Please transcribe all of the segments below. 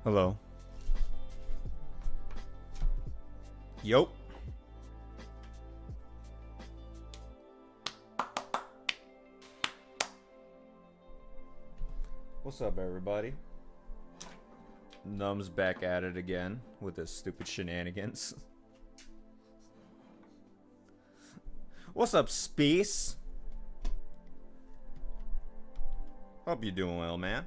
Hello. Yo. What's up, everybody? NUMBS back at it again with his stupid shenanigans. What's up, Space? Hope you're doing well, man.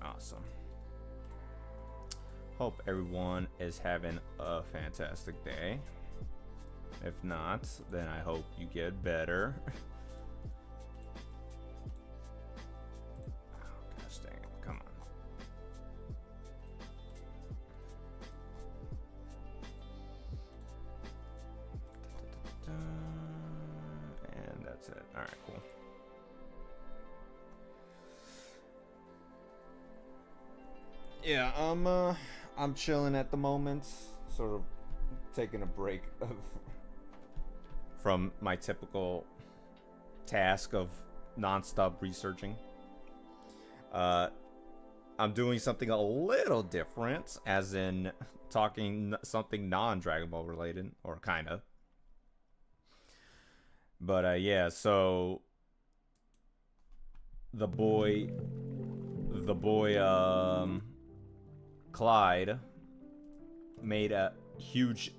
Awesome. Hope everyone is having a fantastic day. If not, then I hope you get better. Oh, gosh dang it. Come on. And that's it. Alright, cool. Yeah, I'm chilling at the moment, sort of taking a break from my typical task of non-stop researching. I'm doing something a little different, as in talking something non-Dragon Ball related, or kinda. But yeah, so the boy Clyde made a huge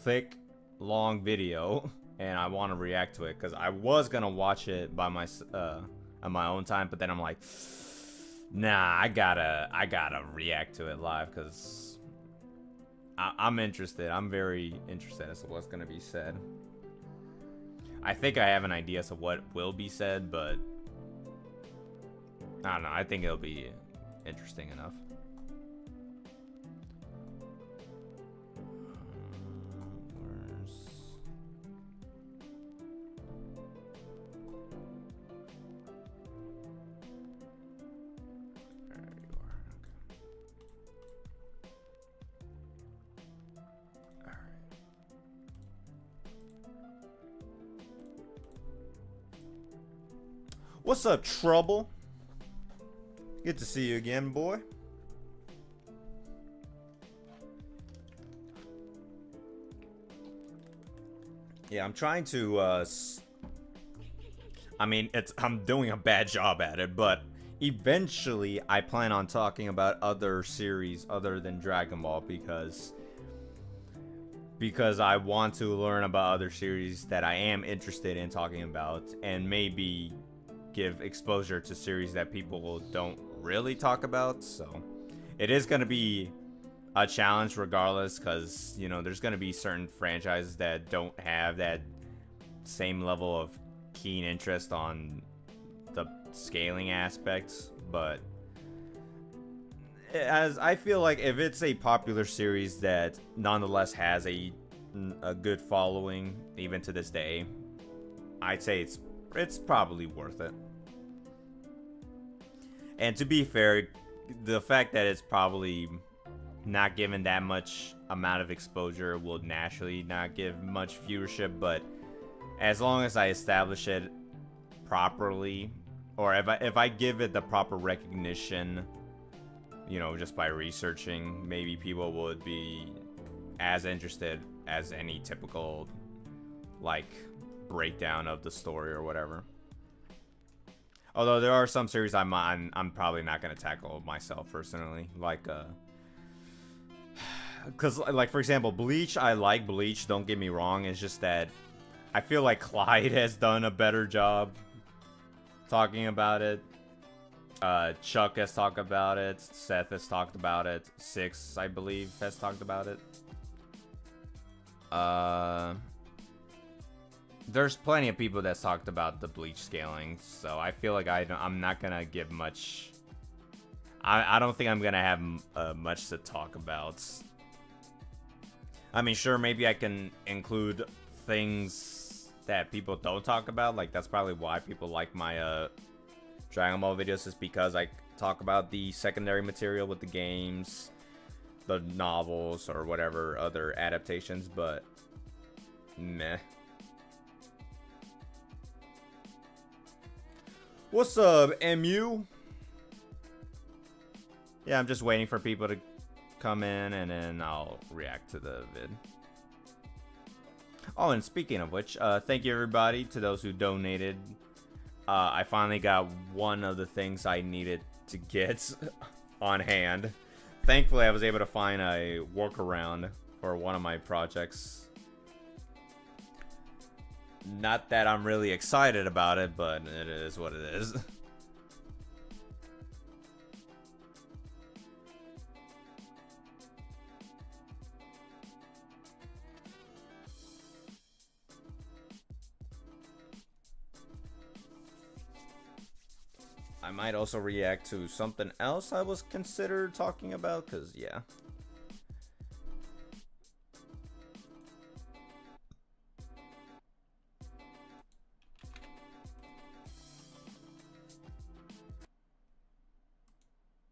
thick long video, and I want to react to it because I was gonna watch it by my on my own time, but then I'm like, nah, I gotta react to it live because I'm interested. I'm very interested as to what's gonna be said. I think I have an idea as to what will be said, but I don't know. I think it'll be interesting enough. There you are. Okay. All right. What's up, Trouble? Good to see you again, boy. Yeah, I'm trying to, I mean, I'm doing a bad job at it, but eventually I plan on talking about other series other than Dragon Ball because I want to learn about other series that I am interested in talking about, and maybe give exposure to series that people don't really talk about. So it is going to be a challenge regardless, because you know there's going to be certain franchises that don't have that same level of keen interest on the scaling aspects. But as I feel like if it's a popular series that nonetheless has a good following even to this day, I'd say it's probably worth it. And to be fair, the fact that it's probably not given that much amount of exposure will naturally not give much viewership, but as long as I establish it properly, or if I give it the proper recognition, you know, just by researching, maybe people would be as interested as any typical, like, breakdown of the story or whatever. Although there are some series I'm probably not gonna tackle myself personally, like because like for example Bleach. I like Bleach, don't get me wrong. It's just that I feel like Clyde has done a better job talking about it. Chuck has talked about it. Seth has talked about it. Six, I believe, has talked about it. There's plenty of people that's talked about the Bleach scaling, so I feel like I'm not gonna give much. I don't think I'm gonna have much to talk about. I mean, sure, maybe I can include things that people don't talk about. Like, that's probably why people like my Dragon Ball videos, is because I talk about the secondary material with the games, the novels, or whatever other adaptations, but meh. What's up, MU? Yeah, I'm just waiting for people to come in, and then I'll react to the vid. Oh, and speaking of which, thank you everybody to those who donated. I finally got one of the things I needed to get on hand. Thankfully, I was able to find a workaround for one of my projects. Not that I'm really excited about it, but it is what it is. I might also react to something else I was considered talking about, because, yeah.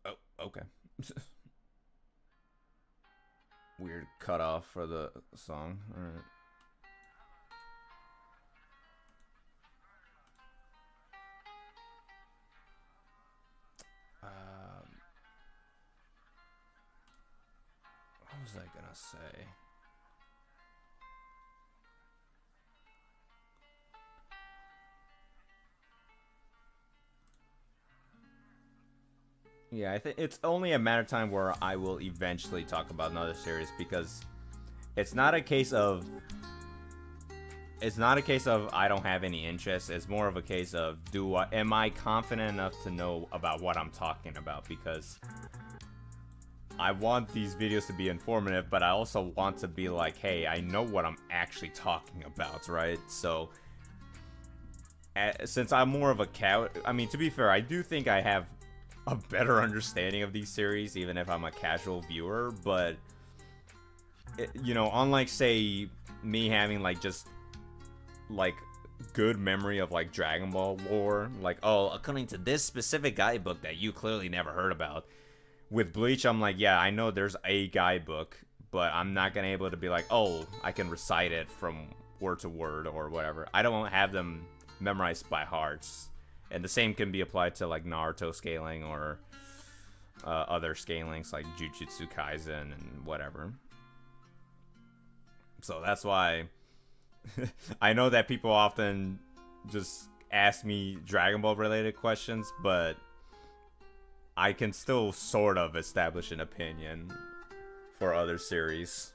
Oh, okay. Weird cutoff for the song. Alright. What was I gonna say? Yeah, I think it's only a matter of time where I will eventually talk about another series, because it's not a case of I don't have any interest. It's more of a case of am I confident enough to know about what I'm talking about, because I want these videos to be informative, but I also want to be like, hey, I know what I'm actually talking about, right? So since I'm more of a I mean, to be fair, I do think I have a better understanding of these series, even if I'm a casual viewer, but you know, unlike, say, me having like just like good memory of like Dragon Ball lore, like, oh, according to this specific guidebook that you clearly never heard about, with Bleach, I'm like, yeah, I know there's a guidebook, but I'm not gonna able to be like, oh, I can recite it from word to word or whatever. I don't have them memorized by hearts. And the same can be applied to like Naruto scaling or other scalings like Jujutsu Kaisen and whatever. So that's why I know that people often just ask me Dragon Ball related questions, but I can still sort of establish an opinion for other series.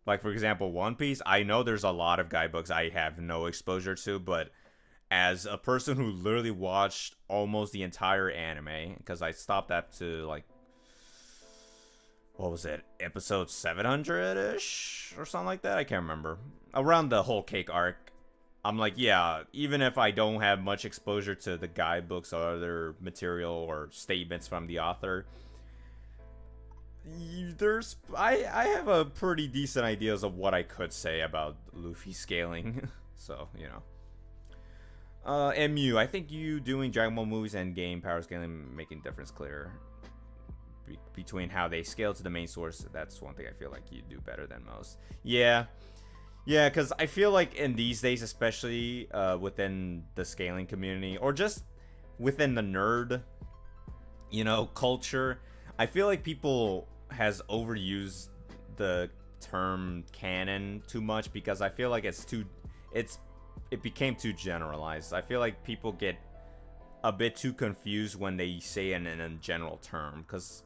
Like, for example, One Piece, I know there's a lot of guidebooks I have no exposure to, but as a person who literally watched almost the entire anime, because I stopped up to, like, what was it, episode 700-ish? Or something like that? I can't remember. Around the whole cake arc. I'm like, yeah, even if I don't have much exposure to the guidebooks or other material or statements from the author, I have a pretty decent ideas of what I could say about Luffy scaling. So, you know. MU, I think you doing Dragon Ball movies and game power scaling making difference clear between how they scale to the main source. That's one thing I feel like you do better than most. Yeah, because I feel like in these days, especially within the scaling community, or just within the nerd, you know, culture, I feel like people has overused the term canon too much, because I feel like it became too generalized. I feel like people get a bit too confused when they say it in a general term, because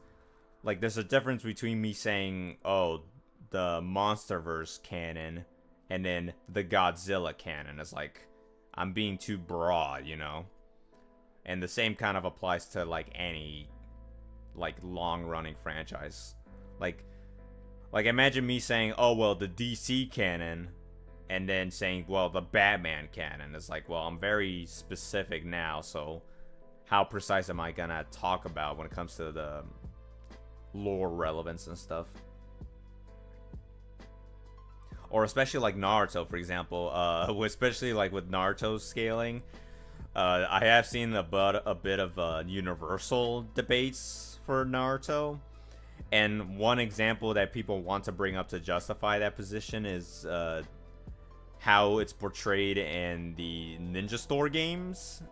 like there's a difference between me saying, oh, the MonsterVerse canon and then the Godzilla canon. It's like I'm being too broad, you know. And the same kind of applies to like any like long-running franchise. Like imagine me saying, oh well, the DC canon, and then saying, well, the Batman canon. It's like, well, I'm very specific now, so how precise am I gonna talk about when it comes to the lore relevance and stuff? Or especially like Naruto, for example, especially like with Naruto scaling, I have seen a bit of universal debates for Naruto, and one example that people want to bring up to justify that position is how it's portrayed in the Ninja Store games.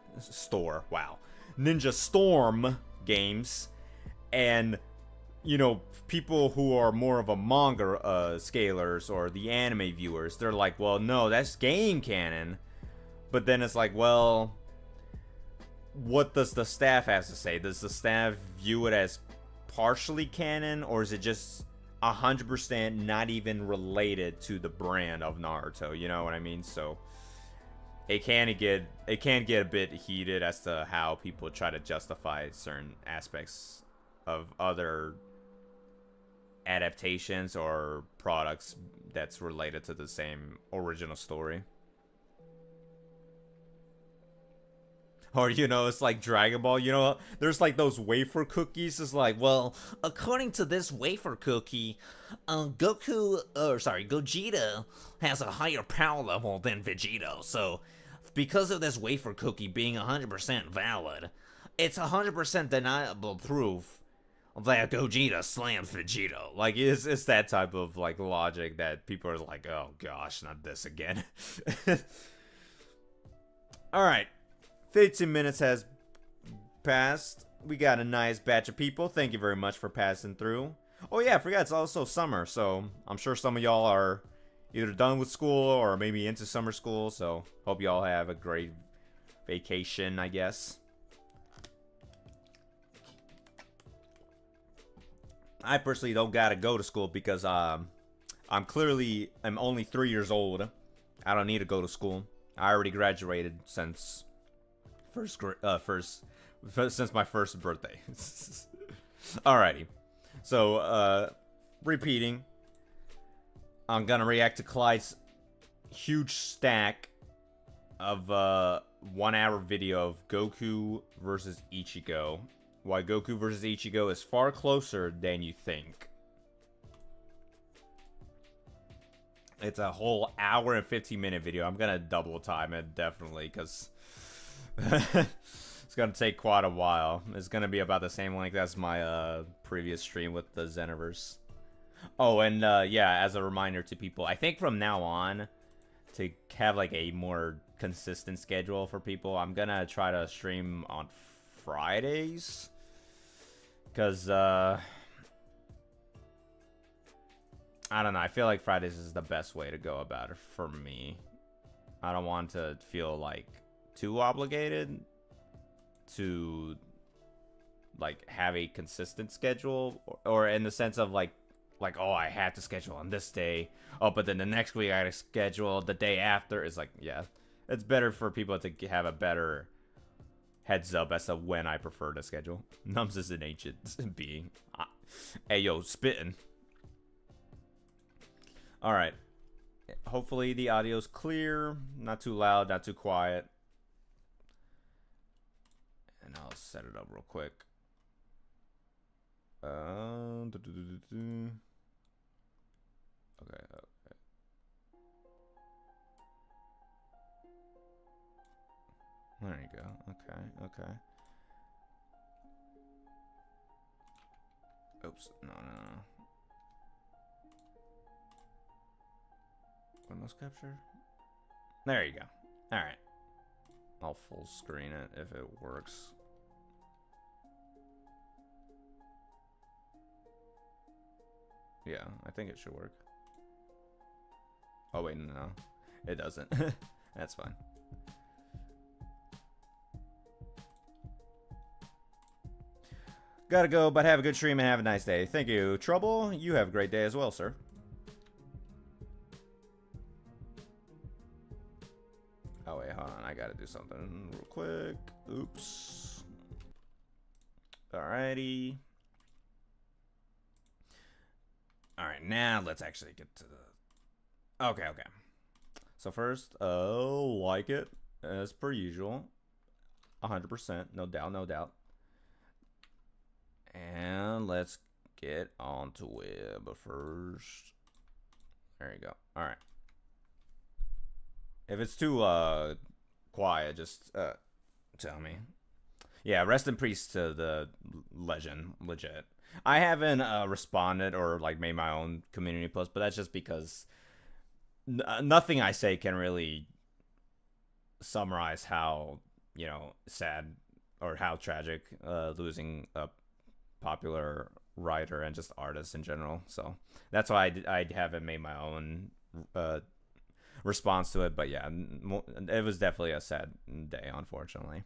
Ninja Storm games, and you know, people who are more of a manga scalers or the anime viewers, they're like, well, no, that's game canon. But then it's like, well, what does the staff have to say? Does the staff view it as partially canon, or is it just 100% not even related to the brand of Naruto? You know what I mean? So it can get a bit heated as to how people try to justify certain aspects of other adaptations or products that's related to the same original story. Or, you know, it's like Dragon Ball, you know, there's like those wafer cookies. It's like, well, according to this wafer cookie, Gogeta has a higher power level than Vegito. So, because of this wafer cookie being 100% valid, it's 100% deniable proof that Gogeta slams Vegito. Like, it's that type of, like, logic that people are like, oh gosh, not this again. Alright. 15 minutes has passed. We got a nice batch of people. Thank you very much for passing through. Oh yeah, I forgot it's also summer, so I'm sure some of y'all are either done with school or maybe into summer school, so hope y'all have a great vacation, I guess. I personally don't gotta go to school because I'm only 3 years old. I don't need to go to school. I already graduated since since my first birthday. Alrighty. So, repeating. I'm gonna react to Clyde's huge stack of 1 hour video of Goku versus Ichigo. Why Goku versus Ichigo is far closer than you think. It's a whole hour and 15-minute video. I'm gonna double time it, definitely, because it's gonna take quite a while. It's gonna be about the same length as my previous stream with the Xenoverse. Oh, and yeah, as a reminder to people, I think from now on, to have like a more consistent schedule for people, I'm gonna try to stream on Fridays. Because, I don't know, I feel like Fridays is the best way to go about it for me. I don't want to feel like too obligated to like have a consistent schedule, or in the sense of like oh, I have to schedule on this day, oh, but then the next week I gotta schedule the day after. It's like, yeah, it's better for people to have a better heads up as to when I prefer to schedule. NUMBS is an ancient being. Hey yo, spitting. Alright. Hopefully the audio's clear, not too loud, not too quiet. And I'll set it up real quick. Okay, okay. There you go. Okay, okay. Oops. No. Windows capture? There you go. Alright. I'll full screen it if it works. Yeah, I think it should work. Oh wait, no. It doesn't. That's fine. Gotta go, but have a good stream and have a nice day. Thank you, Trouble. You have a great day as well, sir. Oh wait, hold on. I gotta do something real quick. Oops. Alrighty. Alright, now let's actually get to the... Okay. So first, like it, as per usual. 100%, no doubt. And let's get on to it, but first... There you go. Alright. If it's too, quiet, just, tell me. Yeah, rest in peace to the legend, legit. I haven't responded or like made my own community post, but that's just because nothing I say can really summarize how, you know, sad or how tragic losing a popular writer and just artist in general. So that's why I haven't made my own response to it. But yeah, it was definitely a sad day, unfortunately.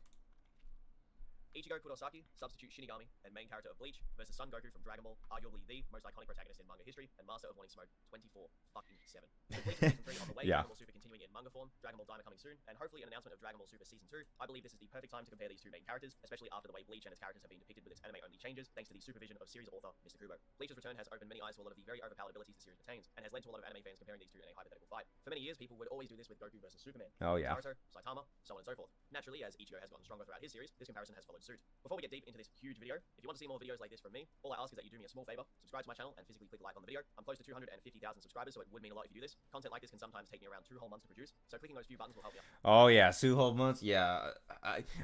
Ichigo Kurosaki, substitute Shinigami and main character of Bleach, versus Son Goku from Dragon Ball, arguably the most iconic protagonist in manga history and master of Morning Smoke 24 fucking 7. With Bleach Season 3 on the way, Yeah. Dragon Ball Super continuing in manga form, Dragon Ball Daima coming soon, and hopefully an announcement of Dragon Ball Super Season 2. I believe this is the perfect time to compare these two main characters, especially after the way Bleach and its characters have been depicted with its anime-only changes, thanks to the supervision of series author Mr. Kubo. Bleach's return has opened many eyes to a lot of the very overpowered abilities the series retains, and has led to a lot of anime fans comparing these two in a hypothetical fight. For many years, people would always do this with Goku versus Superman. Oh yeah. Naruto, Saitama, so on and so forth. Naturally, as Ichigo has gotten stronger throughout his series, this comparison has followed suit. Before we get deep into this huge video, if you want to see more videos like this from me, all I ask is that you do me a small favor, subscribe to my channel and physically click like on the video. I'm close to 250,000 subscribers, so it would mean a lot if you do this. Content like this can sometimes take me around 2 whole months to produce, so clicking those few buttons will help me out. Oh yeah, 2 whole months. Yeah,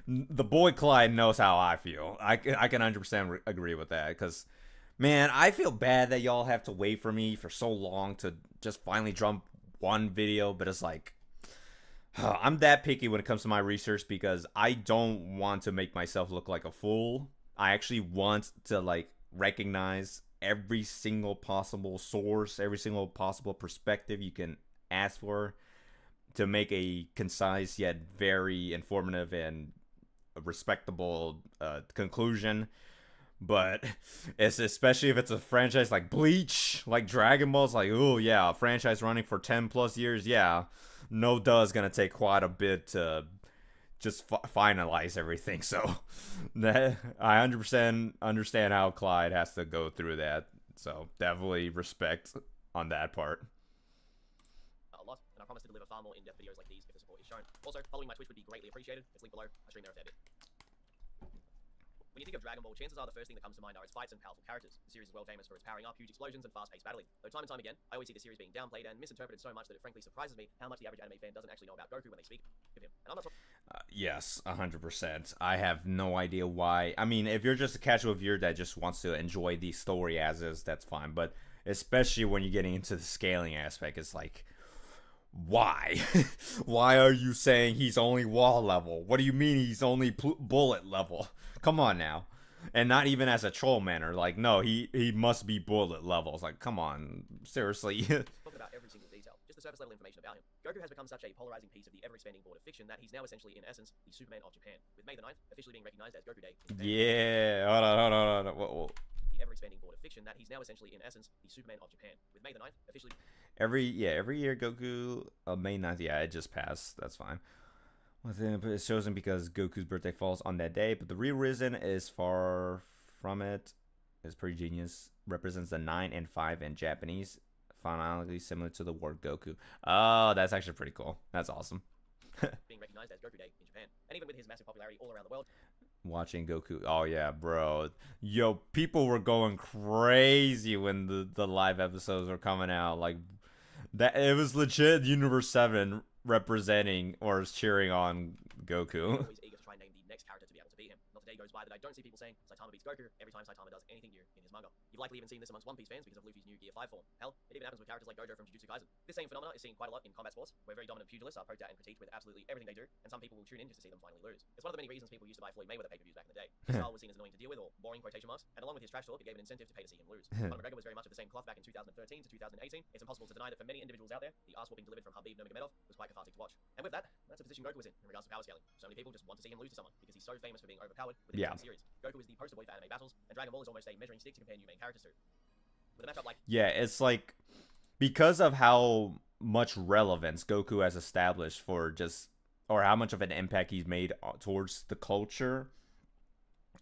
the boy Clyde knows how I feel. I can 100% agree with that, because man, I feel bad that y'all have to wait for me for so long to just finally drop one video, but it's like I'm that picky when it comes to my research because I don't want to make myself look like a fool. I actually want to like recognize every single possible source, every single possible perspective you can ask for to make a concise yet very informative and respectable conclusion. But it's especially if it's a franchise like Bleach, like Dragon Ball, it's like, oh yeah, a franchise running for 10 plus years, yeah, no duh is gonna take quite a bit to just finalize everything. So that I 100% understand how Clyde has to go through that. So definitely respect on that part. A lot, and I promise to deliver far more in-depth videos like these if the support is shown. Also, following my Twitch would be greatly appreciated. It's linked below. I stream there a fair bit. When you think of Dragon Ball, chances are the first thing that comes to mind are its fights and powerful characters. The series is well famous for its powering up, huge explosions, and fast-paced battling. Though time and time again, I always see the series being downplayed and misinterpreted so much that it frankly surprises me how much the average anime fan doesn't actually know about Goku when they speak of him. And I'm not yes, 100%. I have no idea why. I mean, if you're just a casual viewer that just wants to enjoy the story as is, that's fine. But especially when you're getting into the scaling aspect, it's like, why? Why are you saying he's only wall level? What do you mean he's only bullet level? Come on now. And not even as a troll manner. Like, no, he must be bullet levels. Like, come on. Seriously. talking about every single detail, just the surface level information about him. Goku has become such a polarizing piece of the ever-expanding board of fiction that he's now essentially, in essence, the Superman of Japan, with May the 9th officially being recognized as Goku Day in Japan. Yeah. Hold on. Whoa. The ever-expanding board of fiction that he's now essentially, in essence, the Superman of Japan, with May the 9th officially... Every year Goku, May 9th, yeah, it just passed. That's fine. It's chosen because Goku's birthday falls on that day, but the real reason is far from it. It's pretty genius. Represents the 9 and 5 in Japanese, phonetically similar to the word Goku. Oh, that's actually pretty cool. That's awesome. being recognized as Goku Day in Japan, and even with his massive popularity all around the world. Watching Goku, oh yeah, bro. Yo, people were going crazy when the live episodes were coming out. Like that, it was legit Universe 7 representing or cheering on Goku. Always eager to try and name the next character to be able to beat him. Not a day goes by that I don't see people saying Saitama beats Goku every time Saitama does anything new in his manga. You've likely even seen this amongst One Piece fans because of Luffy's new Gear 5 form. Hell, it even happens with characters like Gojo from Jujutsu Kaisen. This same phenomenon is seen quite a lot in combat sports, where very dominant pugilists are poked at and critiqued with absolutely everything they do, and some people will tune in just to see them finally lose. It's one of the many reasons people used to buy Floyd Mayweather pay-per-views back in the day. His style was seen as annoying to deal with, or boring quotation marks, and along with his trash talk, it gave an incentive to pay to see him lose. Conor McGregor was very much of the same cloth back in 2013 to 2018. It's impossible to deny that for many individuals out there, the ass-whooping delivered from Khabib Nurmagomedov was quite cathartic to watch. And with that, that's a position Goku was in regards to power scaling. So many people just want to see him lose to someone because he's so famous for being overpowered within the series. Goku is the poster boy for anime battles, and Dragon Ball is almost a measuring stick to compare new main characters to. With a matchup like it's like because of how much relevance Goku has established for just or how much of an impact he's made towards the culture,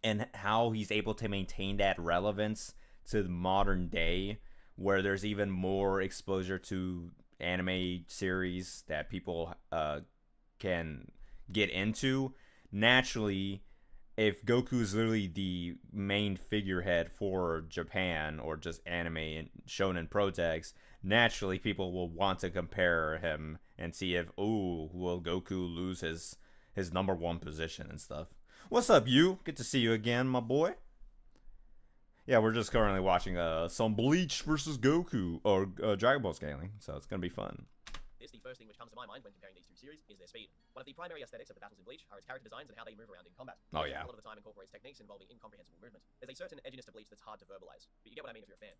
and how he's able to maintain that relevance to the modern day, where there's even more exposure to anime series that people can get into. Naturally, if Goku is literally the main figurehead for Japan or just anime and shonen projects, naturally people will want to compare him and see if, oh, will Goku lose his number one position and stuff. What's up, you? Good to see you again, my boy. Yeah, we're just currently watching some Bleach versus Goku or Dragon Ball scaling, so it's gonna be fun. The first thing which comes to my mind when comparing these two series is their speed. One of the primary aesthetics of the battles in Bleach are its character designs and how they move around in combat. Oh yeah. A lot of the time incorporates techniques involving incomprehensible movement. There's a certain edginess to Bleach that's hard to verbalize, but you get what I mean if you're a fan.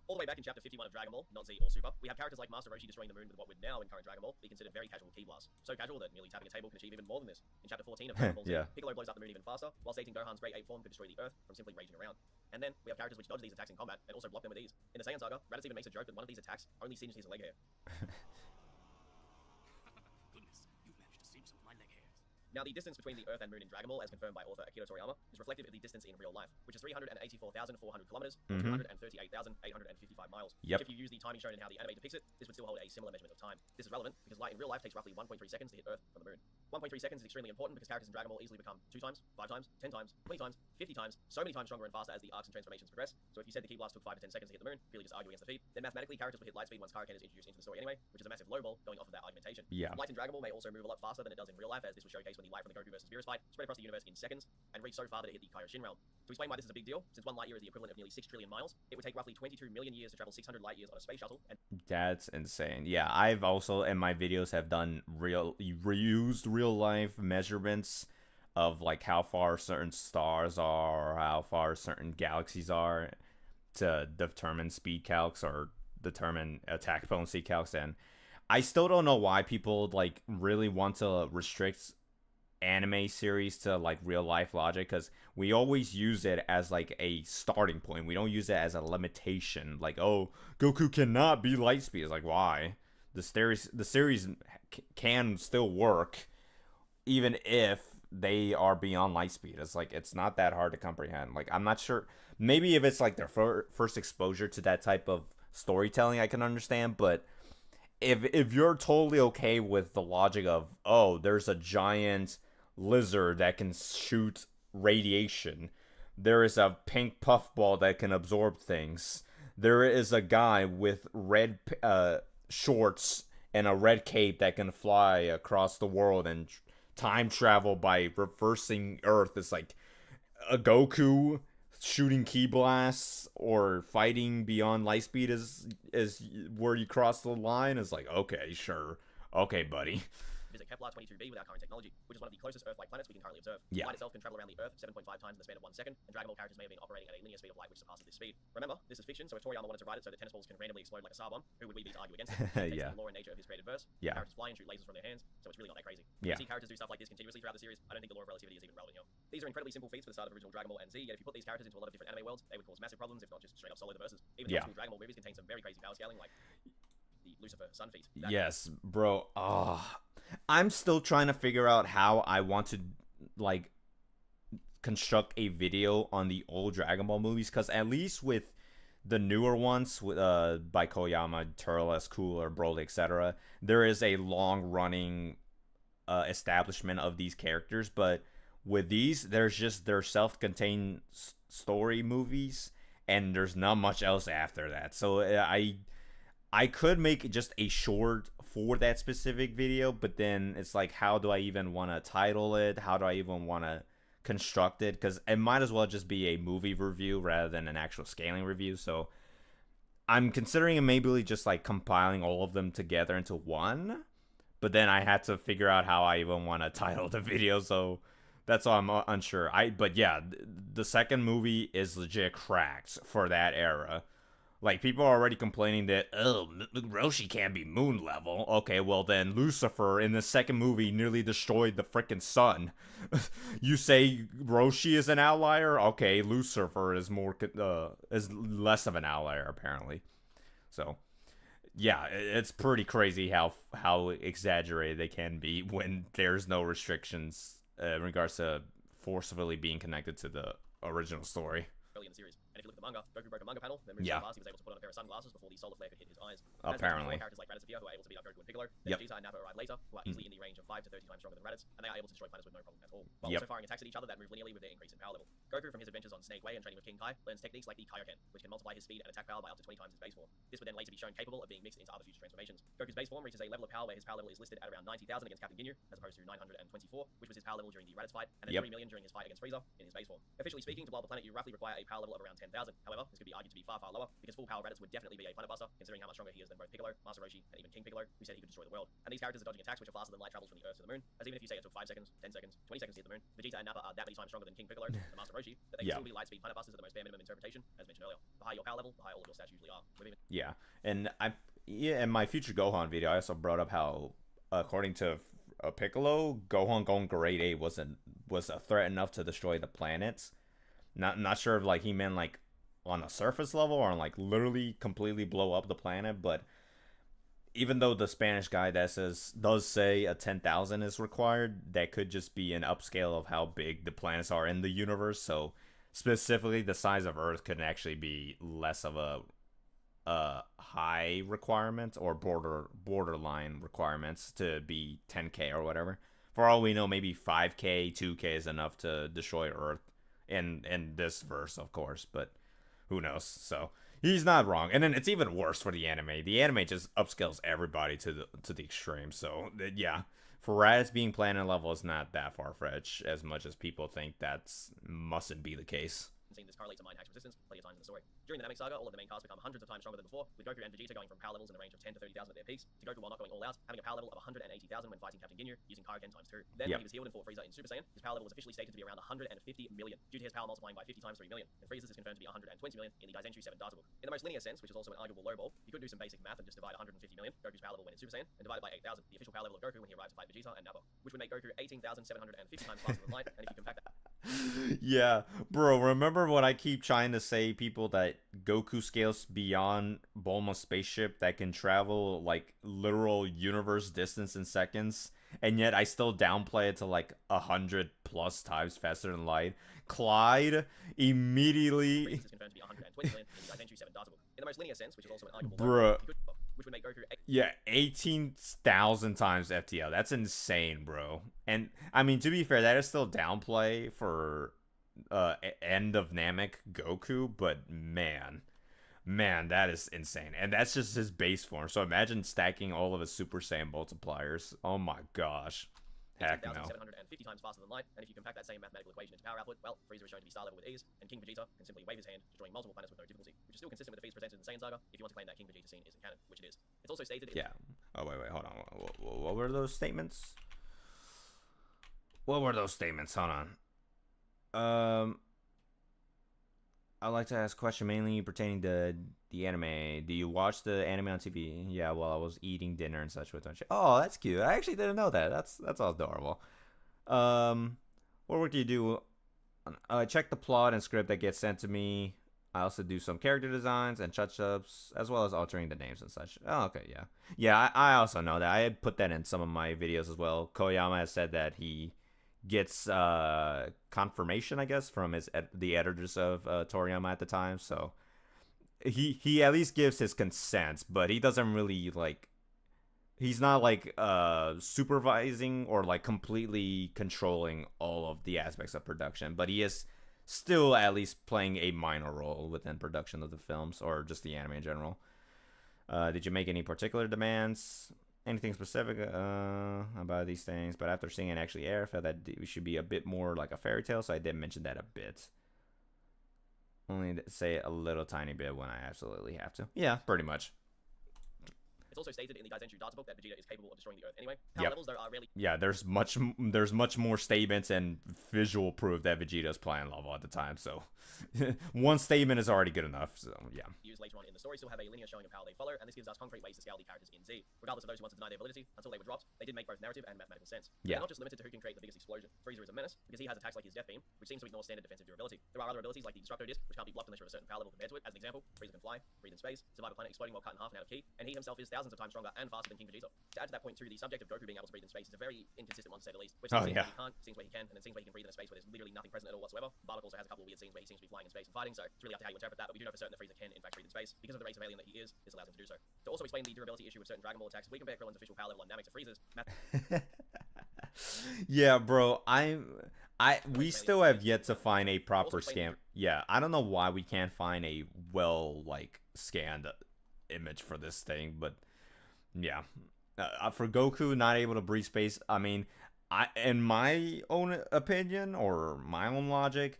All the way back in chapter 51 of Dragon Ball, not Z or Super, we have characters like Master Roshi destroying the moon with what would now in current Dragon Ball be considered very casual ki blasts. So casual that merely tapping a table can achieve even more than this. In chapter 14 of Dragon Ball Z, Yeah. Piccolo blows up the moon even faster, while stating Gohan's great ape form could destroy the Earth from simply raging around. And then we have characters which dodge these attacks in combat and also block them with ease. In the Saiyan saga, Raditz even makes a joke that one of these attacks only singed his leg hair. Goodness, you've managed to singe some of my leg hairs. Now, the distance between the Earth and Moon in Dragon Ball, as confirmed by author Akira Toriyama, is reflective of the distance in real life, which is 384,400 kilometers, or 238,855 miles. Yep. If you use the timing shown in how the anime depicts it, this would still hold a similar measurement of time. This is relevant because light in real life takes roughly 1.3 seconds to hit Earth from the Moon. 1.3 seconds is extremely important because characters in Dragon Ball easily become 2 times, 5 times, 10 times, 20 times, 50 times, so many times stronger and faster as the arcs and transformations progress. So if you said the ki blast took 5 to 10 seconds to hit the Moon, purely just argue against the feat, then mathematically characters will hit light speed once Kaioken is introduced into the story anyway, which is a massive lowball going off of that argumentation. Yeah. Light in Dragon Ball may also move a lot faster than it does in real life, as this was showcased when the light from the Goku versus Beerus fight spread across the universe in seconds and reached so far that it hit the Kaioshin realm. To explain why this is a big deal, since 1 light year is the equivalent of nearly 6 trillion miles, it would take roughly 22 million years to travel 600 light years on a space shuttle, and That's insane. Yeah, I've also in my videos have done reused real life measurements of like how far certain stars are or how far certain galaxies are to determine speed calcs or determine attack potency calcs, and I still don't know why people like really want to restrict anime series to like real life logic, because we always use it as like a starting point. We don't use it as a limitation, like, oh, Goku cannot be light speed. It's like, why? The series can still work even if they are beyond light speed. It's like, it's not that hard to comprehend. Like, I'm not sure, maybe if it's like their first exposure to that type of storytelling, I can understand. But if you're totally okay with the logic of, oh, there's a giant lizard that can shoot radiation, there is a pink puffball that can absorb things, there is a guy with red shorts and a red cape that can fly across the world and time travel by reversing Earth, it's like a Goku shooting ki blasts or fighting beyond light speed is where you cross the line. Is like, okay, sure, okay, buddy. visit Kepler 22b with our current technology, which is one of the closest Earth-like planets we can currently observe. Yeah. Light itself can travel around the Earth 7.5 times in the span of 1 second, and Dragon Ball characters may have been operating at a linear speed of light which surpasses this speed. Remember, this is fiction, so if Toriyama wanted to write it so that tennis balls can randomly explode like a Sarbomb, who would we be to argue against it? Yeah. The lore and nature of his created verse. Yeah. Characters fly and shoot lasers from their hands, so it's really not that crazy. Yeah. You see characters do stuff like this continuously throughout the series. I don't think the law of relativity is even relevant here. These are incredibly simple feats for the start of original Dragon Ball and Z, yet if you put these characters into a lot of different anime worlds, they would cause massive problems, if not just straight up solo the verses. Even the Yeah. old school Dragon Ball movies contain some very crazy power scaling, like the Lucifer Sun feat. Yes, bro. I'm still trying to figure out how I want to like construct a video on the old Dragon Ball movies, because at least with the newer ones with by Koyama, Turles, Cooler, Broly, etc., there is a long running establishment of these characters. But with these, there's just their self-contained story movies, and there's not much else after that. So I could make just a short for that specific video, but then it's like, how do I even want to title it? How do I even want to construct it? Because it might as well just be a movie review rather than an actual scaling review. So I'm considering maybe just like compiling all of them together into one, but then I had to figure out how I even want to title the video. So that's why I'm unsure. But yeah, the second movie is legit cracked for that era. Like, people are already complaining that, oh, Roshi can't be moon level. Okay, well then, Lucifer in the second movie nearly destroyed the frickin' sun. You say Roshi is an outlier? Okay, Lucifer is more is less of an outlier, apparently. So, yeah, it's pretty crazy how exaggerated they can be when there's no restrictions in regards to forcefully being connected to the original story. early in the series. And if you look at the manga, Goku broke a manga panel, then moved Yeah. so fast he was able to put on a pair of sunglasses before the solar flare could hit his eyes. Apparently. Characters like Raditz appear, who are able to beat up Goku and Piccolo. Then Yep. Vegeta and Nappa arrive later, who are easily in the range of 5 to 30 times stronger than Raditz, and they are able to destroy planets with no problem at all, while Yep. also firing attacks at each other that move linearly with their increase in power level. Goku, from his adventures on Snake Way and training with King Kai, learns techniques like the Kaioken, which can multiply his speed and attack power by up to 20 times his base form. This would then later be shown capable of being mixed into other future transformations. Goku's base form reaches a level of power where his power level is listed at around 90,000 against Captain Ginyu, as opposed to 924, which was his power level during the Raditz fight, and then Yep. 3 million during his fight against Frieza in his base form. Officially speaking, to blow up a planet, you roughly require a power level of around 10,000. However, this could be argued to be far, far lower, because full power Raditz would definitely be a planet buster, considering how much stronger he is than both Piccolo, Master Roshi, and even King Piccolo, who said he could destroy the world. And these characters are dodging attacks which are faster than light travels from the Earth to the Moon, as even if you say it took 5 seconds, 10 seconds, 20 seconds to hit the Moon, Vegeta and Nappa are that many times stronger than King Piccolo and Master Roshi, that they can Yeah. still be light speed planet busters at the most bare minimum interpretation, as mentioned earlier. The higher your power level, the higher all of your stats usually are. Yeah, and in my future Gohan video, I also brought up how, according to Piccolo, Gohan going grade 8 was a threat enough to destroy the planets. Not sure if like he meant like on a surface level or on like literally completely blow up the planet, but even though the Spanish guy does say a 10,000 is required, that could just be an upscale of how big the planets are in the universe. So specifically, the size of Earth could actually be less of a high requirement or borderline requirements to be 10K or whatever. For all we know, maybe 5K, 2K is enough to destroy Earth in this verse, of course, but who knows? So he's not wrong. And then it's even worse for the anime. The anime just upscales everybody to the extreme. So yeah, for Raditz being planet level is not that far-fetched as much as people think that's mustn't be the case. Seen this correlates to mind hacks resistance plenty of times in the story. During the Namek saga, all of the main cast become hundreds of times stronger than before, with Goku and Vegeta going from power levels in the range of 10 to 30,000 at their peaks, to Goku while not going all out, having a power level of 180,000 when fighting Captain Ginyu, using Kaioken times 2. Then when he was healed and fought Frieza in Super Saiyan, his power level was officially stated to be around 150 million, due to his power multiplying by 50 times 3 million, and Frieza's is confirmed to be 120 million in the Daizenshuu 7 data book. In the most linear sense, which is also an arguable lowball, you could do some basic math and just divide 150 million, Goku's power level when in Super Saiyan, and divide it by 8,000, the official power level of Goku when he arrived to fight Vegeta and Nappa, which would make Goku 18,750 times faster than light, and if you compact that... Yeah, bro, remember what I keep trying to say, people, that Goku scales beyond Bulma's spaceship that can travel like literal universe distance in seconds, and yet I still downplay it to like 100 plus times faster than light. Clyde immediately... is confirmed to be 120 million in the Daizenshuu 7 data book. In the most linear sense, which is also an arguable Bruh. lowball, which would make Goku... Yeah, 18,000 times FTL. That's insane, bro. And I mean, to be fair, that is still downplay for end of Namek Goku, but man, that is insane. And that's just his base form. So imagine stacking all of his Super Saiyan multipliers. Oh my gosh. Heck no. 18,750 times faster than light, and if you compact that same mathematical equation into power output, well, Frieza is shown to be star level with ease, and King Vegeta can simply wave his hand, destroying multiple planets with no difficulty, which is still consistent with the feats presented in the Saiyan saga, if you want to claim that King Vegeta scene isn't canon, which it is. It's also stated... Yeah. Oh, wait, hold on. What were those statements? What were those statements? Hold on. I'd like to ask a question mainly pertaining to the anime. Do you watch the anime on TV? Yeah, well, I was eating dinner and such with my Oh, that's cute. I actually didn't know that. That's all adorable. What work do you do? I check the plot and script that gets sent to me. I also do some character designs and touch-ups, as well as altering the names and such. Oh, okay, yeah. Yeah, I also know that. I had put that in some of my videos as well. Koyama has said that he gets confirmation, I guess, from the editors of Toriyama at the time. So he at least gives his consent, but he doesn't really like. He's not like supervising or like completely controlling all of the aspects of production, but he is still at least playing a minor role within production of the films or just the anime in general. Did you make any particular demands? Anything specific about these things? But after seeing it actually air, I felt that we should be a bit more like a fairy tale, so I did mention that a bit. Only say it a little tiny bit when I absolutely have to. Yeah, pretty much. It's also stated in the Gaizenshu data book that Vegeta is capable of destroying the Earth anyway. Power levels, though, are rarely... Yeah, there's much more statements and visual proof that Vegeta's playing level at the time, so one statement is already good enough, so yeah. Used later on in the story still have a linear showing of how they follow, and this gives us concrete ways to scale the characters in Z. Regardless of those who want to deny their validity, until they were dropped, they did make both narrative and mathematical sense. Yeah. They're not just limited to who can create the biggest explosion. Frieza is a menace, because he has attacks like his Death Beam, which seems to ignore standard defensive durability. There are other abilities like the Destructo Disc, which can't be blocked unless you're at a certain power level compared to it. As an example, Frieza can fly, breathe in space, survive a planet exploding while cut in half and out of ki, and he himself is thousands of times stronger and faster than King Vegeta. To add to that point too, the subject of Goku being able to breathe in space is a very inconsistent one to say the least. Which scenes where he can't, scenes where he can, and then scenes where he can breathe in a space where there's literally nothing present at all whatsoever. Bardock also has a couple of weird scenes where he seems to be flying in space and fighting, so it's really up to how you interpret that, but we do know for certain that Frieza can in fact breathe in space. Because of the race of alien that he is, this allows him to do so. To also explain the durability issue with certain Dragon Ball attacks, if we compare Krillin's official power level on Namek to Frieza's, yeah, bro, we still have yet to find a proper scan. Yeah, I don't know why we can't find a scanned image for this thing, but yeah. For Goku not able to breathe space, I mean, in my own opinion or my own logic,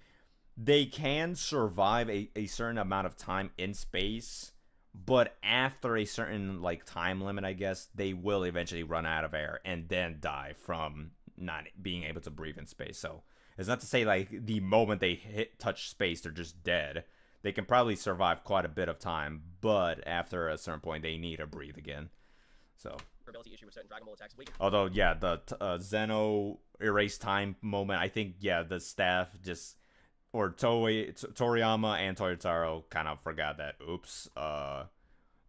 they can survive a certain amount of time in space, but after a certain time limit, I guess, they will eventually run out of air and then die from not being able to breathe in space. So it's not to say the moment they touch space they're just dead. They can probably survive quite a bit of time, but after a certain point they need to breathe again. So issue with certain Dragon Ball attacks. Although yeah, the Zeno erase time moment, I think the staff just or Toriyama and Toyotaro kind of forgot that. Oops.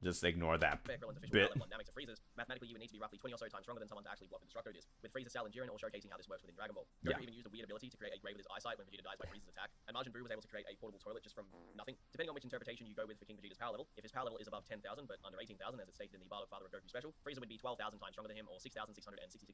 Just ignore that bit. Mathematically, you would need to be roughly 20 or so times stronger than someone to actually block the Destructo Disc. With Frieza, Cell, and Jiren all showcasing how this works within Dragon Ball. Goku even used a weird ability to create a grave with his eyesight when Vegeta dies by Frieza's attack, and Majin Buu was able to create a portable toilet just from nothing. Depending on which interpretation you go with for King Vegeta's power level, if his power level is above 10,000 but under 18,000 as it's stated in the Bardock Father of Goku special, Frieza would be 12,000 times stronger than him, or 6,666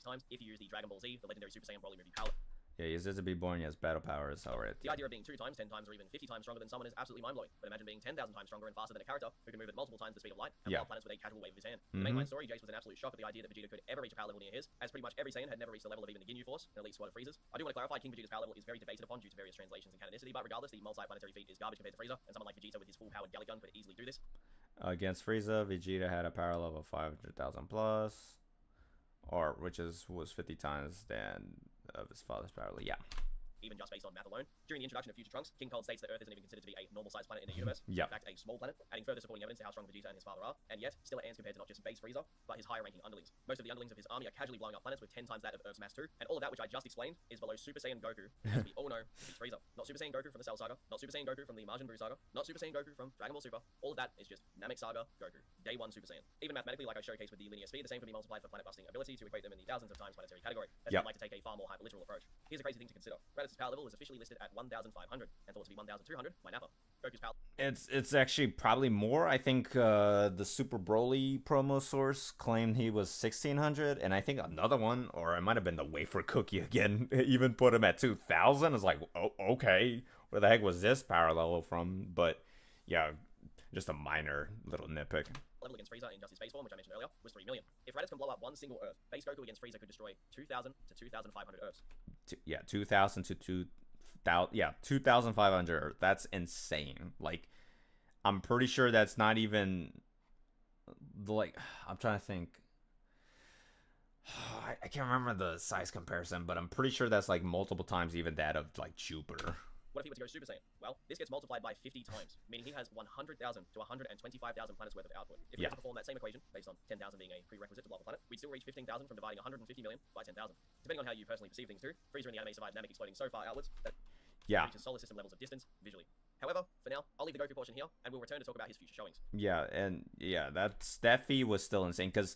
times if you use the Dragon Ball Z, the legendary Super Saiyan Broly movie power. Yeah, he says to be born, he has battle powers already. The idea of being 2 times, 10 times, or even 50 times stronger than someone is absolutely mind-blowing. But imagine being 10,000 times stronger and faster than a character who can move at multiple times the speed of light and wild planets with a casual wave of his hand. The mainline story, Jace was in absolute shock at the idea that Vegeta could ever reach a power level near his, as pretty much every Saiyan had never reached the level of even the Ginyu Force, an elite squad of Freezers. I do want to clarify, King Vegeta's power level is very debated upon due to various translations and canonicity, but regardless, the multi-planetary feat is garbage compared to Frieza, and someone like Vegeta with his full-powered Gallic gun could easily do this. Against Frieza, Vegeta had a power level of 500,000 plus, or was 50 times than of his father's power level. Yeah. Even just based on math alone. During the introduction of Future Trunks, King Cold states that Earth isn't even considered to be a normal-sized planet in the universe. In fact, a small planet, adding further supporting evidence to how strong Vegeta and his father are, and yet, still at hands compared to not just base Frieza, but his higher-ranking underlings. Most of the underlings of his army are casually blowing up planets with 10 times that of Earth's mass too, and all of that which I just explained is below Super Saiyan Goku, as we all know defeats Frieza. Not Super Saiyan Goku from the Cell Saga, not Super Saiyan Goku from the Majin Buu Saga, not Super Saiyan Goku from Dragon Ball Super. All of that is just Namek Saga Goku, Day 1 Super Saiyan. Even mathematically, like I showcased with the linear speed, the same can be multiplied for planet-busting ability to equate them in the thousands of times planetary category. That's I'd like to take a far more hyper-literal approach. Here's a crazy thing to consider. Raditz' power level is officially listed at 1,500, and thought to be 1,200 by Nappa. Goku's power. It's actually probably more. I think the Super Broly promo source claimed he was 1,600, and I think another one, or it might have been the Wafer Cookie again, even put him at 2,000. It's like, oh, okay, where the heck was this power level from? But yeah, just a minor little nitpick. Level against Frieza in just his base form, which I mentioned earlier, was 3 million. If Raditz can blow up one single Earth, base Goku against Frieza could destroy 2,000 to 2,500 Earths. 2,000 to 2,500. That's insane. I'm pretty sure that's not even I'm trying to think. I can't remember the size comparison, but I'm pretty sure that's multiple times even that of Jupiter. What if he were to go Super Saiyan? Well, this gets multiplied by 50 times, meaning he has 100,000 to 125,000 planets worth of output. If we were to perform that same equation, based on 10,000 being a prerequisite to block a planet, we'd still reach 15,000 from dividing 150 million by 10,000. Depending on how you personally perceive things too, Frieza in the anime survived Namek exploding so far outwards that reaches solar system levels of distance visually. However, for now, I'll leave the Goku portion here, and we'll return to talk about his future showings. Yeah, and yeah, that feat was still insane, because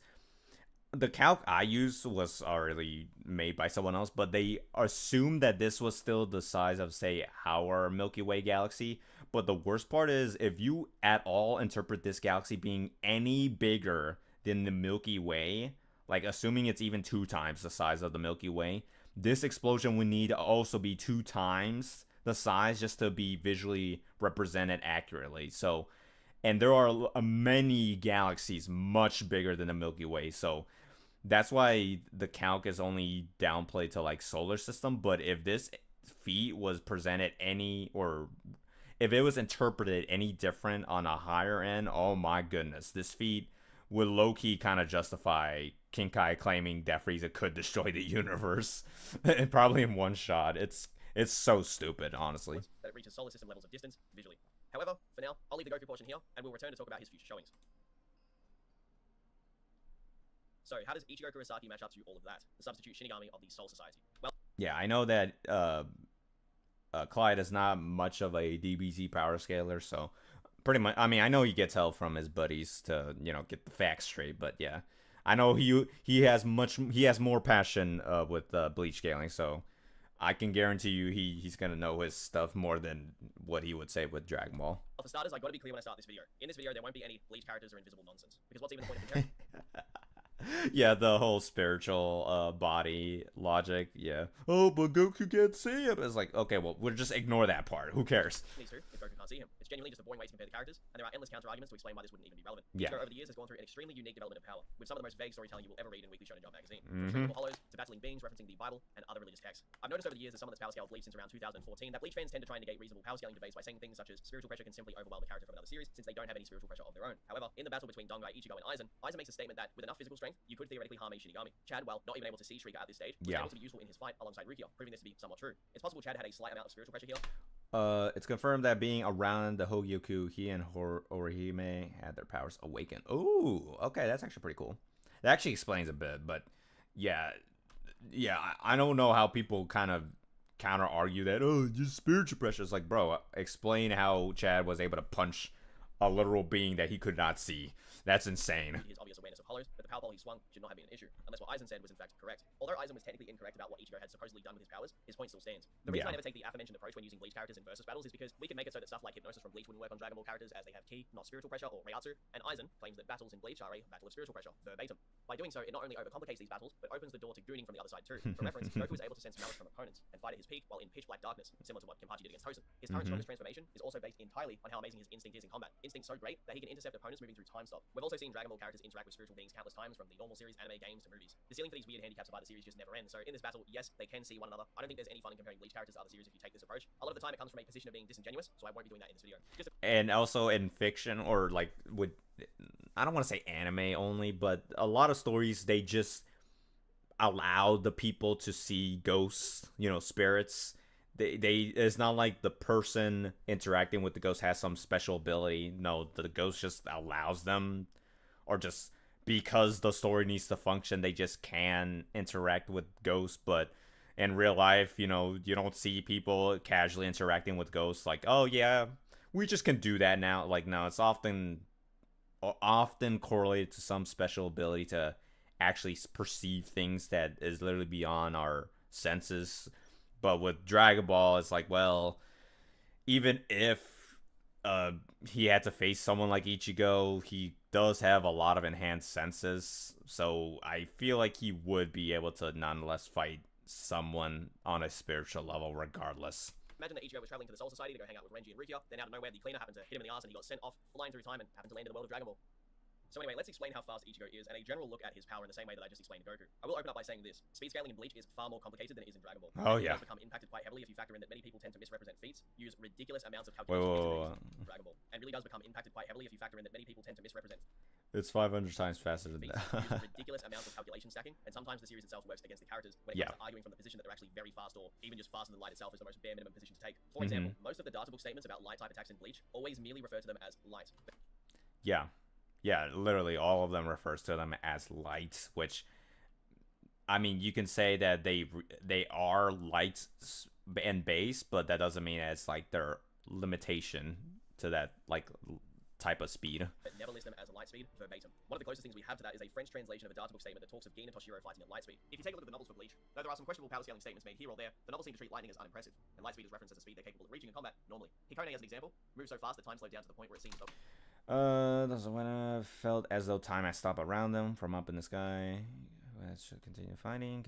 the calc I used was already made by someone else, but they assumed that this was still the size of, say, our Milky Way galaxy. But the worst part is, if you at all interpret this galaxy being any bigger than the Milky Way, assuming it's even 2 times the size of the Milky Way, this explosion would need to also be 2 times the size just to be visually represented accurately. So, and there are many galaxies much bigger than the Milky Way, so that's why the calc is only downplayed to solar system. But if this feat was presented if it was interpreted any different on a higher end, oh my goodness, this feat would low-key kind of justify Kinkai claiming that Frieza could destroy the universe, and probably in one shot. It's so stupid, honestly. That it reaches solar system levels of distance visually. However, for now, I'll leave the Goku portion here, and we'll return to talk about his future showings. So, how does Ichigo Kurosaki match up to all of that? The substitute Shinigami of the Soul Society. Well, Yeah, I know that Clyde is not much of a DBZ power scaler, so pretty much. I mean, I know he gets help from his buddies to get the facts straight, but yeah, I know he has more passion with Bleach scaling, so I can guarantee you he's gonna know his stuff more than what he would say with Dragon Ball. for starters, I gotta be clear when I start this video. In this video, there won't be any Bleach characters or invisible nonsense. Because what's even the point of the Yeah, the whole spiritual body logic. Yeah. Oh, but Goku can't see him. It's like, okay, well, we'll just ignore that part. Who cares? Needs to, if Goku can't see him. It's genuinely just a boring way to compare the characters, and there are endless counter-arguments to explain why this wouldn't even be relevant. Yeah. Ichigo over the years has gone through an extremely unique development of power, with some of the most vague storytelling you will ever read in Weekly Shonen Jump magazine. From triple hollows to battling beings referencing the Bible and other religious texts. I've noticed over the years as someone that's power scaled Bleach since around 2014 that Bleach fans tend to try and negate reasonable power scaling debates by saying things such as spiritual pressure can simply overwhelm the character from another series since they don't have any spiritual pressure of their own. However, in the battle between Dongai, Ichigo, and Aizen makes a statement that with enough physical strength, you could theoretically harm a Shinigami. Chad, while not even able to see Shrika at this stage, was able to be useful in his fight alongside Rukia, proving this to be somewhat true. It's possible Chad had a slight amount of spiritual pressure here. It's confirmed that being around the Hogyoku, he and Orihime had their powers awakened. Ooh, okay, that's actually pretty cool. That actually explains a bit, but yeah, I don't know how people kind of counter argue that, oh, just spiritual pressure. It's like, bro, explain how Chad was able to punch a literal being that he could not see. That's insane. His obvious awareness of hollows, but the power pole he swung should not have been an issue, unless what Aizen said was in fact correct. Although Aizen was technically incorrect about what Ichigo had supposedly done with his powers, his point still stands. The reason I never take the aforementioned approach when using Bleach characters in versus battles is because we can make it so that stuff like hypnosis from Bleach wouldn't work on Dragon Ball characters as they have ki, not spiritual pressure, or Reiatsu, and Aizen claims that battles in Bleach are a battle of spiritual pressure, verbatim. By doing so, it not only overcomplicates these battles, but opens the door to gooning from the other side too. For reference, Goku was able to sense malice from opponents and fight at his peak while in pitch black darkness, similar to what Kenpachi did against Tosen. His current strongest transformation is also based entirely on how amazing his instinct is in combat. Instinct so great that he can intercept opponents moving through time stop. We've also seen Dragon Ball characters interact with spiritual beings countless times, from the normal series, anime, games, to movies. The ceiling for these weird handicaps about the series just never ends, so in this battle, yes, they can see one another. I don't think there's any fun in comparing Bleach characters to other series if you take this approach. A lot of the time it comes from a position of being disingenuous, so I won't be doing that in this video. And also in fiction, or like with, I don't want to say anime only, but a lot of stories, they just allow the people to see ghosts, spirits. They it's not like the person interacting with the ghost has some special ability. No, the ghost just allows them, or just because the story needs to function, they just can interact with ghosts. But in real life, you don't see people casually interacting with ghosts like, oh yeah, we just can do that now. Like, no, it's often correlated to some special ability to actually perceive things that is literally beyond our senses. But with Dragon Ball, it's like, well, even if he had to face someone like Ichigo, he does have a lot of enhanced senses, so I feel like he would be able to nonetheless fight someone on a spiritual level regardless. Imagine that Ichigo was traveling to the Soul Society to go hang out with Renji and Rukia, then out of nowhere the cleaner happened to hit him in the ass and he got sent off flying through time and happened to land in the world of Dragon Ball. So anyway, let's explain how fast Ichigo is and a general look at his power in the same way that I just explained Goku. I will open up by saying this. Speed scaling in Bleach is far more complicated than it is in Dragon Ball. Oh, yeah. It does become impacted quite heavily if you factor in that many people tend to misrepresent feats, use ridiculous amounts of calculations in Dragon Ball. And really does become impacted quite heavily if you factor in that many people tend to misrepresent It's 500 times faster than that. use ridiculous amounts of calculation stacking, and sometimes the series itself works against the characters when it comes to arguing from the position that they're actually very fast, or even just faster than light itself is the most bare minimum position to take. For example, most of the data book statements about light type attacks in Bleach always merely refer to them as light. Yeah, literally all of them refers to them as light, which, I mean, you can say that they are light and base, but that doesn't mean it's like their limitation to that like type of speed. But never list them as light speed verbatim. One of the closest things we have to that is a French translation of a data book statement that talks of Gin and Toshiro fighting at light speed. If you take a look at the novels for Bleach, though there are some questionable power scaling statements made here or there, the novels seem to treat lightning as unimpressive, and light speed is referenced as a speed they're capable of reaching in combat normally. Hikone, as an example, moves so fast that time slowed down to the point where it seems That's when I felt as though time had stopped around them from up in the sky. Let's continue fighting.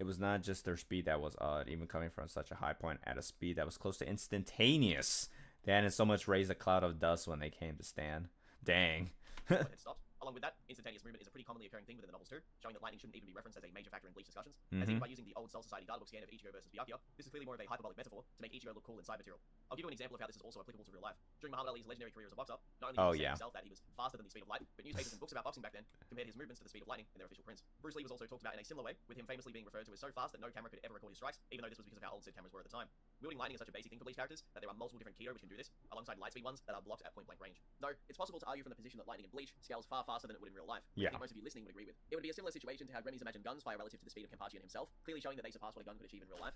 It was not just their speed that was odd, even coming from such a high point at a speed that was close to instantaneous. They hadn't so much raised a cloud of dust when they came to stand. Dang. it stopped. Along with that, instantaneous movement is a pretty commonly occurring thing within the novels too, showing that lightning shouldn't even be referenced as a major factor in Bleach discussions. As even by using the old Cell Society Guidebook scan of Ichigo versus Byakuya, this is clearly more of a hyperbolic metaphor to make Ichigo look cool in side material. I'll give you an example of how this is also applicable to real life. During Muhammad Ali's legendary career as a boxer, not only did he say himself that he was faster than the speed of light, but newspapers and books about boxing back then compared his movements to the speed of lightning in their official prints. Bruce Lee was also talked about in a similar way, with him famously being referred to as so fast that no camera could ever record his strikes, even though this was because of how old said cameras were at the time. Wielding lightning is such a basic thing for Bleach characters that there are multiple different Kido which can do this, alongside lightspeed ones that are blocked at point-blank range. No, it's possible to argue from the position that lightning in Bleach scales far faster than it would in real life. Yeah. I think most of you listening would agree with. It would be a similar situation to how Remy's imagined guns fire relative to the speed of Kenpachi himself, clearly showing that they surpass what a gun could achieve in real life.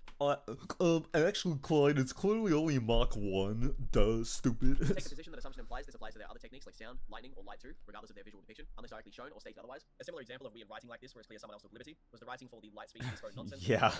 Actually, Clyde, it's clearly only Mach 1. Duh, stupid. Take the position that assumption implies this applies to their other techniques like sound, lightning, or light too, regardless of their visual depiction, unless directly shown or stated otherwise. A similar example of weird writing like this, where it's clear someone else took liberty, was the writing for the light speed disco nonsense. Yeah.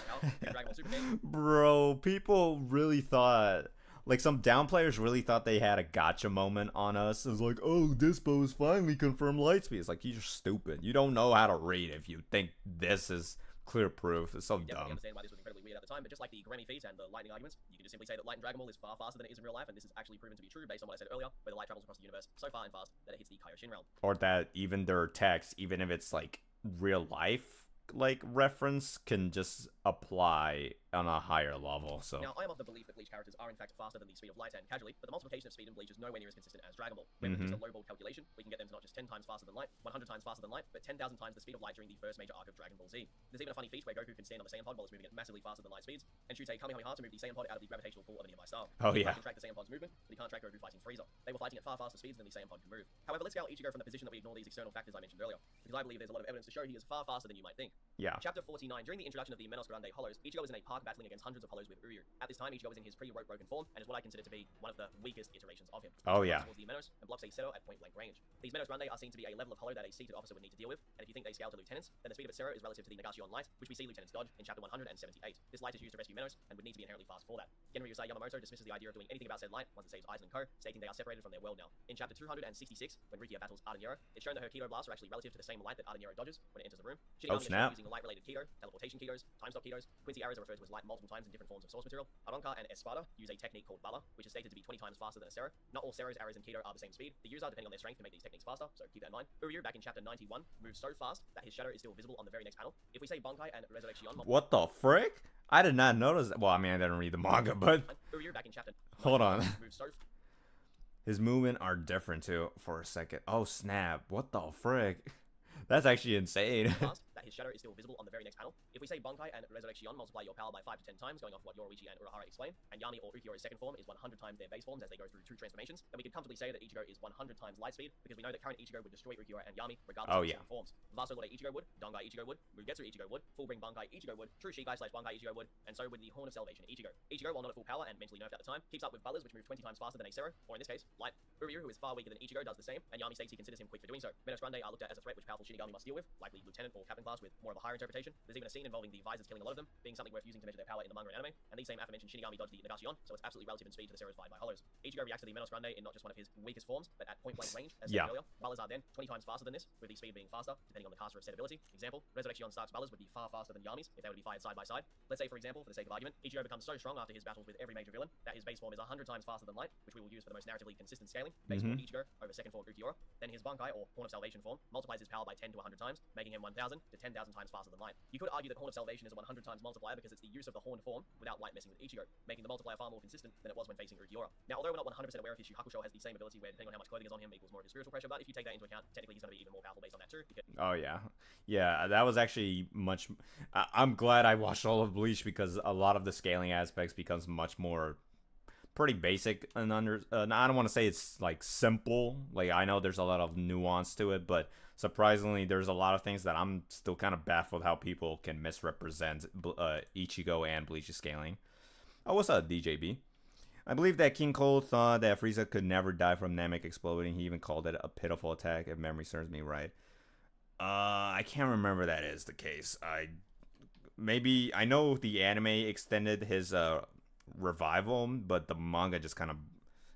Dragon Ball Super game. Bro, people really thought, like, some down players really thought they had a gotcha moment on us. It's like, oh, Dispo's finally confirmed lightspeed. It's like, you're stupid. You don't know how to read if you think this is clear proof. It's so Definitely dumb. understand why this was incredibly weird at the time, but just like the Grammy feats and the lightning arguments, you can just simply say that light in Dragon Ball is far faster than it is in real life, and this is actually proven to be true based on what I said earlier, where the light travels across the universe so far and fast that it hits the Kaioshin realm. Or that even their text, even if it's like real life, like reference, can just apply on a higher level. So Now, I am of the belief that Bleach characters are in fact faster than the speed of light and casually, but the multiplication of speed in Bleach is nowhere near as consistent as Dragon Ball. When with just a low-ball calculation, we can get them to not just 10 times faster than light, 100 times faster than light, but 10,000 times the speed of light during the first major arc of Dragon Ball Z. There's even a funny feat where Goku can stand on the Saiyan pod while it's moving at massively faster than light speeds, and shoots a Kamehameha to move the Saiyan pod out of the gravitational pull of a nearby star. Oh, He yeah. can track the Saiyan pod's movement, but he can't track Goku fighting Frieza. They were fighting at far faster speeds than the Saiyan pod can move. However, let's scale Ichigo from the position that we ignore these external factors I mentioned earlier, because I believe there's a lot of evidence to show he is far faster than you might think. yeah. Chapter 49, during the introduction of the Menos Grande Hollows, Ichigo is in a park battling against hundreds of Hollows with Uryu. At this time, Ichigo is in his pre-rope broken form, and is what I consider to be one of the weakest iterations of him. Oh, Ichigo yeah. runs towards the Menos and blocks a Zero at point-blank range. These Menos Grande are seen to be a level of Hollow that a seated officer would need to deal with, and if you think they scale to lieutenants, then the speed of a Zero is relative to the Nagashi on light, which we see lieutenants dodge in chapter 178. This light is used to rescue Menos, and would need to be inherently fast for that. Genryu Yamamoto dismisses the idea of doing anything about said light once it saves Aizen and Co., stating they are separated from their world now. In chapter 266, when Rukia battles Ardenero, it's shown that her Kido blasts are actually relative to the same light that Ardenero dodges when it enters the room. Oh, Shinigami is snap. shown using light-related Kido, teleportation Kidos, time-stop Kidos. Quincy arrows are referred to as light multiple times in different forms of source material. Aronka and Espada use a technique called Bala, which is stated to be 20 times faster than a Sero. Not all Seros, arrows, and Kido are the same speed. The user, depending on their strength, can make these techniques faster, so keep that in mind. Uryu, back in chapter 91, moves so fast that his shadow is still visible on the very next panel. If we say Bankai and Resurrection, What the frick? I did not notice that. Well, I mean, I didn't read the manga, but Uryu, back in chapter hold on. moves so His movement are different too for a second. Oh, snap. What the frick? That's actually insane. fast that his shadow is still visible on the very next panel. If we say Bankai and Resurrection multiply your power by 5 to 10 times, going off what Yoruichi and Urahara explain, and Yami or Ukiyo's second form is 100 times their base forms as they go through two transformations, then we can comfortably say that Ichigo is 100 times light speed, because we know that current Ichigo would destroy Ukiyo and Yami regardless Oh, of yeah. their forms. Vaso Lore Ichigo would, Dangai Ichigo would, Mugetsu Ichigo would, Fullbring Bankai Ichigo would, True Shigai / Bankai Ichigo would, and so would the Horn of Salvation Ichigo. Ichigo, while not at full power and mentally nerfed at the time, keeps up with Ballas, which move 20 times faster than a Zero, or in this case, light. Uryu, who is far weaker than Ichigo, does the same, and Yami states he considers him quick for doing so. Menos Grande are looked at as a threat which powerful Shinigami must deal with, likely lieutenant or captain class with more of a higher interpretation. There's even a scene involving the visors killing a lot of them, being something worth using to measure their power in the manga and anime, and these same aforementioned Shinigami dodge the Nagashi on, so it's absolutely relative in speed to the Zeros vied by Hollows. Ichigo reacts to the Menos Grande in not just one of his weakest forms, but at point-blank range, as Yeah. said earlier. Ballas are then 20 times faster than this, with the speed being faster, depending on the caster of said ability. Example, Resurrection Stark's Ballas would be far faster than Yami's if they were to be fired side by side. Let's say, for example, for the sake of argument, Ichigo becomes so strong after his battles with every major villain that his base form is 100 times faster than light, which we will use for the most narratively consistent scaling. Base form Ichigo over second form Ukiyo. Then his Bankai, or Horn of Salvation form, multiplies his power by 10 to 100 times, making him 1,000 to 10,000 times faster than light. You could argue that Horn of Salvation is a 100 times multiplier because it's the use of the horned form without light messing with Ichigo, making the multiplier far more consistent than it was when facing Ukiyo. Now, although we're not 100% aware if his Shuhakusho has the same ability where depending on how much clothing is on him equals more of his spiritual pressure, but if you take that into account, technically he's going to be even more powerful based on that too. Because Oh yeah, yeah. That was actually much. I'm glad I watched all of Bleach because a lot of the scaling aspects becomes much more pretty basic and under. I don't want to say it's like simple. Like I know there's a lot of nuance to it, but surprisingly, there's a lot of things that I'm still kind of baffled how people can misrepresent Ichigo and Bleach's scaling. Oh, what's up, DJB? I believe that King Cole thought that Frieza could never die from Namek exploding. He even called it a pitiful attack, if memory serves me right. I can't remember that is the case. I know the anime extended his revival, but the manga just kind of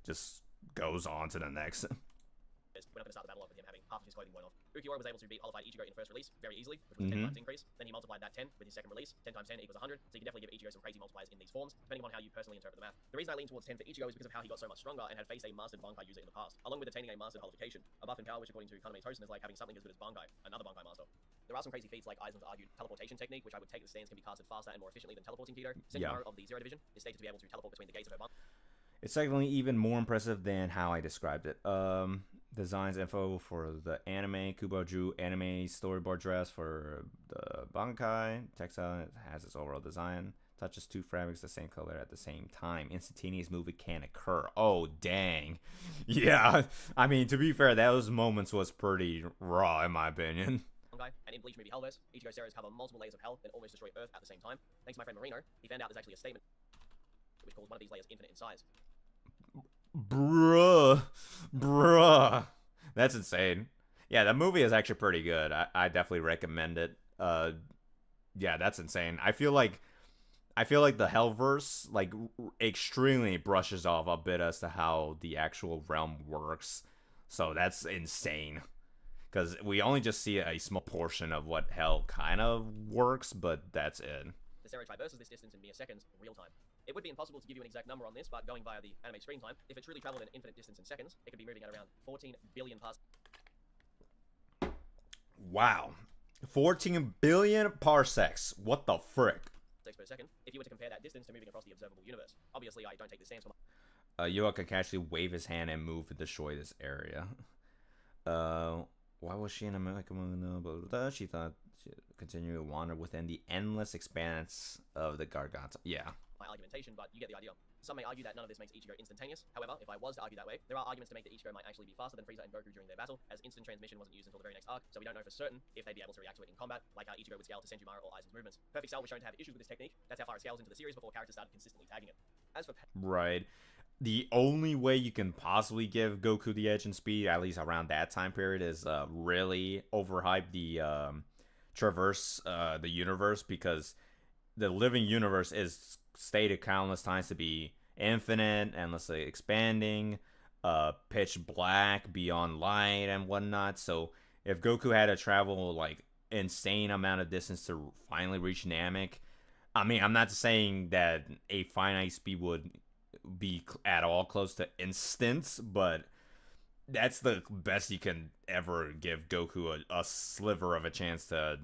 just goes on to the next. we're not going to start the battle off with him having half of his clothing blown off. Ukiyo was able to beat Olified Ichigo in first release very easily, which was a 10 times increase. Then he multiplied that 10 with his second release. 10 times 10 equals 100, so you can definitely give Ichigo some crazy multipliers in these forms, depending on how you personally interpret the math. The reason I lean towards 10 for Ichigo is because of how he got so much stronger and had faced a mastered Bankai user in the past, along with attaining a mastered holification, a buff in power which according to Kaname Tosin is like having something as good as Bankai, another Bankai master. There are some crazy feats like Aizen's argued teleportation technique, which I would take the stance can be casted faster and more efficiently than teleporting Tito. Senjumaru of the Zero Division is stated to be able to teleport between the gates of her Bankai. It's secondly even more impressive than how I described it. Designs info for the anime. Kubo drew anime storyboard dress for the Bankai. Textile has its overall design. Touches two fabrics the same color at the same time. Instantaneous movement can occur. Oh, dang. Yeah, I mean, to be fair, those moments was pretty raw, in my opinion. And in Bleach movie Hellverse, Ichigo Seras cover multiple layers of hell that almost destroy Earth at the same time. Thanks to my friend Marino, he found out there's actually a statement which calls one of these layers infinite in size. Bruh. That's insane. Yeah, the movie is actually pretty good. I definitely recommend it. Yeah, that's insane. I feel like the Hellverse like extremely brushes off a bit as to how the actual realm works. So that's insane. Because we only just see a small portion of what Hell kind of works, but that's it. The Sera traverses this distance in mere seconds, real time. It would be impossible to give you an exact number on this, but going via the anime screen time, if it truly traveled an infinite distance in seconds, it could be moving at around 14 billion parsecs. Wow. 14 billion parsecs. What the frick? Per second, if you were to compare that distance to moving across the observable universe. Obviously, I don't take this stance for Yoa can actually wave his hand and move and destroy this area. Why was she in America? She thought she'd continue to wander within the endless expanse of the Garganta. Yeah. my argumentation, but you get the idea. Some may argue that none of this makes Ichigo instantaneous. However, if I was to argue that way, there are arguments to make that Ichigo might actually be faster than Frieza and Goku during their battle, as instant transmission wasn't used until the very next arc, so we don't know for certain if they'd be able to react to it in combat, like how Ichigo would scale to Senjumaru or Aizen's movements. Perfect Cell was shown to have issues with this technique. That's how far it scales into the series before characters started consistently tagging it. As for right. The only way you can possibly give Goku the edge in speed, at least around that time period, is really overhype the traverse the universe, because the living universe is stated countless times to be infinite, endlessly expanding, pitch black, beyond light, and whatnot. So if Goku had to travel like insane amount of distance to finally reach Namek, I mean, I'm not saying that a finite speed would be at all close to instant, but that's the best you can ever give Goku a sliver of a chance to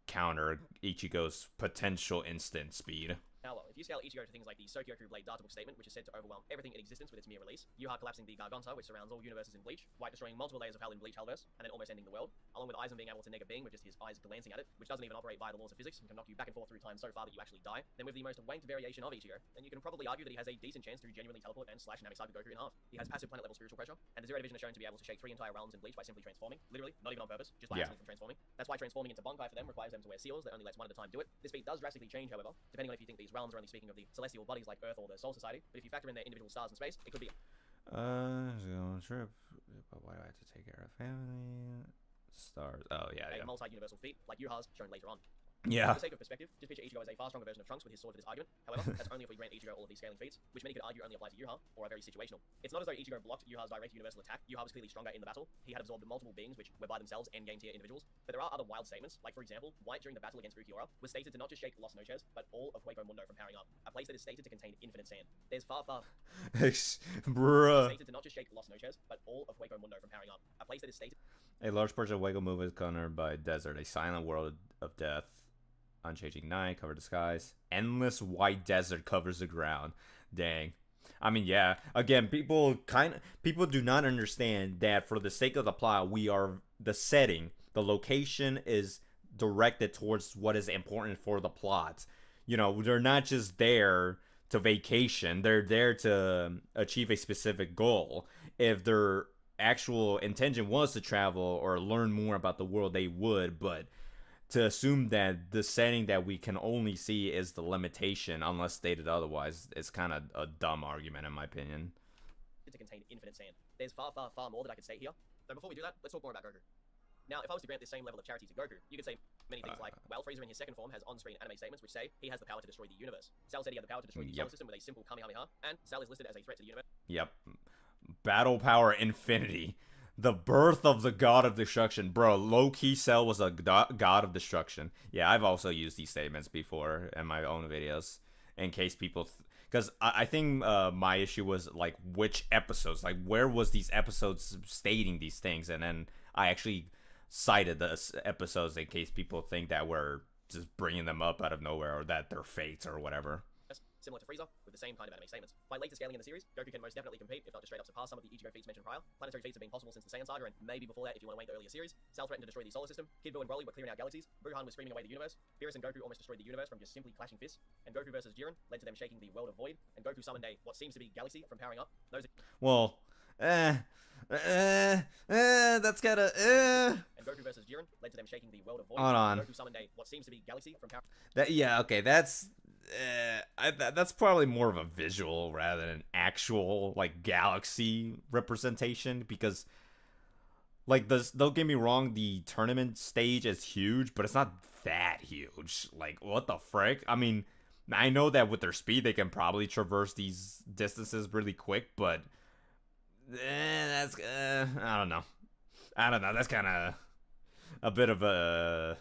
counter Ichigo's potential instant speed. Now, if you scale Ichigo to things like the Sokyoku Blade Data Book statement, which is said to overwhelm everything in existence with its mere release, Yuha collapsing the Garganta, which surrounds all universes in Bleach, White destroying multiple layers of hell in Bleach Hellverse, and then almost ending the world, along with Aizen being able to neg a being with just his eyes glancing at it, which doesn't even operate by the laws of physics and can knock you back and forth through time so far that you actually die, then with the most wanked variation of Ichigo, then you can probably argue that he has a decent chance to genuinely teleport and slash Namek Saga Goku in half. He has passive planet level spiritual pressure, and the Zero Division is shown to be able to shake 3 entire realms in Bleach by simply transforming, literally, not even on purpose, just by accident from transforming. That's why transforming into Bankai for them requires them to wear seals that only lets one at a time do it. This feat does drastically change, however, depending on if you think these realms are only speaking of the celestial bodies like Earth or the Soul Society, but if you factor in their individual stars in space, it could be On a trip, but why do I have to take care of family? Stars. Oh, yeah, a multi-universal feat, like Yuha's, shown later on. Yeah. For the sake of perspective, just picture Ichigo as a far stronger version of Trunks with his sword for this argument. However, that's only if we grant Ichigo all of these scaling feats, which many could argue only apply to Yuha, or are very situational. It's not as though Ichigo blocked Yuha's direct universal attack. Yuha was clearly stronger in the battle. He had absorbed multiple beings which were by themselves endgame tier individuals. But there are other wild statements, like for example, White during the battle against Ukiyo was stated to not just shake Lost Noches, but all of Hueco Mundo from powering up, a place that is stated to contain infinite sand. There's far Bruh. stated to not just shake Lost Noches, but all of Hueco Mundo from powering up, a place that is stated. A large portion of Wego Move is covered by desert, a silent world of death. Unchanging night, covered the skies. Endless white desert covers the ground. Dang. I mean, yeah. Again, people do not understand that for the sake of the plot, the setting, the location is directed towards what is important for the plot. You know, they're not just there to vacation. They're there to achieve a specific goal. If their actual intention was to travel or learn more about the world, they would, but to assume that the setting that we can only see is the limitation, unless stated otherwise, is kind of a dumb argument, in my opinion. To contain infinite sand. There's far more that I could say here. Though before we do that, let's talk more about Goku. Now, if I was to grant this same level of charity to Goku, you could say many things like, well, Frieza in his second form has on-screen anime statements which say he has the power to destroy the universe. Cell said he had the power to destroy the solar system with a simple Kamehameha, and Cell is listed as a threat to the universe. Yep. Battle power infinity. The birth of the god of destruction. Bro, low-key Cell was a god of destruction. Yeah, I've also used these statements before in my own videos. In case people... Because I think my issue was, like, which episodes? Like, where was these episodes stating these things? And then I actually cited the episodes in case people think that we're just bringing them up out of nowhere or that they're fates or whatever. Similar to Frieza, with the same kind of anime statements. By later scaling in the series, Goku can most definitely compete, if not just straight up surpass some of the Ichigo feats mentioned prior. Planetary feats have been possible since the Saiyan saga, and maybe before that if you want to wait the earlier series. Cell threatened to destroy the solar system, Kid Buu and Broly were clearing out galaxies, Bruhan was screaming away the universe, Beerus and Goku almost destroyed the universe from just simply clashing fists, and Goku versus Jiren led to them shaking the world of Void, and Goku summoned a, what seems to be galaxy from powering up. Those are... Well, that's kinda, And Goku versus Jiren led to them shaking the world of Void. Hold on. Goku summoned a, what seems to be galaxy from powering... Yeah, okay, that's that's probably more of a visual rather than an actual like galaxy representation, because like don't get me wrong, the tournament stage is huge, but it's not that huge. Like, what the frick? I mean, I know that with their speed they can probably traverse these distances really quick, but that's I don't know. That's kind of a bit of a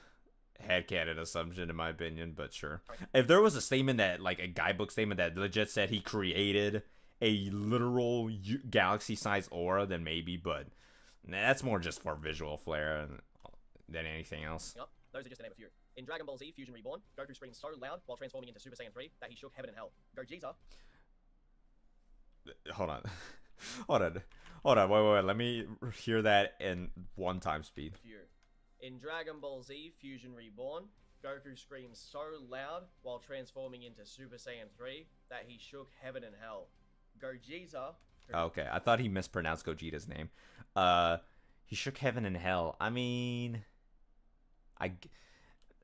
headcanon assumption in my opinion, but sure. If there was a statement that, like a guidebook statement that legit said he created a literal galaxy-sized aura, then maybe, but that's more just for visual flair than anything else. Yep, those are just to name a few. In Dragon Ball Z Fusion Reborn, Goku screamed so loud while transforming into Super Saiyan 3 that he shook heaven and hell. Gogeta... Hold on. Wait, let me hear that in 1x speed. In Dragon Ball Z Fusion Reborn, Goku screamed so loud while transforming into Super Saiyan 3 that he shook heaven and hell. Gogeta... Okay, I thought he mispronounced Gogeta's name. He shook heaven and hell. I mean,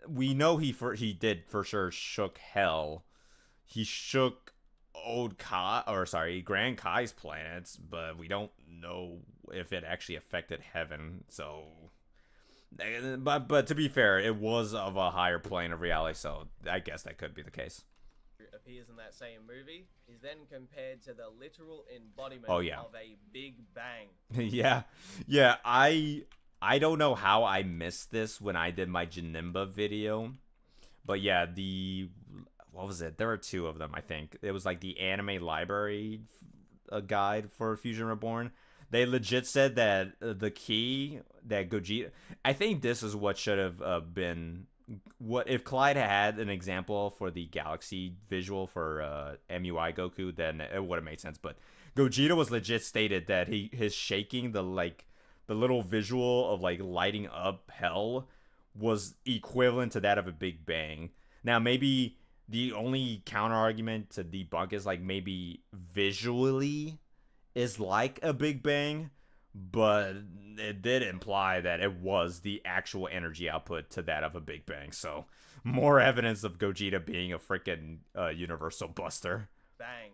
we know he did for sure shook hell. He shook Grand Kai's planets, but we don't know if it actually affected heaven. So, but to be fair, it was of a higher plane of reality, so I guess that could be the case. Appears in that same movie is then compared to the literal embodiment of a Big Bang. yeah. I don't know how I missed this when I did my Janemba video, but yeah, what was it? There were two of them, I think. It was like the anime library guide for Fusion Reborn. They legit said that the key that Gogeta... I think this is what should have been... What if Clyde had an example for the galaxy visual for MUI Goku, then it would have made sense. But Gogeta was legit stated that his shaking, the little visual of like lighting up hell, was equivalent to that of a Big Bang. Now maybe the only counter argument to debunk is like maybe visually is like a Big Bang, but it did imply that it was the actual energy output to that of a Big Bang. So more evidence of Gogeta being a freaking universal buster. Bang.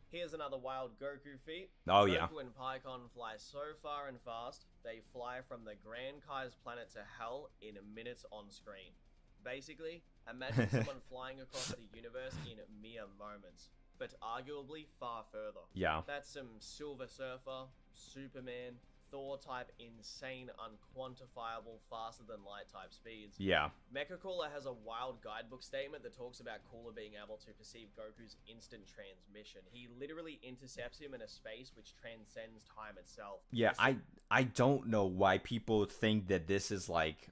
Here's another wild Goku feat. Oh, yeah. Goku and Pikkon fly so far and fast, they fly from the Grand Kai's planet to Hell in minutes on screen. Basically, imagine someone flying across the universe in mere moments, but arguably far further. Yeah. That's some Silver Surfer, Superman, Thor-type insane, unquantifiable, faster-than-light type speeds. Yeah. Mecha has a wild guidebook statement that talks about Cooler being able to perceive Goku's instant transmission. He literally intercepts him in a space which transcends time itself. Yeah, I don't know why people think that this is like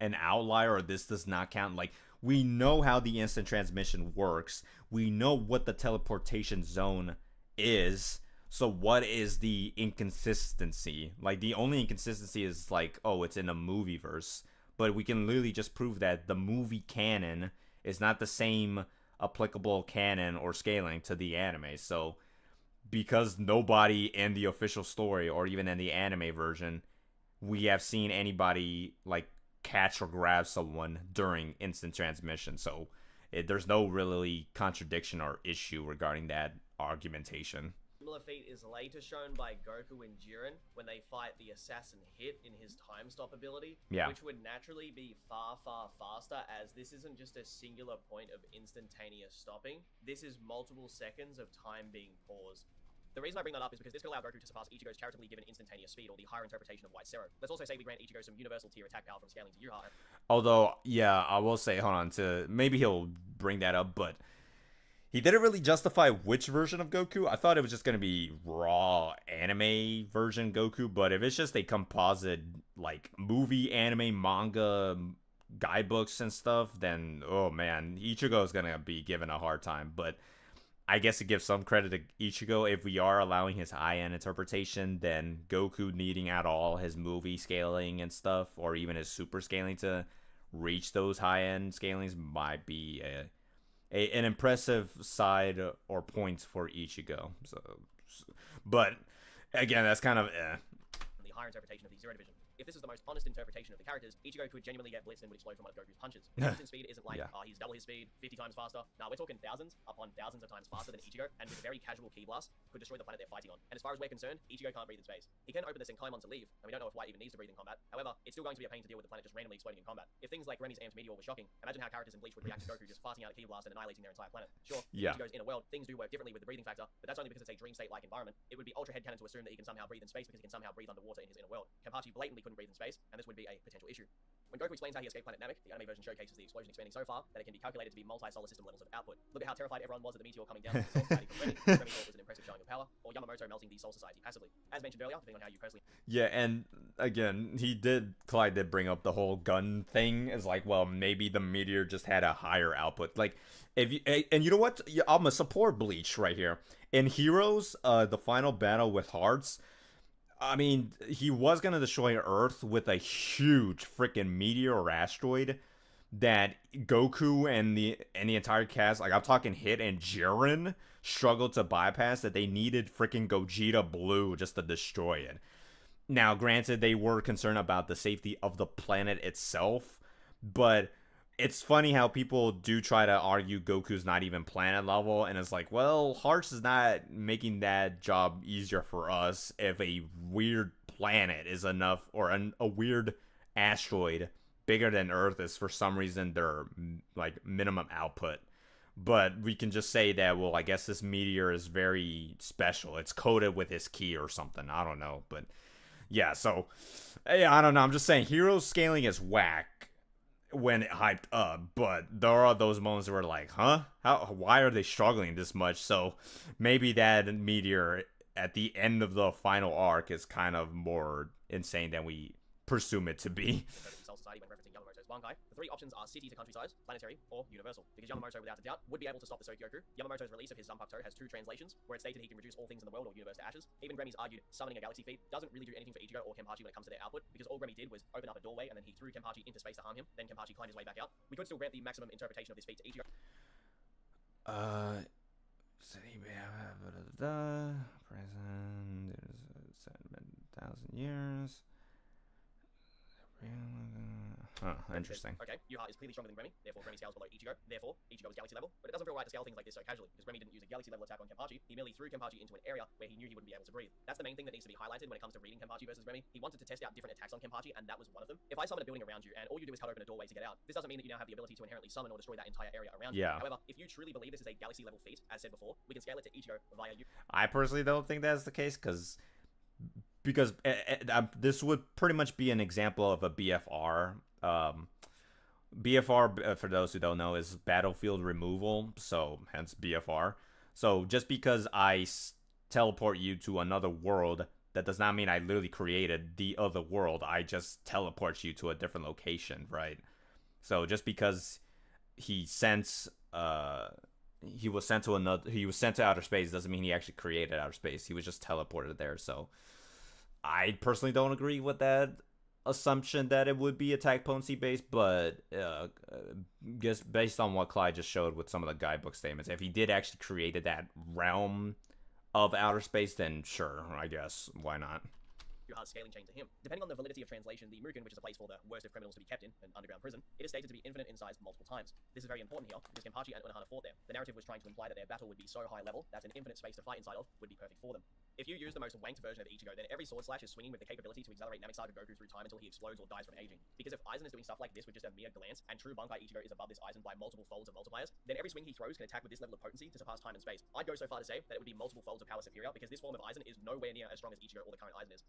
an outlier or this does not count. Like, we know how the instant transmission works. We know what the teleportation zone is. So what is the inconsistency? Like, the only inconsistency is like, oh, it's in a movie verse. But we can literally just prove that the movie canon is not the same applicable canon or scaling to the anime. So because nobody in the official story or even in the anime version, we have seen anybody like catch or grab someone during instant transmission. So there's no really contradiction or issue regarding that argumentation. Similar feat is later shown by Goku and Jiren when they fight the Assassin Hit in his time stop ability, which would naturally be far, far faster, as this isn't just a singular point of instantaneous stopping. This is multiple seconds of time being paused. The reason I bring that up is because this could allow Goku to surpass Ichigo's charitably given instantaneous speed, or the higher interpretation of White Zero. Let's also say we grant Ichigo some universal tier attack power from scaling to Yuha. Although, yeah, I will say, hold on, to maybe he'll bring that up, but he didn't really justify which version of Goku. I thought it was just going to be raw anime version Goku, but if it's just a composite, like, movie, anime, manga, guidebooks and stuff, then, oh man, Ichigo's going to be given a hard time. But I guess to give some credit to Ichigo, if we are allowing his high-end interpretation, then Goku needing at all his movie scaling and stuff, or even his super scaling to reach those high-end scalings might be an impressive side or points for Ichigo. But again, that's kind of The higher interpretation of the Zero Division. If this is the most honest interpretation of the characters, Ichigo could genuinely get blitzed and would explode from one of Goku's punches. Instant speed isn't like, he's double his speed, 50 times faster. Nah, we're talking thousands upon thousands of times faster than Ichigo, and with a very casual ki blast, could destroy the planet they're fighting on. And as far as we're concerned, Ichigo can't breathe in space. He can open the Senkaimon to leave, and we don't know if White even needs to breathe in combat. However, it's still going to be a pain to deal with the planet just randomly exploding in combat. If things like Remy's Amped Meteor were shocking, imagine how characters in Bleach would react to Goku just farting out a ki blast and annihilating their entire planet. Sure, Ichigo's inner world, things do work differently with the breathing factor, but that's only because it's a dream state-like environment. It would be ultra headcanon to assume that he can somehow breathe in space because he can somehow breathe underwater in his inner world. Kenpachi blatantly couldn't breathe in space, and this would be a potential issue. When Goku explains how he escaped planet Namek, the anime version showcases the explosion expanding so far that it can be calculated to be multi-solar system levels of output. Look at how terrified everyone was at the meteor coming down from the Soul Society from Remy. Remy thought it was an impressive showing of power, or Yamamoto melting the Soul Society passively. As mentioned earlier, depending on how you personally... Yeah, and again, Clyde did bring up the whole gun thing as like, well, maybe the meteor just had a higher output. Like, if you, and you know what? I'm gonna support Bleach right here. In Heroes, the final battle with Hearts, I mean, he was going to destroy Earth with a huge freaking meteor or asteroid that Goku and the entire cast, like I'm talking Hit and Jiren, struggled to bypass, that they needed freaking Gogeta Blue just to destroy it. Now, granted, they were concerned about the safety of the planet itself, but it's funny how people do try to argue Goku's not even planet level, and it's like, well, Hearts is not making that job easier for us if a weird planet is enough, or a weird asteroid bigger than Earth is for some reason their like minimum output. But we can just say that, well, I guess this meteor is very special. It's coated with his ki or something. I don't know, but yeah, so yeah, I don't know. I'm just saying, hero scaling is whack when it hyped up, but there are those moments where like, huh? Why are they struggling this much? So maybe that meteor at the end of the final arc is kind of more insane than we presume it to be. Soul Society when referencing Yamamoto's Bankai. The three options are city to countryside, planetary, or universal. Because Yamamoto, without a doubt, would be able to stop the Sokyoku. Yamamoto's release of his Zanpakuto has two translations, where it stated he can reduce all things in the world or universe to ashes. Even Remy's argued summoning a galaxy feat doesn't really do anything for Ichigo or Kenpachi when it comes to their output, because all Remy did was open up a doorway and then he threw Kenpachi into space to harm him. Then Kenpachi climbed his way back out. We could still grant the maximum interpretation of this feat to Ichigo. Present, 7,000 years. Huh, interesting. Okay, Yuha is clearly stronger than Remy, therefore Remy scales below Ichigo, therefore Ichigo is galaxy level, but it doesn't feel right to scale things like this so casually, because Remy didn't use a galaxy level attack on Kenpachi, he merely threw Kenpachi into an area where he knew he wouldn't be able to breathe. That's the main thing that needs to be highlighted when it comes to reading Kenpachi versus Remy. He wanted to test out different attacks on Kenpachi, and that was one of them. If I summon a building around you, and all you do is cut open a doorway to get out, this doesn't mean that you now have the ability to inherently summon or destroy that entire area around you. However, if you truly believe this is a galaxy level feat, as said before, we can scale it to Ichigo via you. I personally don't think that's the case, because this would pretty much be an example of a BFR. BFR, for those who don't know, is battlefield removal, so hence BFR. So just because I teleport you to another world, that does not mean I literally created the other world. I just teleport you to a different location, right? So just because he was sent to outer space doesn't mean he actually created outer space. He was just teleported there. So I personally don't agree with that assumption that it would be attack potency based, but just based on what Clyde just showed with some of the guidebook statements, if he did actually created that realm of outer space, then sure, I guess, why not? Yuha's scaling chain to him. Depending on the validity of translation, the Mugen, which is a place for the worst of criminals to be kept in, an underground prison, it is stated to be infinite in size multiple times. This is very important here, because Kenpachi and Unohana fought there. The narrative was trying to imply that their battle would be so high level that an infinite space to fight inside of would be perfect for them. If you use the most wanked version of Ichigo, then every sword slash is swinging with the capability to accelerate Namek Saga Goku through time until he explodes or dies from aging. Because if Aizen is doing stuff like this with just a mere glance, and true Bankai Ichigo is above this Aizen by multiple folds of multipliers, then every swing he throws can attack with this level of potency to surpass time and space. I'd go so far to say that it would be multiple folds of power superior, because this form of Aizen is nowhere near as strong as Ichigo or the current Aizen is.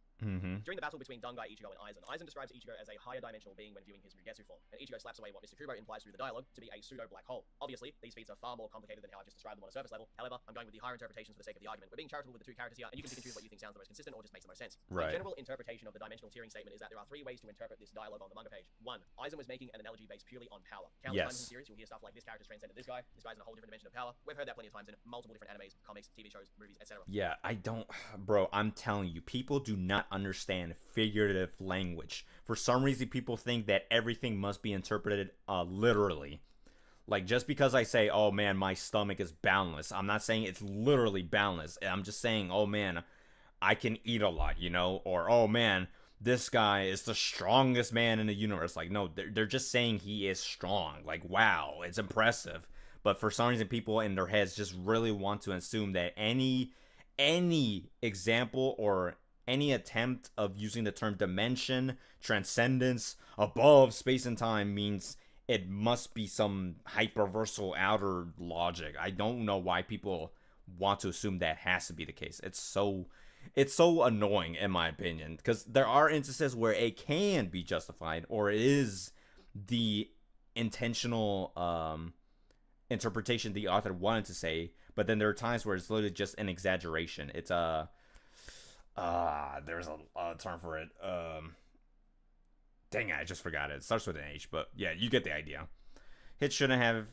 During the battle between Dangai, Ichigo, and Aizen describes Ichigo as a higher dimensional being when viewing his Ryugetsu form, and Ichigo slaps away what Mr. Kubo implies through the dialogue to be a pseudo-black hole. Obviously, these feats are far more complicated than how I've just described them on a surface level. However, I'm going with the higher interpretations for the sake of the argument. We're being charitable with the two characters here, and you can pick and choose what you think sounds the most consistent or just makes the most sense. Right. The general interpretation of the dimensional tiering statement is that there are three ways to interpret this dialogue on the manga page. One, Aizen was making an analogy based purely on power. Countless times in the series, you'll hear stuff like this character's transcended this guy's in a whole different dimension of power. We've heard that plenty of times in multiple different animes, comics, TV shows, movies, etc. Yeah, I don't... Bro, I'm telling you, people do not understand figurative language. For some reason, people think that everything must be interpreted literally. Like, just because I say, oh man, my stomach is boundless, I'm not saying it's literally boundless. I'm just saying, oh man, I can eat a lot, you know? Or, oh man, this guy is the strongest man in the universe. Like, no, they're just saying he is strong. Like, wow, it's impressive. But for some reason, people in their heads just really want to assume that any example or any attempt of using the term dimension, transcendence, above space and time means it must be some hyperversal outer logic. I don't know why people want to assume that has to be the case. It's so annoying, in my opinion, because there are instances where it can be justified, or it is the intentional interpretation the author wanted to say, but then there are times where it's literally just an exaggeration. It's there's a term for it. Dang it, I just forgot it. It starts with an H, but yeah, you get the idea. Hit shouldn't have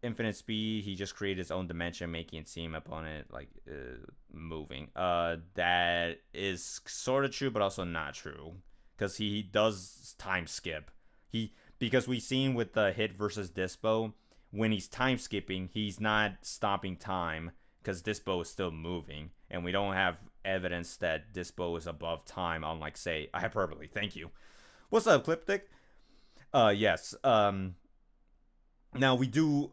infinite speed. He just created his own dimension, making it seem opponent like moving. That is sort of true, but also not true, because he does time skip. Because we've seen with the Hit versus Dispo, when he's time skipping, he's not stopping time because Dispo is still moving, and we don't have evidence that Dispo is above time, unlike, say, a hyperbole. Thank you. What's up, Cliptic? Yes. Now we do.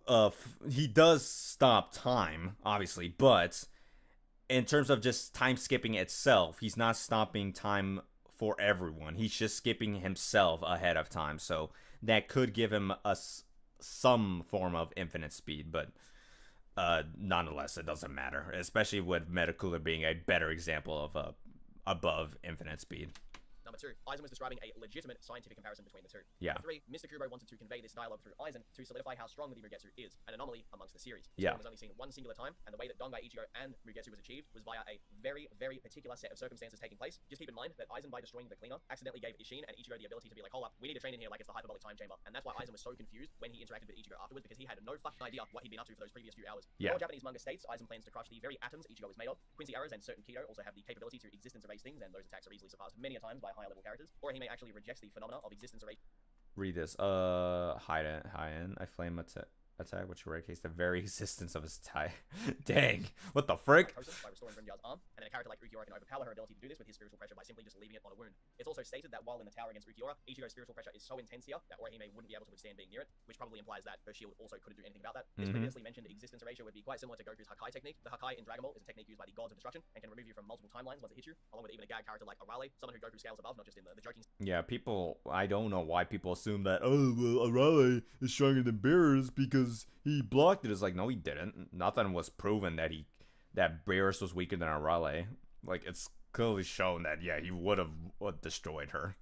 He does stop time, obviously, but in terms of just time skipping itself, he's not stopping time for everyone. He's just skipping himself ahead of time, so that could give him some form of infinite speed, but nonetheless, it doesn't matter, especially with Metacooler being a better example of above infinite speed. Number two, Aizen was describing a legitimate scientific comparison between the two. Yeah. Number three, Mr. Kubo wanted to convey this dialogue through Aizen to solidify how strong the Ryugetsu is, an anomaly amongst the series. Yeah. This was only seen one singular time, and the way that Dangai, Ichigo, and Ryugetsu was achieved was via a very, very particular set of circumstances taking place. Just keep in mind that Aizen, by destroying the cleaner, accidentally gave Ishin and Ichigo the ability to be like, hold up, we need to train in here like it's the hyperbolic time chamber. And that's why Aizen was so confused when he interacted with Ichigo afterwards, because he had no fucking idea what he'd been up to for those previous few hours. Yeah. More Japanese manga states, Aizen plans to crush the very atoms Ichigo is made of. Quincy arrows and certain Kido also have the capability to existence erase things, and those attacks are easily surpassed many a times by higher level characters. Or he may actually reject the phenomena of existence erase. Read this. Hide in. I flame attack, which eradicates the very existence of his tie. Dang. What the frick? By restoring Grimjar's arm, and then a character like Ukiora can overpower her ability to do this with his spiritual pressure by simply just leaving it on a wound. It's also stated that while in the tower against Ukiora, Ichigo's spiritual pressure is so intense here that Orihime wouldn't be able to withstand being near it, which probably implies that her shield also couldn't do anything about that. This previously mentioned existence erasure would be quite similar to Goku's Hakai technique. The Hakai in Dragon Ball is a technique used by the gods of destruction and can remove you from multiple timelines once it hits you, along with even a gag character like Arale, someone who Goku scales above, not just in the joking. Yeah, people, I don't know why people assume that, oh, well, Arale is stronger than Beerus because he blocked it. It's like, no, he didn't. Nothing was proven that Beerus was weaker than Arale. Like, it's clearly shown that, yeah, he would have destroyed her.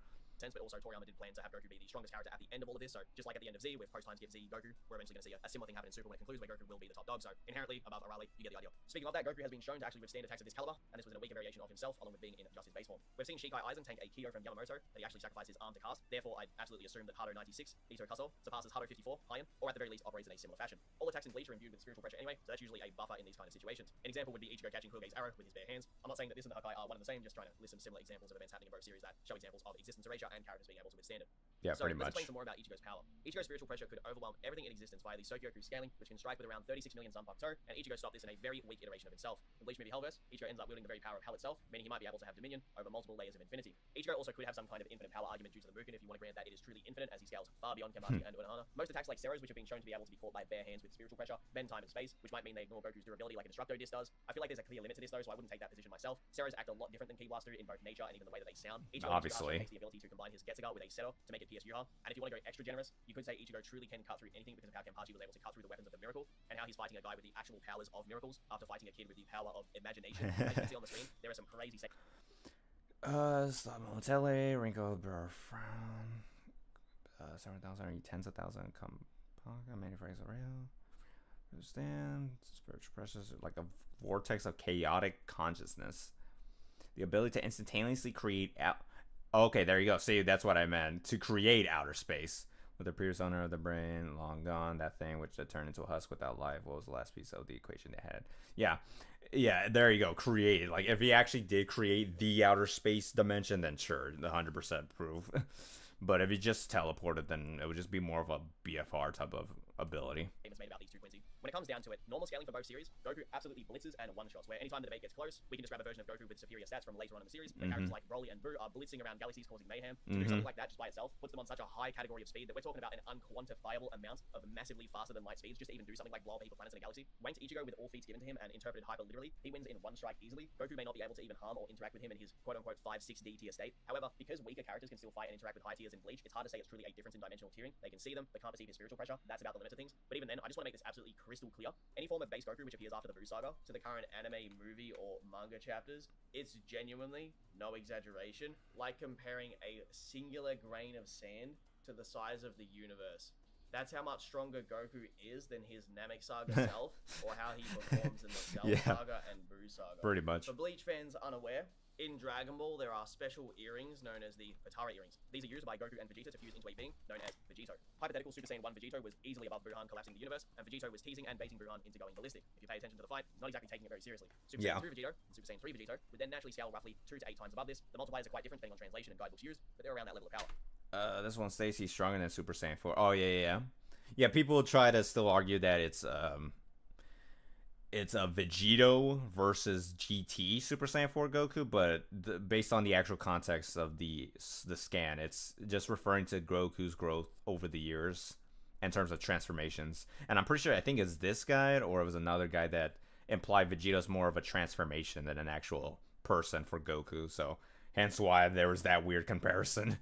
But also Toriyama did plan to have Goku be the strongest character at the end of all of this, so just like at the end of Z with post-time skip Z Goku, we're eventually going to see a similar thing happen in Super when it concludes, where Goku will be the top dog, so inherently above Arale, you get the idea. Speaking of that, Goku has been shown to actually withstand attacks of this caliber, and this was in a weaker variation of himself, along with being in just his base form. We've seen Shikai Aizen tank a Kyo from Yamamoto that he actually sacrificed his arm to cast, therefore I'd absolutely assume that Hado 96, Ito Kaso, surpasses Hado 54, Heian, or at the very least operates in a similar fashion. All attacks in Bleach are imbued with spiritual pressure anyway, so that's usually a buffer in these kind of situations. An example would be Ichigo catching Kuroge's arrow with his bare hands. I'm not saying that this and the Hakai are one and the same, just trying to list some similar examples of events happening in both series that show examples of existence erasure and characters being able to withstand it. Yeah, So pretty let's much. explain some more about Ichigo's power. Ichigo's spiritual pressure could overwhelm everything in existence via the Sokyoku scaling, which can strike with around 36 million Zanpakuto, and Ichigo stopped this in a very weak iteration of himself. In Bleach movie Hellverse, Ichigo ends up wielding the very power of Hell itself, meaning he might be able to have dominion over multiple layers of infinity. Ichigo also could have some kind of infinite power argument due to the Mugen if you want to grant that it is truly infinite, as he scales far beyond Kenpachi and Unohana. Most attacks like Sero's, which have been shown to be able to be caught by bare hands with spiritual pressure, bend time and space, which might mean they ignore Goku's durability like a Destructo disc does. I feel like there's a clear limit to this though, so I wouldn't take that position myself. Sero's act a lot different than Ki Blaster in both nature and even the way that they sound. Ichigo Obviously takes the ability to combine his Getsuga with a Seto to make it pierce Yuha, and if you want to go extra generous, you could say Ichigo truly can cut through anything because of how Kenpachi was able to cut through the weapons of the miracle, and how he's fighting a guy with the actual powers of miracles after fighting a kid with the power of imagination. As you can see on the screen, there are some crazy Stop Motelli, Wrinkle, Bro, Frown, 7,000, tens of thousands, come, many phrases real. Understand, spiritual pressures, like a vortex of chaotic consciousness. The ability to instantaneously create out. Okay, there you go. See, that's what I meant. To create outer space. With the previous owner of the brain long gone, that thing which had turned into a husk without life, what was the last piece of the equation they had? Yeah, there you go. Create. Like, if he actually did create the outer space dimension, then sure, 100% proof. But if he just teleported, then it would just be more of a BFR type of ability. Statements made about these two, Quincy. When it comes down to it, normal scaling for both series, Goku absolutely blitzes and one-shots, where anytime the debate gets close, we can just grab a version of Goku with superior stats from later on in the series, where characters like Broly and Boo are blitzing around galaxies causing mayhem. To do something like that just by itself puts them on such a high category of speed that we're talking about an unquantifiable amount of massively faster than light speeds just to even do something like blow up heap of planets in a galaxy. Ranked Ichigo with all feats given to him and interpreted hyper literally, he wins in one strike easily. Goku may not be able to even harm or interact with him in his quote-unquote 5-6D tier state. However, because weaker characters can still fight and interact with high tiers in Bleach, it's hard to say it's truly a difference in dimensional tiering. They can see them, they can't perceive his spiritual pressure. That's about the limits of things. But even then, I just want to make this absolutely crystal clear. Any form of base Goku which appears after the Buu saga to the current anime, movie, or manga chapters, it's genuinely, no exaggeration, like comparing a singular grain of sand to the size of the universe. That's how much stronger Goku is than his Namek saga self, or how he performs in the Cell saga and Buu saga. Pretty much. For Bleach fans unaware, in Dragon Ball, there are special earrings known as the Potara earrings. These are used by Goku and Vegeta to fuse into a being known as Vegito. Hypothetical Super Saiyan 1 Vegito was easily above Buhan collapsing the universe, and Vegito was teasing and baiting Buhan into going ballistic. If you pay attention to the fight, not exactly taking it very seriously. Super Saiyan 2 Vegito and Super Saiyan 3 Vegito would then naturally scale roughly 2 to 8 times above this. The multipliers are quite different depending on translation and guidebooks used, but they're around that level of power. This one states he's stronger than Super Saiyan 4. Oh, yeah. Yeah, people try to still argue that it's a Vegito versus GT Super Saiyan 4 Goku, but based on the actual context of the scan, it's just referring to Goku's growth over the years in terms of transformations. And I'm pretty sure, I think it's this guy, or it was another guy that implied Vegito's more of a transformation than an actual person for Goku, so hence why there was that weird comparison.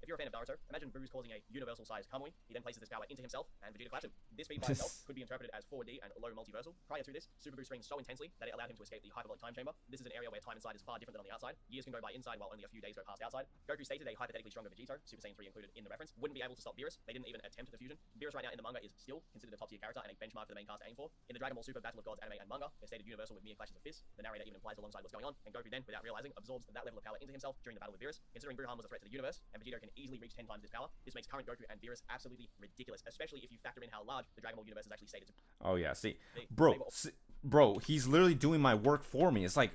If you're a fan of Naruto, imagine Buu's causing a universal-sized Kamui. He then places this power into himself, and Vegeta claps him. This feat by itself could be interpreted as 4D and low multiversal. Prior to this, Super Buu swings so intensely that it allowed him to escape the hyperbolic time chamber. This is an area where time inside is far different than on the outside. Years can go by inside while only a few days go past outside. Goku stated a hypothetically stronger Vegito, Super Saiyan 3 included in the reference, wouldn't be able to stop Beerus. They didn't even attempt the fusion. Beerus right now in the manga is still considered a top-tier character and a benchmark for the main cast to aim for. In the Dragon Ball Super Battle of Gods anime and manga, they're stated universal with mere clashes of fists. The narrator even implies alongside what's going on, and Goku then, without realizing, absorbs that level of power into himself during the battle with Beerus. Considering Buhan was a threat to the universe, and Vegito can easily reach 10 times this power, this makes current Goku and Beerus absolutely ridiculous, especially if you factor in how large the Dragon Ball universe is actually stated to be. Oh yeah, see, bro, he's literally doing my work for me. It's like,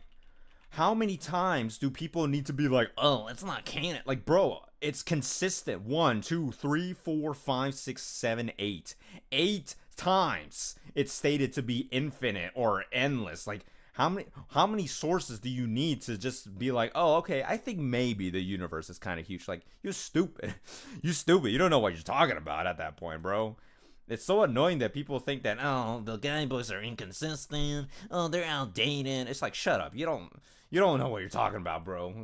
how many times do people need to be like, oh, it's not canon? Like, bro, it's consistent. 1, 2, 3, 4, 5, 6, 7, 8. 8 times it's stated to be infinite or endless. Like, how many sources do you need to just be like, oh, okay, I think maybe the universe is kind of huge? Like, you're stupid. You're stupid. You don't know what you're talking about at that point, bro. It's so annoying that people think that, oh, the guidebooks are inconsistent. Oh, they're outdated. It's like, shut up. You don't know what you're talking about, bro.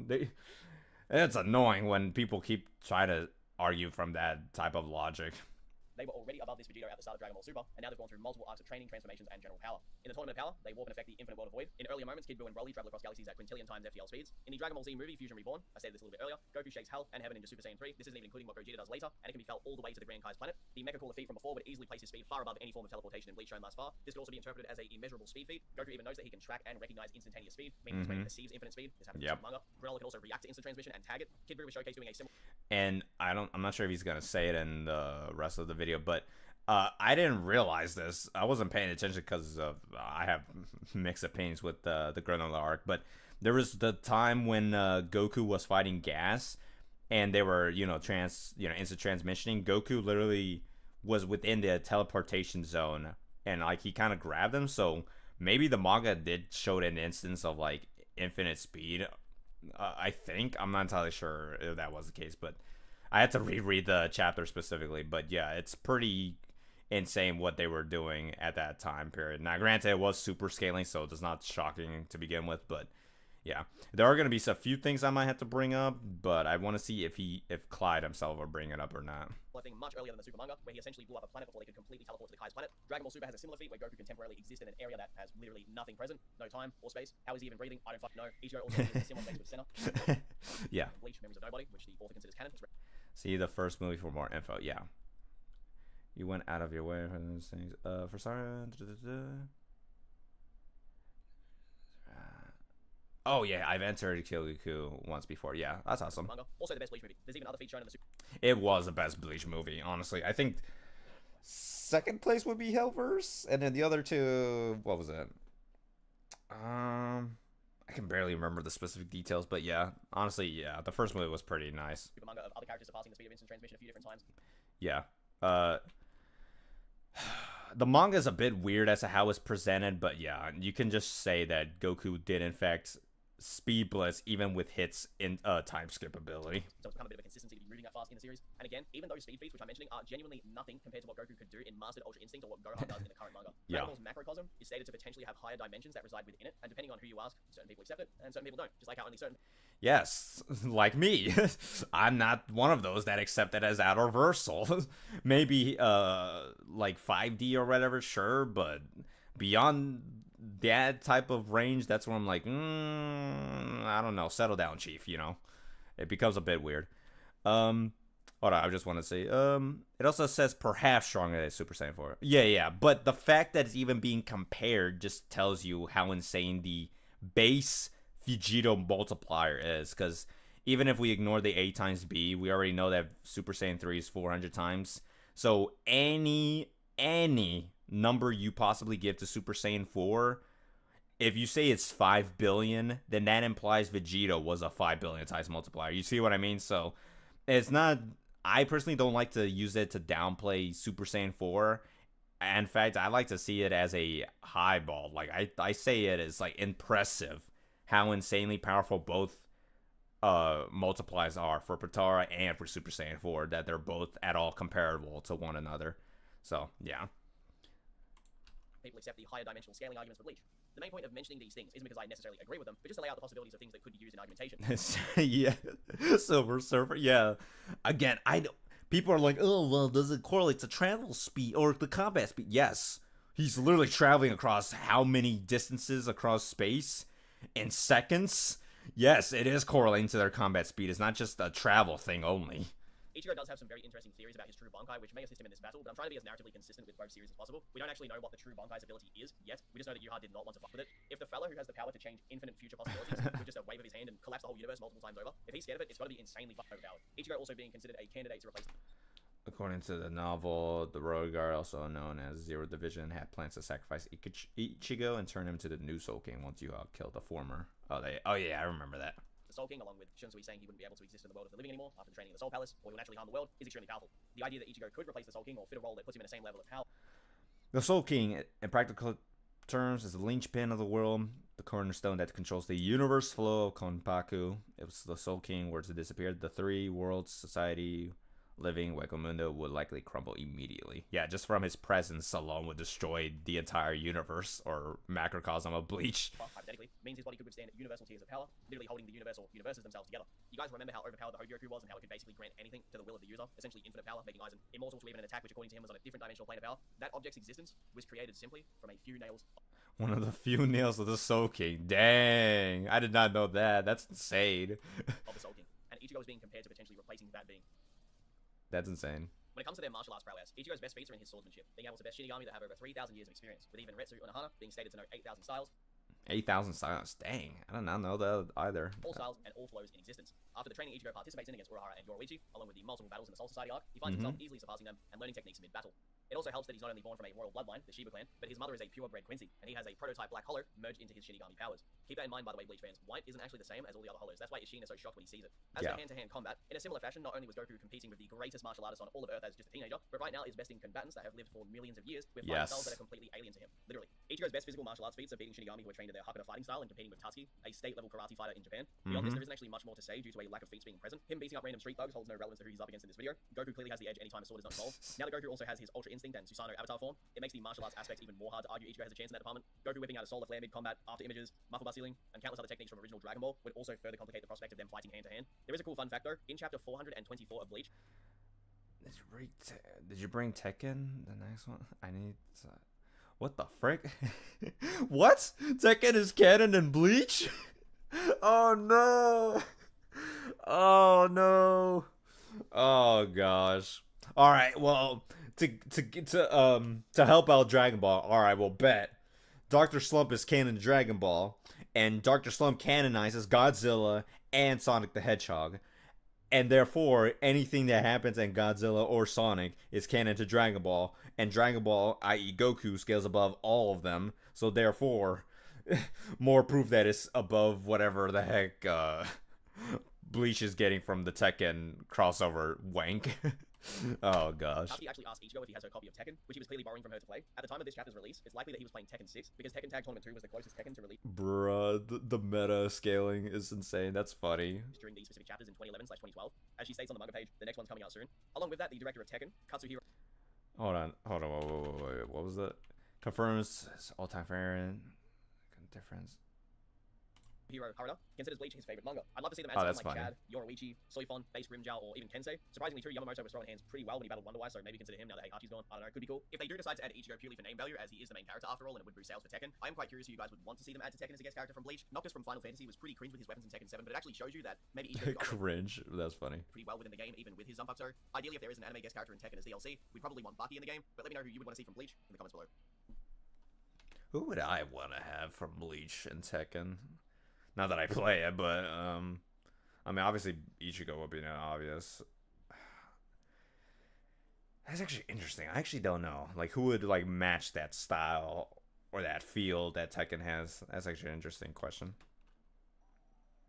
It's annoying when people keep trying to argue from that type of logic. They were already above this Vegito at the start of Dragon Ball Super, and now they've gone through multiple arcs of training, transformations, and general power. In the Tournament of Power, they warp and affect the Infinite World of Void. In earlier moments, Kid Buu and Broly travel across galaxies at quintillion times FTL speeds. In the Dragon Ball Z movie, Fusion Reborn, I said this a little bit earlier, Goku shakes hell and heaven into Super Saiyan 3. This isn't even including what Gogeta does later, and it can be felt all the way to the Grand Kai's planet. The Mecha Cooler feat from before would easily place his speed far above any form of teleportation in Bleach shown thus far. This could also be interpreted as a immeasurable speed feat. Goku even knows that he can track and recognize instantaneous speed, meaning his brain perceives infinite speed. This happens in the manga. Granola can also react to instant transmission and tag it. Kid Buu was showcased doing a similar. And I'm not sure if he's gonna say it in the rest of the video, but I didn't realize this. I wasn't paying attention because I have mixed opinions with the Granola arc. But there was the time when Goku was fighting Gas, and they were, instant transmissioning, Goku literally was within the teleportation zone, and like he kind of grabbed him. So maybe the manga did show an instance of like infinite speed. I think I'm not entirely sure if that was the case, but I had to reread the chapter specifically. But yeah, it's pretty insane what they were doing at that time period. Now, granted, it was super scaling, so it's not shocking to begin with, but yeah, there are going to be a few things I might have to bring up, but I want to see if Clyde himself will bring it up or not. I think much earlier than the Super manga, where he essentially blew up a planet before they could completely teleport to the Kai's planet. Dragon Ball Super has a similar feat where Goku can temporarily exist in an area that has literally nothing present, no time or space. How is he even breathing? I don't fucking know. Ichigo also uses a similar place with Senna. Yeah. Bleach, Members of Nobody, which the author considers canon. See the first movie for more info. Yeah. You went out of your way for those things. For sorry. Oh yeah, I've entered Kyogoku once before. Yeah, that's awesome. Manga. Also the best Bleach movie. There's even other feats shown in the Super. It was the best Bleach movie, honestly. I think second place would be Hellverse, and then the other two, what was it? I can barely remember the specific details, but yeah, honestly, yeah, the first movie was pretty nice. Super manga of other characters surpassing the speed of instant transmission a few different times. Yeah. The manga is a bit weird as to how it's presented, but yeah, you can just say that Goku did in fact speed blitz even with hits in time skip ability. So it's become a bit of a consistency to be moving that fast in the series. And again, even those speed feats which I'm mentioning are genuinely nothing compared to what Goku could do in Mastered Ultra Instinct or what Gohan does in the current manga. Yeah. Dragon Ball's macrocosm is stated to potentially have higher dimensions that reside within it, and depending on who you ask, certain people accept it and certain people don't. Just like how only certain Yes, like me. I'm not one of those that accept it as outerversal. Maybe like 5D or whatever, sure, but beyond that type of range, that's where I'm like, I don't know, settle down, chief, It becomes a bit weird. Hold on, I just want to say, it also says perhaps stronger than Super Saiyan 4. Yeah, but the fact that it's even being compared just tells you how insane the base Vegito multiplier is, because even if we ignore the A times B, we already know that Super Saiyan 3 is 400 times. So any number you possibly give to Super Saiyan 4, if you say it's 5 billion, then that implies Vegito was a 5 billion times multiplier. You see what I mean? So it's not, I personally don't like to use it to downplay Super Saiyan 4. In fact, I like to see it as a highball. Like I say it as like impressive how insanely powerful both multipliers are for Potara and for Super Saiyan 4, that they're both at all comparable to one another. So, yeah. people accept the higher dimensional scaling arguments for Bleach. The main point of mentioning these things isn't because I necessarily agree with them, but just to lay out the possibilities of things that could be used in argumentation. Yeah, Silver Surfer. Yeah, again, people are like, oh well, does it correlate to travel speed or the combat speed? Yes, he's literally traveling across how many distances across space in seconds. Yes, it is correlating to their combat speed. It's not just a travel thing only. Ichigo does have some very interesting theories about his true Bankai, which may assist him in this battle, but I'm trying to be as narratively consistent with both series as possible. We don't actually know what the true Bankai's ability is yet. We just know that Yuha did not want to fuck with it. If the fellow who has the power to change infinite future possibilities with just a wave of his hand and collapse the whole universe multiple times over, if he's scared of it, it's got to be insanely fucking overpowered. Ichigo also being considered a candidate to replace. According to the novel, the Road Guard, also known as Zero Division, had plans to sacrifice Ichigo and turn him to the new Soul King once Yuha killed the former. Oh yeah, I remember that. The Soul King, along with Shunsui saying he wouldn't be able to exist in the world of the living anymore after the training in the Soul Palace, or he will naturally harm the world, is extremely powerful. The idea that Ichigo could replace the Soul King or fit a role that puts him in the same level of power. The Soul King, in practical terms, is the linchpin of the world, the cornerstone that controls the universe flow of Konpaku. If the Soul King were to disappear, the three worlds society living Wakamundo would likely crumble immediately. Yeah, just from his presence alone would destroy the entire universe or macrocosm of Bleach. Well, hypothetically, means his body could withstand universal tiers of power, literally holding the universe or universes themselves together. You guys remember how overpowered the Hogyoku was and how it could basically grant anything to the will of the user, essentially infinite power, making Aizen immortal to even an attack which according to him was on a different dimensional plane of power. That object's existence was created simply from a few nails. One of the few nails of the Soul King. Dang, I did not know that. That's insane. Of the Soul King. And Ichigo is being compared to potentially replacing that being. That's insane. When it comes to their martial arts prowess, Ichigo's best feats are in his swordsmanship, being able to best Shinigami that have over 3,000 years of experience, with even Retsu Unohana being stated to know 8,000 styles. 8,000 styles. Dang, I did not know that either. All styles and all flows in existence. After the training Ichigo participates in against Urahara and Yoruichi, along with the multiple battles in the Soul Society arc, he finds himself easily surpassing them and learning techniques mid-battle. It also helps that he's not only born from a royal bloodline, the Shiba clan, but his mother is a purebred Quincy, and he has a prototype Black Hollow merged into his Shinigami powers. Keep that in mind, by the way, Bleach fans. White isn't actually the same as all the other Hollows. That's why Ishin is so shocked when he sees it. As for hand-to-hand combat, in a similar fashion, not only was Goku competing with the greatest martial artist on all of Earth as just a teenager, but right now is besting combatants that have lived for millions of years with fighting styles that are completely alien to him. Literally. Ichigo's best physical martial arts feats are beating Shinigami who are trained in their Hakata fighting style and competing with Tatsuki, a state-level karate fighter in Japan. Beyond this, there isn't actually much more to say due to a lack of feats being present. Him beating up random street thugs holds no relevance to who he's up against in this video. Goku clearly has the edge anytime a sword is not involved. Now that Goku also has his Ultra Instinct and Susanoo avatar form, it makes the martial arts aspect even more hard to argue Ichigo has a chance in that department. Goku whipping out a solar flare mid-combat, after images, muffle bar sealing, and countless other techniques from original Dragon Ball would also further complicate the prospect of them fighting hand-to-hand. There is a cool fun fact though, in chapter 424 of Bleach, Did you bring Tekken? The next one? I need... What the frick? What? Tekken is canon in Bleach? Oh no! Oh no! Oh gosh. Alright, well, to help out Dragon Ball, alright, well, bet. Dr. Slump is canon to Dragon Ball, and Dr. Slump canonizes Godzilla and Sonic the Hedgehog. And therefore, anything that happens in Godzilla or Sonic is canon to Dragon Ball. And Dragon Ball, i.e. Goku, scales above all of them. So therefore, more proof that it's above whatever the heck Bleach is getting from the Tekken crossover wank. Oh gosh. Tatsuki actually asked Ichigo if he has her copy of Tekken, which he was clearly borrowing from her to play. At the time of this chapter's release, it's likely that he was playing Tekken 6, because Tekken Tag Tournament 2 was the closest Tekken to release. Bruh, the meta scaling is insane. That's funny. During these specific chapters in 2011/2012. As she states on the manga page, the next one's coming out soon. Along with that, the director of Tekken, Katsuhiro... Hold on, wait, what was that? Confirms all-time favorite difference. Hiro Harada considers Bleach his favorite manga. I'd love to see them add someone like funny. Chad, Yoruichi, Soifon, Base Grimjow, or even Kensei. Surprisingly too, Yamamoto was throwing hands pretty well when he battled Wonder Wise, so maybe consider him now that Heihachi's gone. I don't know, could be cool. If they do decide to add Ichigo purely for name value, as he is the main character after all, and it would boost sales for Tekken, I am quite curious who you guys would want to see them add to Tekken as a guest character from Bleach. Noctis from Final Fantasy was pretty cringe with his weapons in Tekken 7, but it actually shows you that maybe Ichigo Cringe. That's funny. pretty well within the game, even with his Zanpakuto. Ideally, if there is an anime guest character in Tekken as DLC, we'd probably want Baki in the game, but let me know who you would want to see from Bleach in the comments below. Who would I want to have from Bleach and Tekken? Not that I play it, but I mean, obviously Ichigo would be obvious. That's actually interesting. I actually don't know, like, who would like match that style or that feel that Tekken has. That's actually an interesting question.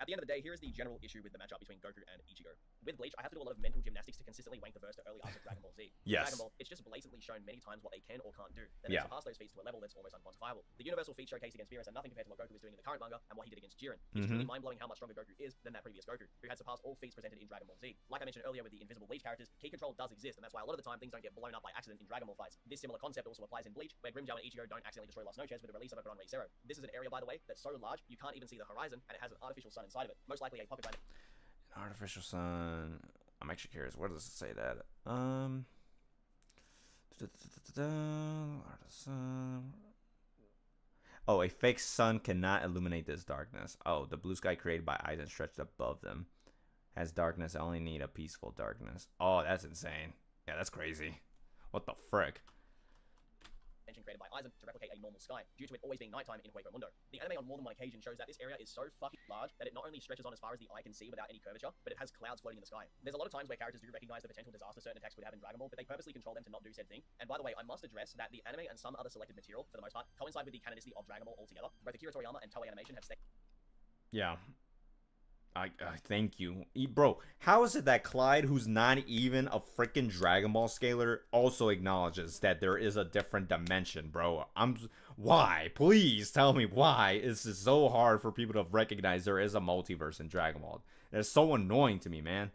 At the end of the day, here is the general issue with the matchup between Goku and Ichigo. With Bleach, I have to do a lot of mental gymnastics to consistently wank the verse to early arcs of Dragon Ball Z. Yes. Dragon Ball, it's just blatantly shown many times what they can or can't do. Then they surpass those feats to a level that's almost unquantifiable. The universal feat showcase against Beerus are nothing compared to what Goku was doing in the current manga and what he did against Jiren. It's truly mind-blowing how much stronger Goku is than that previous Goku, who had surpassed all feats presented in Dragon Ball Z. Like I mentioned earlier with the invisible Bleach characters, key control does exist, and that's why a lot of the time things don't get blown up by accident in Dragon Ball fights. This similar concept also applies in Bleach, where Grimjow and Ichigo don't accidentally destroy Lost Noches with the release of a Gran Zero. This is an area, by the way, that's so large you can't even see the horizon, and it has an artificial sun inside of it. Most likely a pocket diamond. An artificial sun. I'm actually curious. Where does it say that? Oh, a fake sun cannot illuminate this darkness. Oh, the blue sky created by Aizen stretched above them has darkness. I only need a peaceful darkness. Oh, that's insane. Yeah, that's crazy. What the frick? Created by Aizen to replicate a normal sky, due to it always being nighttime in Hueco Mundo. The anime on more than one occasion shows that this area is so fucking large that it not only stretches on as far as the eye can see without any curvature, but it has clouds floating in the sky. There's a lot of times where characters do recognize the potential disaster certain attacks could have in Dragon Ball, but they purposely control them to not do said thing. And by the way, I must address that the anime and some other selected material, for the most part, coincide with the canonicity of Dragon Ball altogether. Both Akira Toriyama and Toei Animation have stated. Yeah. I thank you. Bro, how is it that Clyde, who's not even a freaking Dragon Ball scaler, also acknowledges that there is a different dimension, bro? Why? Please tell me why is it so hard for people to recognize there is a multiverse in Dragon Ball? It's so annoying to me, man.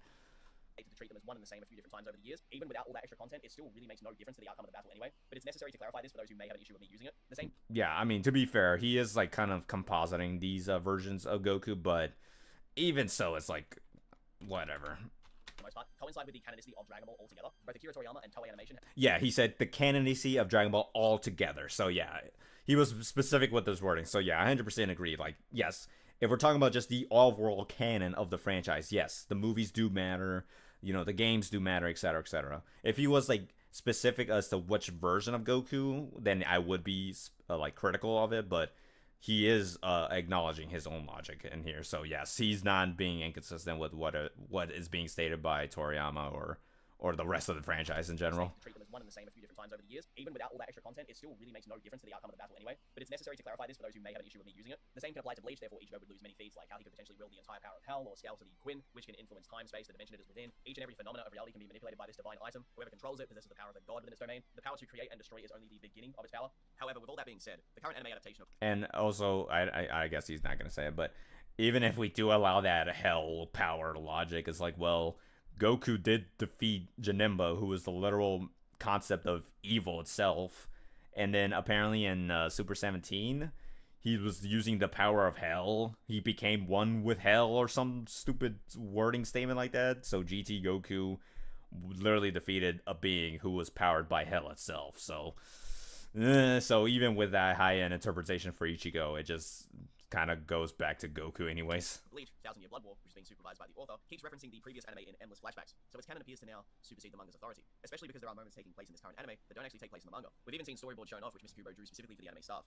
To treat them as one and the same a few different times over the years. Even without all that extra content, it still really makes no difference to the outcome of the battle anyway. But it's necessary to clarify this for those who may have an issue with me using it. The same. Yeah, I mean, to be fair, he is like kind of compositing these versions of Goku, but even so, it's like, whatever. For the most part, coincide with the canonicity of Dragon Ball altogether. Both Akira Toriyama and Toei Animation. Yeah, he said the canonicity of Dragon Ball altogether. So yeah, he was specific with his wording. So yeah, I 100% agree. Like, yes, if we're talking about just the all-world canon of the franchise, yes, the movies do matter. You know, the games do matter, etc., etc. If he was like specific as to which version of Goku, then I would be like critical of it. But he is acknowledging his own logic in here. So yes, he's not being inconsistent with what is being stated by Toriyama or the rest of the franchise in general. To treat them as one and the same a few different times over the years, even without all that extra content, it still really makes no difference to the outcome of the battle anyway. But it's necessary to clarify this for those who may have an issue with me using it. The same can apply to Bleach, therefore Ichigo would lose many feats, like how he could potentially wield the entire power of hell, or scale to the Quinn, which can influence time, space, the dimension it is within. Each and every phenomena of reality can be manipulated by this divine item. Whoever controls it possesses the power of a god within its domain. The power to create and destroy is only the beginning of its power. However, with all that being said, the current anime adaptation of And also, I guess he's not gonna say it, but even if we do allow that hell power logic, it's like, well, Goku did defeat Janemba, who was the literal concept of evil itself, and then apparently in Super 17, he was using the power of hell. He became one with hell or some stupid wording statement like that. So GT Goku literally defeated a being who was powered by hell itself. So even with that high-end interpretation for Ichigo, it just kind of goes back to Goku anyways. Bleach, 1000-Year Blood War, which is being supervised by the author, keeps referencing the previous anime in endless flashbacks, so its canon appears to now supersede the manga's authority, especially because there are moments taking place in this current anime that don't actually take place in the manga. We've even seen storyboards shown off, which Mr. Kubo drew specifically for the anime staff.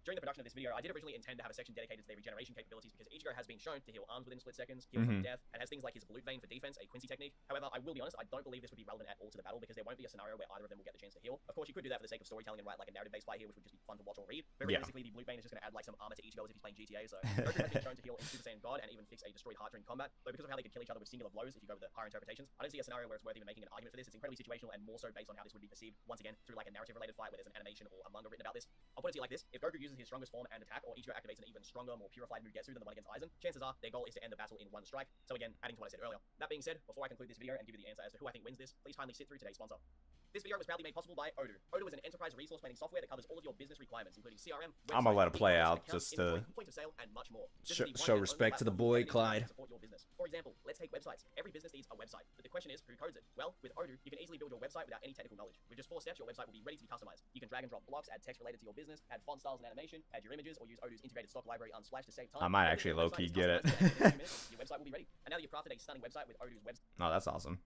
During the production of this video, I did originally intend to have a section dedicated to their regeneration capabilities because Ichigo has been shown to heal arms within split seconds, heal from death, and has things like his Blute Vein for defense, a Quincy technique. However, I will be honest, I don't believe this would be relevant at all to the battle because there won't be a scenario where either of them will get the chance to heal. Of course, you could do that for the sake of storytelling and write like a narrative-based fight here, which would just be fun to watch or read. But realistically, the Blute Vein is just going to add like some armor to Ichigo as if he's playing GTA, so Goku has been shown to heal in Super Saiyan God and even fix a destroyed heart during combat. Though because of how they could kill each other with singular blows, if you go with the higher interpretations, I don't see a scenario where it's worth even making an argument for this. It's incredibly situational and more so based on how this would be perceived, once again, through like a narrative-related fight where there's an animation or a manga written about this. I'll put it to you like this: if Goku uses his strongest form and attack, or Ichigo activates an even stronger, more purified Mugetsu than the one against Aizen, chances are their goal is to end the battle in one strike. So again, adding to what I said earlier. That being said, before I conclude this video and give you the answer as to who I think wins this, please kindly sit through today's sponsor. This video was proudly made possible by Odoo. Odoo is an enterprise resource planning software that covers all of your business requirements, including CRM, I'm gonna let it play e-commerce, out accounts, just to inventory, point of sale, and much more. This show is the one and only respect to the platform boy, dedicated to Clyde. support your business. For example, let's take websites. Every business needs a website, but the question is, who codes it? Well, with Odoo, you can easily build your website without any technical knowledge. With just 4 steps, your website will be ready to be customized. You can drag and drop blocks, add text related to your business, add font styles and animation, add your images, or use Odoo's integrated stock library Unsplash to save time. I might Everything actually your website low-key is get it. customized within a few minutes, your website will be ready. And now that you've crafted a stunning website with Odoo's website Oh, that's awesome.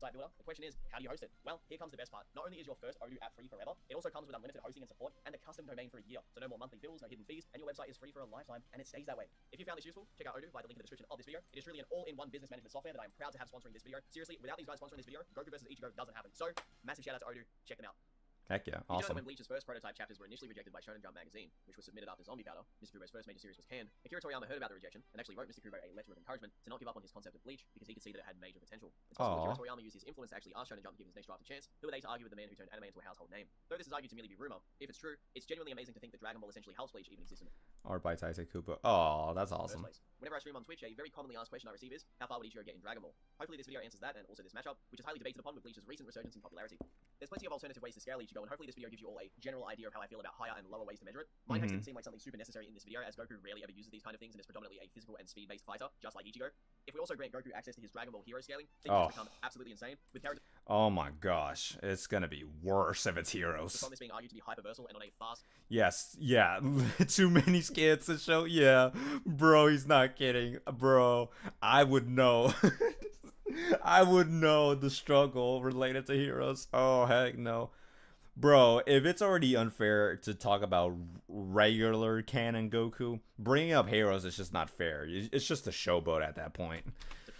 builder, the question is, how do you host it? Well, here comes the best part. Not only is your first Odoo app free forever, it also comes with unlimited hosting and support and a custom domain for a year. So no more monthly bills, no hidden fees, and your website is free for a lifetime, and it stays that way. If you found this useful, check out Odoo via the link in the description of this video. It is truly an all-in-one business management software that I am proud to have sponsoring this video. Seriously, without these guys sponsoring this video, Goku vs Ichigo doesn't happen. So, massive shout out to Odoo. Check them out. Heck yeah, You know that awesome. when Bleach's first prototype chapters were initially rejected by Shonen Jump magazine, which was submitted after Zombie Powder, Mr. Kubo's first major series was canned, Akira Toriyama heard about the rejection and actually wrote Mr. Kubo a letter of encouragement to not give up on his concept of Bleach because he could see that it had major potential. It's possible Akira Toriyama used his influence to actually ask Shonen Jump to give his next draft a chance. Who are they to argue with the man who turned anime into a household name? Though this is argued to merely be rumor, if it's true, it's genuinely amazing to think that Dragon Ball essentially helps Bleach even exist in the Art by Taisei Kubo. Oh, that's first awesome. place. Whenever I stream on Twitch, a very commonly asked question I receive is, how far would Ichigo get in Dragon Ball? Hopefully this video answers that and also this matchup, which is highly debated upon with Bleach's recent resurgence in popularity. There's plenty of alternative ways to scale Ichigo, and hopefully this video gives you all a general idea of how I feel about higher and lower ways to measure it. Mine didn't seem like something super necessary in this video, as Goku rarely ever uses these kind of things and is predominantly a physical and speed-based fighter, just like Ichigo. If we also grant Goku access to his Dragon Ball hero scaling, things just become absolutely insane, with characters Oh my gosh, it's gonna be worse if it's heroes. from this being argued to be hyperversal and on a fast Yes, yeah, too many skits to show. Yeah, bro, he's not kidding, bro. I would know. I would know the struggle related to heroes. Oh heck no, bro. If it's already unfair to talk about regular canon Goku, bringing up heroes is just not fair. It's just a showboat at that point.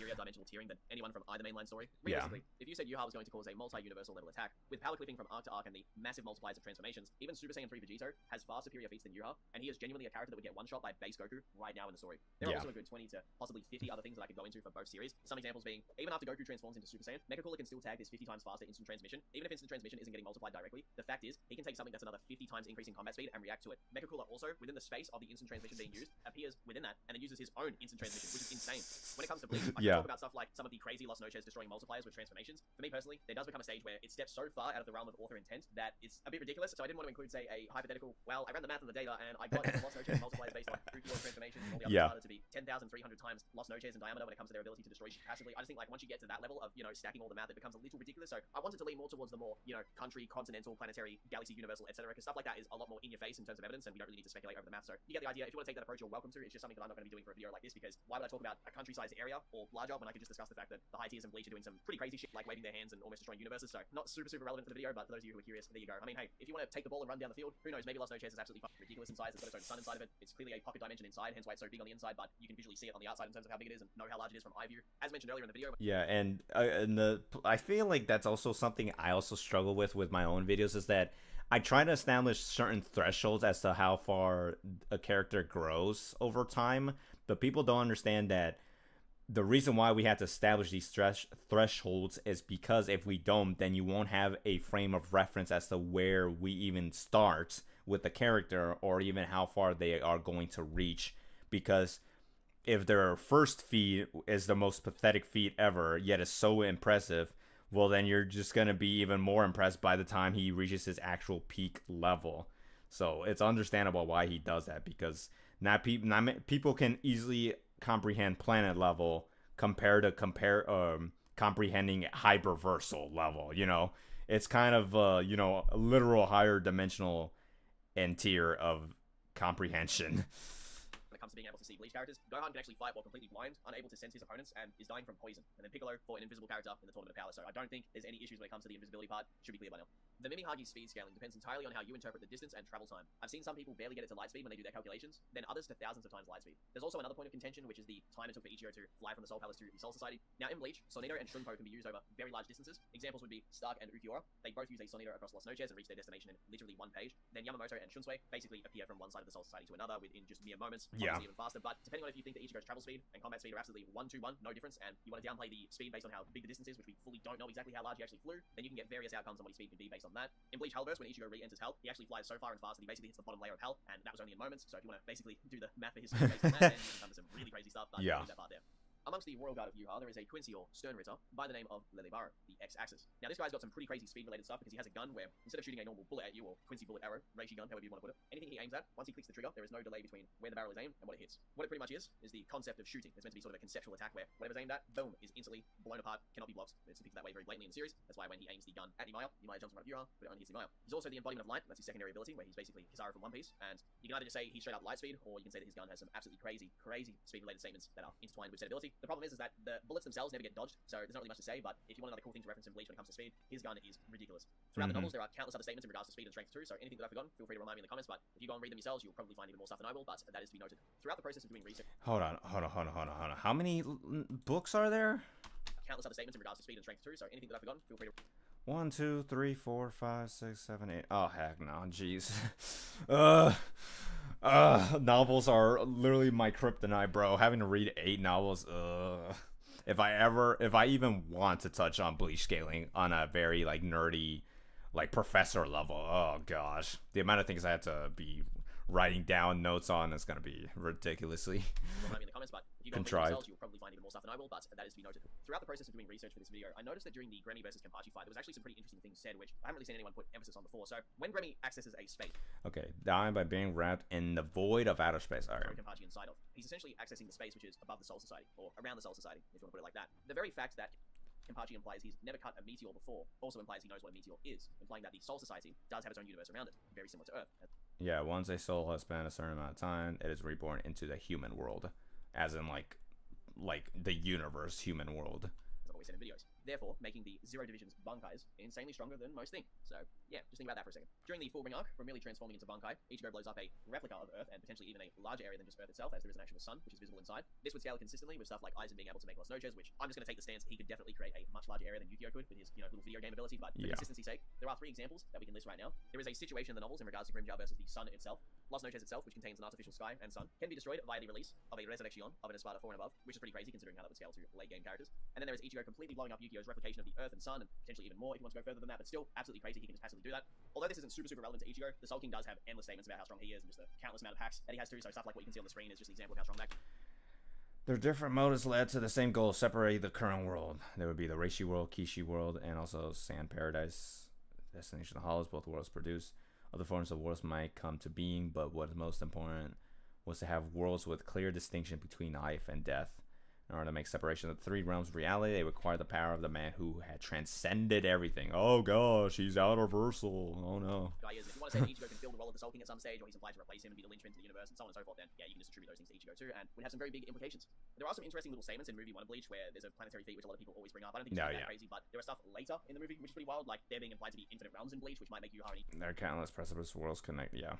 superior dimensional tiering than anyone from either mainline story. Yeah. Realistically, if you said Yuha was going to cause a multi-universal level attack, with power clipping from arc to arc and the massive multipliers of transformations, even Super Saiyan 3 Vegito has far superior feats than Yuha, and he is genuinely a character that would get one-shot by base Goku right now in the story. There are Yeah. also a good 20 to possibly 50 other things that I could go into for both series. Some examples being, even after Goku transforms into Super Saiyan, Mecha Cooler can still tag his 50 times faster instant transmission. Even if instant transmission isn't getting multiplied directly, the fact is, he can take something that's another 50 times increase in combat speed and react to it. Mecha Cooler also, within the space of the instant transmission being used, appears within that, and then uses his own instant transmission, which is insane. When it comes to Bleach, I can Yeah. talk about stuff like some of the crazy Lost Noches destroying multipliers with transformations. For me personally, there does become a stage where it steps so far out of the realm of author intent that it's a bit ridiculous, so I didn't want to include, say, a hypothetical, well, I ran the math on the data, and I got Lost Noches multipliers based on Ukyo transformations and all the other Yeah. data to be 10,300 times Lost Noches in diameter when it comes to their ability to destroy shit passively. I just think, like, once you get to that level of, you know, stacking all the math, it becomes a little ridiculous, so I wanted to lean more towards the more, you know, country, continental, planetary, galaxy, universal, etc., because stuff like that is a lot more in your face in terms of evidence, and we don't really need to speculate over the math, so you get the idea. If you want to take that approach, you're welcome to. It's just something that I'm not going to be doing for a video like this, because why would I talk about a country-sized area or larger job when I could just discuss the fact that the high tiers in Bleach are doing some pretty crazy shit, like waving their hands and almost destroying universes. So not super relevant for the video, but for those of you who are curious, there you go. I mean, hey, if you want to take the ball and run down the field, who knows? Maybe Lost No Chairs is absolutely fucking ridiculous in size. It's got its own sun inside of it. It's clearly a pocket dimension inside, hence why it's so big on the inside. But you can visually see it on the outside in terms of how big it is and know how large it is from eye view. As mentioned earlier in the video. Yeah, and I feel like that's also something I also struggle with my own videos, is that I try to establish certain thresholds as to how far a character grows over time, but people don't understand that the reason why we have to establish these thresholds is because if we don't, then you won't have a frame of reference as to where we even start with the character, or even how far they are going to reach. Because if their first feat is the most pathetic feat ever, yet is so impressive, well, then you're just going to be even more impressed by the time he reaches his actual peak level. So it's understandable why he does that, because not people can easily comprehend planet level compared to comprehending hyperversal level. You know, it's kind of a literal higher dimensional and tier of comprehension. When it comes to being able to see Bleach characters, Gohan can actually fight while completely blind, unable to sense his opponents, and is dying from poison. And then Piccolo fought an invisible character in the Tournament of Power, so I don't think there's any issues when it comes to the invisibility part. Should be clear by now. The Mimi-Hagi speed scaling depends entirely on how you interpret the distance and travel time. I've seen some people barely get it to light speed when they do their calculations, then others to thousands of times light speed. There's also another point of contention, which is the time it took for Ichigo to fly from the Soul Palace to the Soul Society. Now in Bleach, Sonito and Shunpo can be used over very large distances. Examples would be Stark and Ukiura. They both use a Sonito across Lost No Chairs and reach their destination in literally one page. Then Yamamoto and Shunsui basically appear from one side of the Soul Society to another within just mere moments. Yeah. Even faster, but depending on if you think that Ichigo's travel speed and combat speed are absolutely 1-to-1, no difference, and you want to downplay the speed based on how big the distance is, which we fully don't know exactly how large he actually flew, then you can get various outcomes on what his speed can be based on that. In Bleach Hellverse, when Ichigo re-enters Hell, he actually flies so far and fast that he basically hits the bottom layer of Hell, and that was only in moments. So if you want to basically do the math for his speed based on that, then you can come to some really crazy stuff, but yeah. leave that part there. Amongst the Royal Guard of Yuha, there is a Quincy or Stern Ritter by the name of Lelibaro, the X-Axis. Now, this guy's got some pretty crazy speed-related stuff because he has a gun where, instead of shooting a normal bullet at you, or Quincy bullet arrow, reishi gun, however you want to put it, anything he aims at, once he clicks the trigger, there is no delay between where the barrel is aimed and what it hits. What it pretty much is the concept of shooting. It's meant to be sort of a conceptual attack where whatever's aimed at, boom, is instantly blown apart, cannot be blocked. It's depicted that way very blatantly in the series. That's why when he aims the gun at Nimaya, Nimaya jumps in front of Yuha, but it only hits Nimaya. He's also the embodiment of light, that's his secondary ability, where he's basically Kizaru from One Piece, and you can either just say he's straight up light speed, or you can say that his gun has some absolutely crazy speed-related statements that are intertwined with said ability. The problem is that the bullets themselves never get dodged, so there's not really much to say, but if you want another cool thing to reference in Bleach when it comes to speed, his gun is ridiculous. Throughout the novels, there are countless other statements in regards to speed and strength too, so anything that I've forgotten, feel free to remind me in the comments, but if you go and read them yourselves, you'll probably find even more stuff than I will, but that is to be noted. Throughout the process of doing research... Hold on. How many books are there? Countless other statements in regards to speed and strength too, so anything that I've forgotten, feel free to... 1, 2, 3, 4, 5, 6, 7, 8. Oh, heck no. Jeez. Novels are literally my kryptonite, bro. Having to read 8 novels, if I even want to touch on Bleach scaling on a very like nerdy, like professor level, oh gosh, the amount of things I have to be writing down notes on is gonna be ridiculously remind me in the comments, but if you go and read them yourselves, you'll probably find even more stuff than I will, but that is to be noted. Throughout the process of doing research for this video, I noticed that during the Gremmy versus Kenpachi fight, there was actually some pretty interesting things said, which I haven't really seen anyone put emphasis on before. So when Gremmy accesses a space, okay, dying by being wrapped in the void of outer space. All right. Kenpachi inside of, he's essentially accessing the space which is above the Soul Society, or around the Soul Society, if you want to put it like that. The very fact that Kenpachi implies he's never cut a meteor before also implies he knows what a meteor is, implying that the Soul Society does have its own universe around it, very similar to Earth. Yeah, once a soul has spent a certain amount of time, it is reborn into the human world, as in like the universe human world. As I've always said in videos. Therefore, making the Zero Division's Bankais insanely stronger than most think. So, yeah, just think about that for a second. During the Full Ring arc, from merely transforming into Bankai, Ichigo blows up a replica of Earth, and potentially even a larger area than just Earth itself, as there is an actual sun, which is visible inside. This would scale consistently with stuff like Aizen being able to make Lost No Chairs, which I'm just going to take the stance he could definitely create a much larger area than Yukio could with his, little video game ability, but for consistency's sake, there are 3 examples that we can list right now. There is a situation in the novels in regards to Grimjar versus the sun itself. Lost No Chairs itself, which contains an artificial sky and sun, can be destroyed via the release of a Resurrection of an Espada 4 and above, which is pretty crazy considering how that would scale to late game characters. And then there is Ichigo completely blowing up Yukio's replication of the Earth and Sun, and potentially even more if he wants to go further than that, but still absolutely crazy he can just passively do that. Although this isn't super relevant to Ichigo, the Soul King does have endless statements about how strong he is and just the countless amount of hacks that he has too, so stuff like what you can see on the screen is just an example of how strong that. Their different motives led to the same goal: separate the current world. There would be the Reishi world, Kishi world, and also Sand Paradise. Destination of Hollows, both worlds produce. Other forms of worlds might come to being, but what is most important was to have worlds with clear distinction between life and death. In order to make separation of the three realms reality, they require the power of the man who had transcended everything. Oh gosh, he's out of reversal. Oh no. Guy is, if you want to say that Ichigo can fill the role of the Soul King at some stage, or he's implied to replace him and be the linchpin to the universe, and so on and so forth, then yeah, you can just attribute those things to Ichigo too, and would have some very big implications. There are some interesting little statements in movie 1 of Bleach where there's a planetary feat which a lot of people always bring up. I don't think it's that crazy, but there are stuff later in the movie which is pretty wild, like there being implied to be infinite realms in Bleach, which might make Yuha and Their countless precipice worlds connect. Yeah.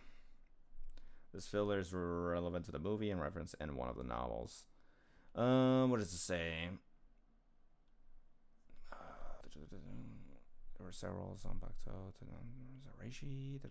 This filler is relevant to the movie and referenced in one of the novels. What does it say? There were several Zanbakuto to Reishi.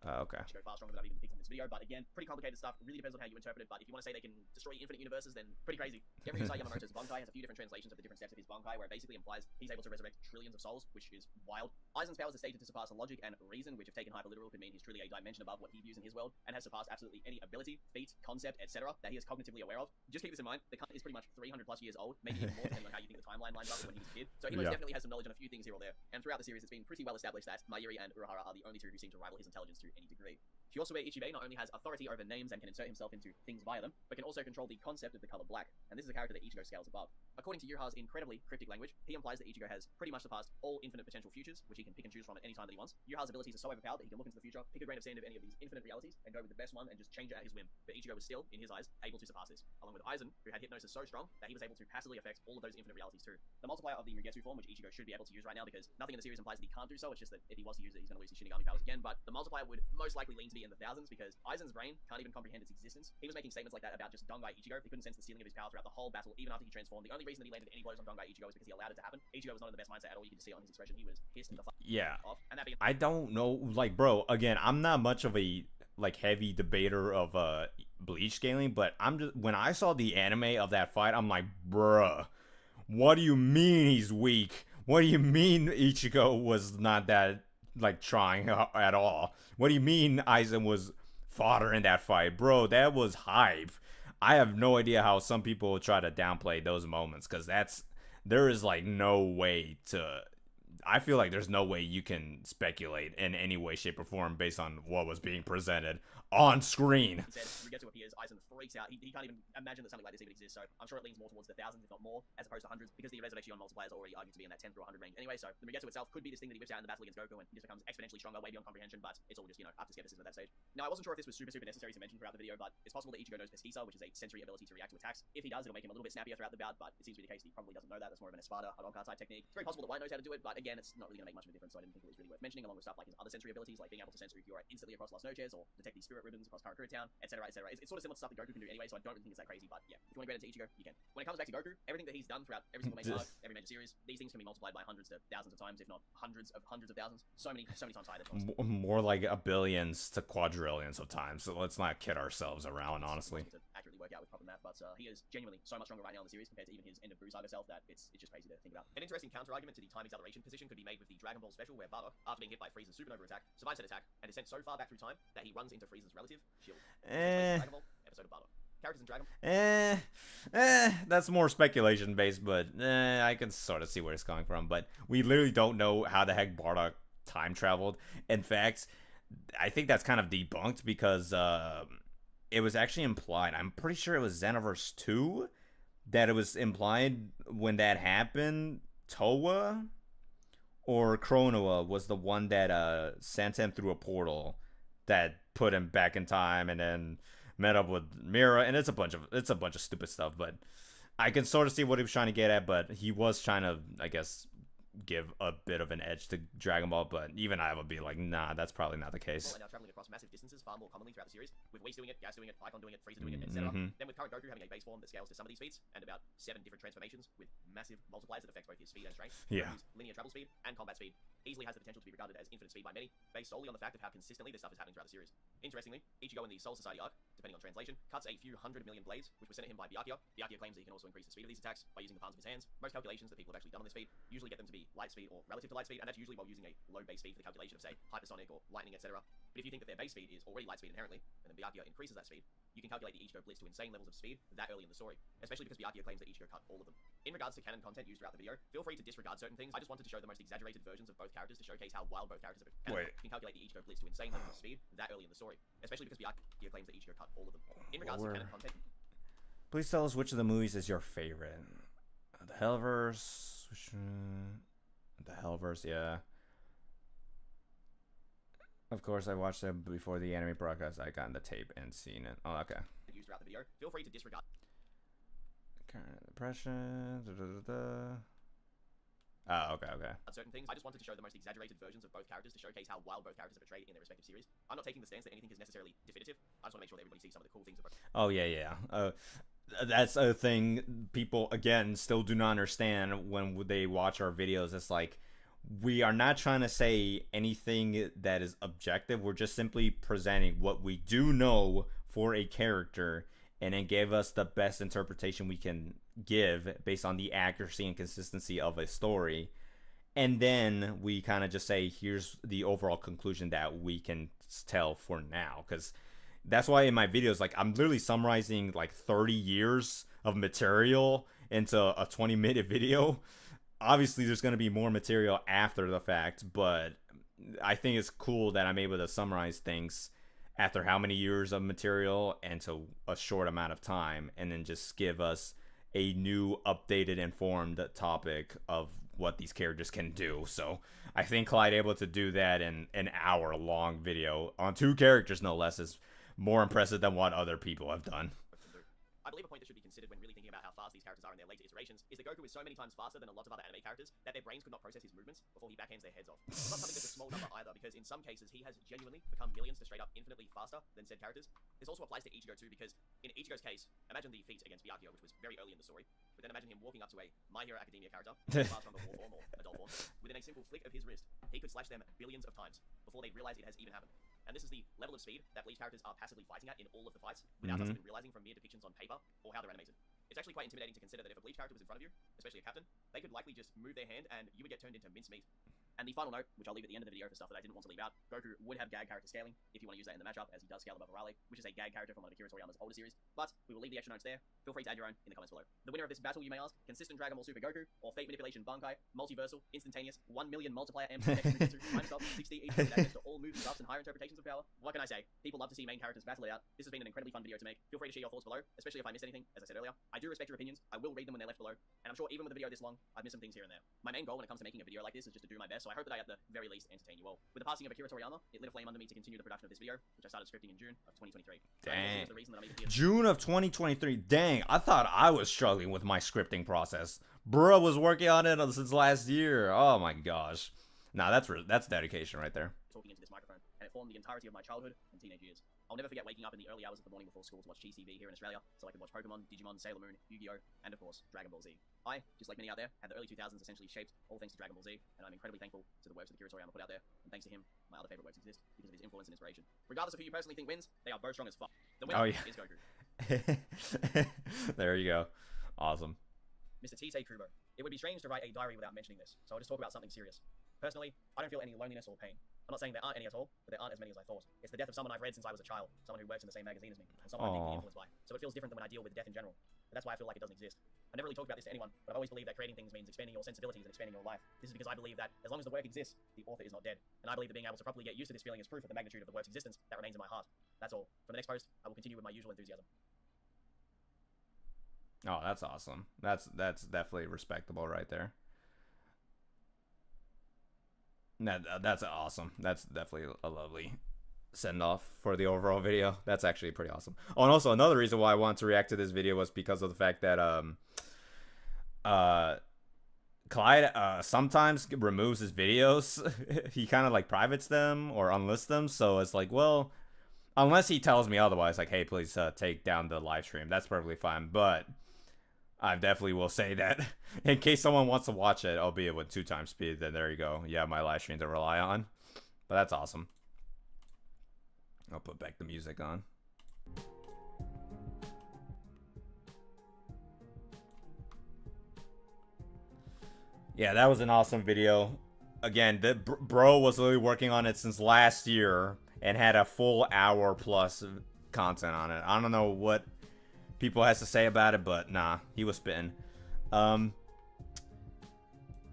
Okay. Go far stronger than I've even picked in this video, but again, pretty complicated stuff. Really depends on how you interpret it, but if you want to say they can destroy infinite universes, then pretty crazy. Every Usagi Yamamoto's Bankai has a few different translations of the different steps of his Bankai, where it basically implies he's able to resurrect trillions of souls, which is wild. Aizen's powers are stated to surpass logic and reason, which if taken hyperliteral could mean he's truly a dimension above what he views in his world, and has surpassed absolutely any ability, feat, concept, etc. that he is cognitively aware of. Just keep this in mind, the cunt is pretty much 300 plus years old, maybe even more depending on how you think the timeline lines up when he was a kid. So he most definitely has some knowledge on a few things here or there. And throughout the series, it's been pretty well established that Mayuri and Urahara are the only two who seem to rival his intelligence to any degree. Kyosuke Ichibei not only has authority over names and can insert himself into things via them, but can also control the concept of the color black, and this is a character that Ichigo scales above. According to Yuha's incredibly cryptic language, he implies that Ichigo has pretty much surpassed all infinite potential futures, which he can pick and choose from at any time that he wants. Yuha's abilities are so overpowered that he can look into the future, pick a grain of sand of any of these infinite realities, and go with the best one and just change it at his whim. But Ichigo was still, in his eyes, able to surpass this, along with Aizen, who had hypnosis so strong that he was able to passively affect all of those infinite realities too. The multiplier of the Mugetsu form, which Ichigo should be able to use right now because nothing in the series implies that he can't do so, it's just that if he was to use it, he's going to lose his Shinigami powers again, but the multiplier would most likely lean to be in the thousands because Aizen's brain can't even comprehend its existence. He was making statements like that about just Dongai Ichigo. He couldn't sense the ceiling of his power throughout the whole battle, even after he transformed. The only reason that he landed any blows on Dongai Ichigo is because he allowed it to happen. Ichigo was not in the best mindset at all. You can just see it on his expression. He was pissed the fuck off. And that being I don't know, like, bro, again, I'm not much of a like heavy debater of Bleach scaling, but I'm just, when I saw the anime of that fight, I'm like, bruh, what do you mean he's weak? What do you mean Ichigo was not that like trying at all? What do you mean Aizen was fodder in that fight? Bro, that was hype. I have no idea how some people try to downplay those moments, because there is like no way to, I feel like there's no way you can speculate in any way, shape, or form based on what was being presented on screen. He said, Mugetsu appears, Aizen freaks out. He can't even imagine that something like this even exists, so I'm sure it leans more towards the thousands, if not more, as opposed to hundreds, because the Resurrection multipliers are already argued to be in that 10 through 100 range anyway, so the Mugetsu itself could be this thing that he whips out in the battle against Goku and he just becomes exponentially stronger, way beyond comprehension, but it's all just, you know, up to skepticism at that stage. Now, I wasn't sure if this was super necessary to mention throughout the video, but it's possible that Ichigo knows Pesquisa, which is a sensory ability to react to attacks. If he does, it'll make him a little bit snappier throughout the bout, but it seems to be the case that he probably doesn't know that. That's more of an Espada, Hadouken type technique. It's very possible that White knows how to do it, but again, it's not really going to make much of a difference, so I didn't think it was really worth mentioning, along with stuff like his other sensory abilities, like being able to sense Ukura instantly across Las Noches, or detect these spirit ribbons across Karakura Town, etc., etc. It's sort of similar to stuff that Goku can do anyway, so I don't really think it's that crazy, but yeah, if you want to get into Ichigo, you can. When it comes back to Goku, everything that he's done throughout every single main arc, every major series, these things can be multiplied by hundreds to thousands of times, if not hundreds of thousands. So many times higher than most. More like a billions to quadrillions of times, so let's not kid ourselves around, honestly. To accurately work out with proper math, but he is genuinely so much stronger right now in the series compared to even his end of Buu saga self that it's just crazy to think about. An interesting counter-argument to the time acceleration position could be made with the Dragon Ball special, where Bardock, after being hit by Frieza's supernova attack, survives that attack and is sent so far back through time that he runs into Frieza's relative, Shield. Dragon Ball, episode of Bardock. Characters in Dragon that's more speculation based, but I can sort of see where it's coming from, but we literally don't know how the heck Bardock time traveled. In fact, I think that's kind of debunked because it was actually implied. I'm pretty sure it was Xenoverse 2 that it was implied when that happened. Towa or Chronoa was the one that sent him through a portal that put him back in time, and then met up with Mira, and it's a bunch of stupid stuff, but I can sort of see what he was trying to get at, but he was trying to, I guess, give a bit of an edge to Dragon Ball, but even I would be like, nah, that's probably not the case. Now traveling across massive distances far more commonly throughout the series, with Whis doing it, Gas doing it, Icon doing it, Frieza doing it, etc. Then with current Goku having a base form that scales to some of these feats, and about 7 different transformations with massive multipliers that affect both his speed and strength. Yeah. Goku's linear travel speed and combat speed easily has the potential to be regarded as infinite speed by many, based solely on the fact of how consistently this stuff is happening throughout the series. Interestingly, Ichigo in the Soul Society arc, depending on translation, cuts a few 100 million blades, which were sent at him by Byakuya. Byakuya claims that he can also increase the speed of these attacks by using the palms of his hands. Most calculations that people have actually done on this feat usually get them to be light speed or relative to light speed, and that's usually while using a low base speed for the calculation of, say, hypersonic or lightning, etc. But if you think that their base speed is already light speed inherently, and then Byakuya increases that speed, you can calculate the Ichigo Blitz to insane levels of speed that early in the story, especially because Byakuya claims that Ichigo cut all of them. In regards to canon content used throughout the video, feel free to disregard certain things. I just wanted to show the most exaggerated versions of both characters to showcase how wild both characters are. Wait. You can calculate the Ichigo Blitz to insane levels of speed that early in the story, especially because Byakuya claims that Ichigo cut all of them. In regards to canon content, Please tell us which of the movies is your favorite. The Hellverse. The Hellverse, yeah. Of course, I watched it before the anime broadcast. I got the tape and seen it. Oh, okay. used throughout the video, feel free to disregard. Current depression. Oh, okay. Certain things. I just wanted to show the most exaggerated versions of both characters to showcase how wild both characters are portrayed in their respective series. I'm not taking the stance that anything is necessarily definitive. I just want to make sure that everybody sees some of the cool things about. Oh, yeah. That's a thing people, again, still do not understand when they watch our videos. It's like, we are not trying to say anything that is objective. We're just simply presenting what we do know for a character and then give us the best interpretation we can give based on the accuracy and consistency of a story. And then we kind of just say, here's the overall conclusion that we can tell for now. Because that's why in my videos, like, I'm literally summarizing like 30 years of material into a 20-minute video. Obviously, there's going to be more material after the fact, but I think it's cool that I'm able to summarize things after how many years of material into a short amount of time, and then just give us a new, updated, informed topic of what these characters can do. So I think Clyde able to do that in an hour-long video on 2 characters, no less, is more impressive than what other people have done. I believe a point that should be considered when really thinking about how fast these characters are in their later iterations is that Goku is so many times faster than a lot of other anime characters that their brains could not process his movements before he backhands their heads off. It's not something that's a small number either, because in some cases he has genuinely become millions to straight up infinitely faster than said characters. This also applies to Ichigo too, because in Ichigo's case, imagine the feat against Byakuya, which was very early in the story, but then imagine him walking up to a My Hero Academia character, fast from the war form or adult form, within a simple flick of his wrist, he could slash them billions of times before they realize it has even happened. And this is the level of speed that Bleach characters are passively fighting at in all of the fights, without us even realizing from mere depictions on paper or how they're animated. It's actually quite intimidating to consider that if a Bleach character was in front of you, especially a captain, they could likely just move their hand and you would get turned into mincemeat. And the final note, which I'll leave at the end of the video for stuff that I didn't want to leave out, Goku would have gag character scaling, if you want to use that in the matchup, as he does scale above Arale, which is a gag character from one of Akira Toriyama's older series. But we will leave the extra notes there. Feel free to add your own in the comments below. The winner of this battle, you may ask, consistent Dragon Ball Super Goku, or Fate Manipulation Bankai, multiversal, instantaneous, 1 million multiplier M time stop, 60 each access to all moves, buffs, and higher interpretations of power. What can I say? People love to see main characters battle it out. This has been an incredibly fun video to make. Feel free to share your thoughts below, especially if I missed anything, as I said earlier. I do respect your opinions. I will read them when they're left below, and I'm sure even with a video this long, I've missed some things here and there. My main goal when it comes to making a video like this is just to do my best, so I hope that I at the very least entertain you all. With the passing of Akira Toriyama, it lit a flame under me to continue the production of this video, which I started scripting in June of 2023. Dang. The reason that I'm even here. June of 2023. Dang, I thought I was struggling with my scripting process. Bro was working on it since last year. Oh my gosh. Nah, that's dedication right there. Talking into this microphone, and it formed the entirety of my childhood and teenage years. I'll never forget waking up in the early hours of the morning before school to watch TCV here in Australia, so I could watch Pokemon, Digimon, Sailor Moon, Yu-Gi-Oh, and of course, Dragon Ball Z. I, just like many out there, had the early 2000s essentially shaped all thanks to Dragon Ball Z, and I'm incredibly thankful to the works that Akira Toriyama put out there, and thanks to him, my other favorite works exist because of his influence and inspiration. Regardless of who you personally think wins, they are both strong as fuck. The winner is Goku. There you go. Awesome. Mr. T.T. Kubo. It would be strange to write a diary without mentioning this, so I'll just talk about something serious. Personally, I don't feel any loneliness or pain. I'm not saying there aren't any at all, but there aren't as many as I thought. It's the death of someone I've read since I was a child, someone who works in the same magazine as me, and someone I'm deeply influenced by. So it feels different than when I deal with death in general. But that's why I feel like it doesn't exist. I never really talked about this to anyone, but I've always believed that creating things means expanding your sensibilities and expanding your life. This is because I believe that as long as the work exists, the author is not dead. And I believe that being able to properly get used to this feeling is proof of the magnitude of the work's existence that remains in my heart. That's all. For the next post, I will continue with my usual enthusiasm. Oh, that's awesome. That's definitely respectable right there. That's awesome. That's definitely a lovely send-off for the overall video. That's actually pretty awesome. Oh, and also another reason why I wanted to react to this video was because of the fact that Clyde sometimes removes his videos. He kind of like privates them or unlists them, so it's like, well, unless he tells me otherwise, like, hey, please take down the live stream, that's perfectly fine. But I definitely will say that in case someone wants to watch it, albeit with 2x speed, then there you go. Yeah, my live stream to rely on. But that's awesome. I'll put back the music on. Yeah, that was an awesome video. Again, the bro was literally working on it since last year, and had a full hour plus of content on it. I don't know what people has to say about it, but nah, he was spitting.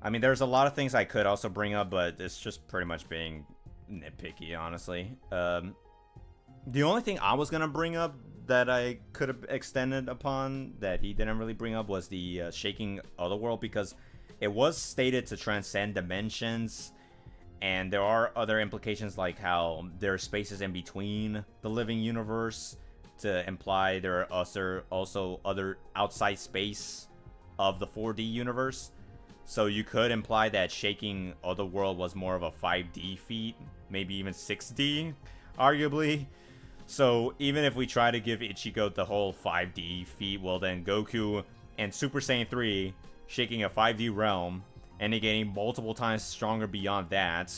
I mean, there's a lot of things I could also bring up, but it's just pretty much being nitpicky, honestly. The only thing I was gonna bring up that I could have extended upon that he didn't really bring up was the shaking otherworld, because it was stated to transcend dimensions, and there are other implications like how there are spaces in between the living universe to imply there are also other outside space of the 4D universe. So you could imply that shaking otherworld was more of a 5D feat, maybe even 6D, arguably. So even if we try to give Ichigo the whole 5D feat, well then Goku and Super Saiyan 3 shaking a 5D realm and getting multiple times stronger beyond that,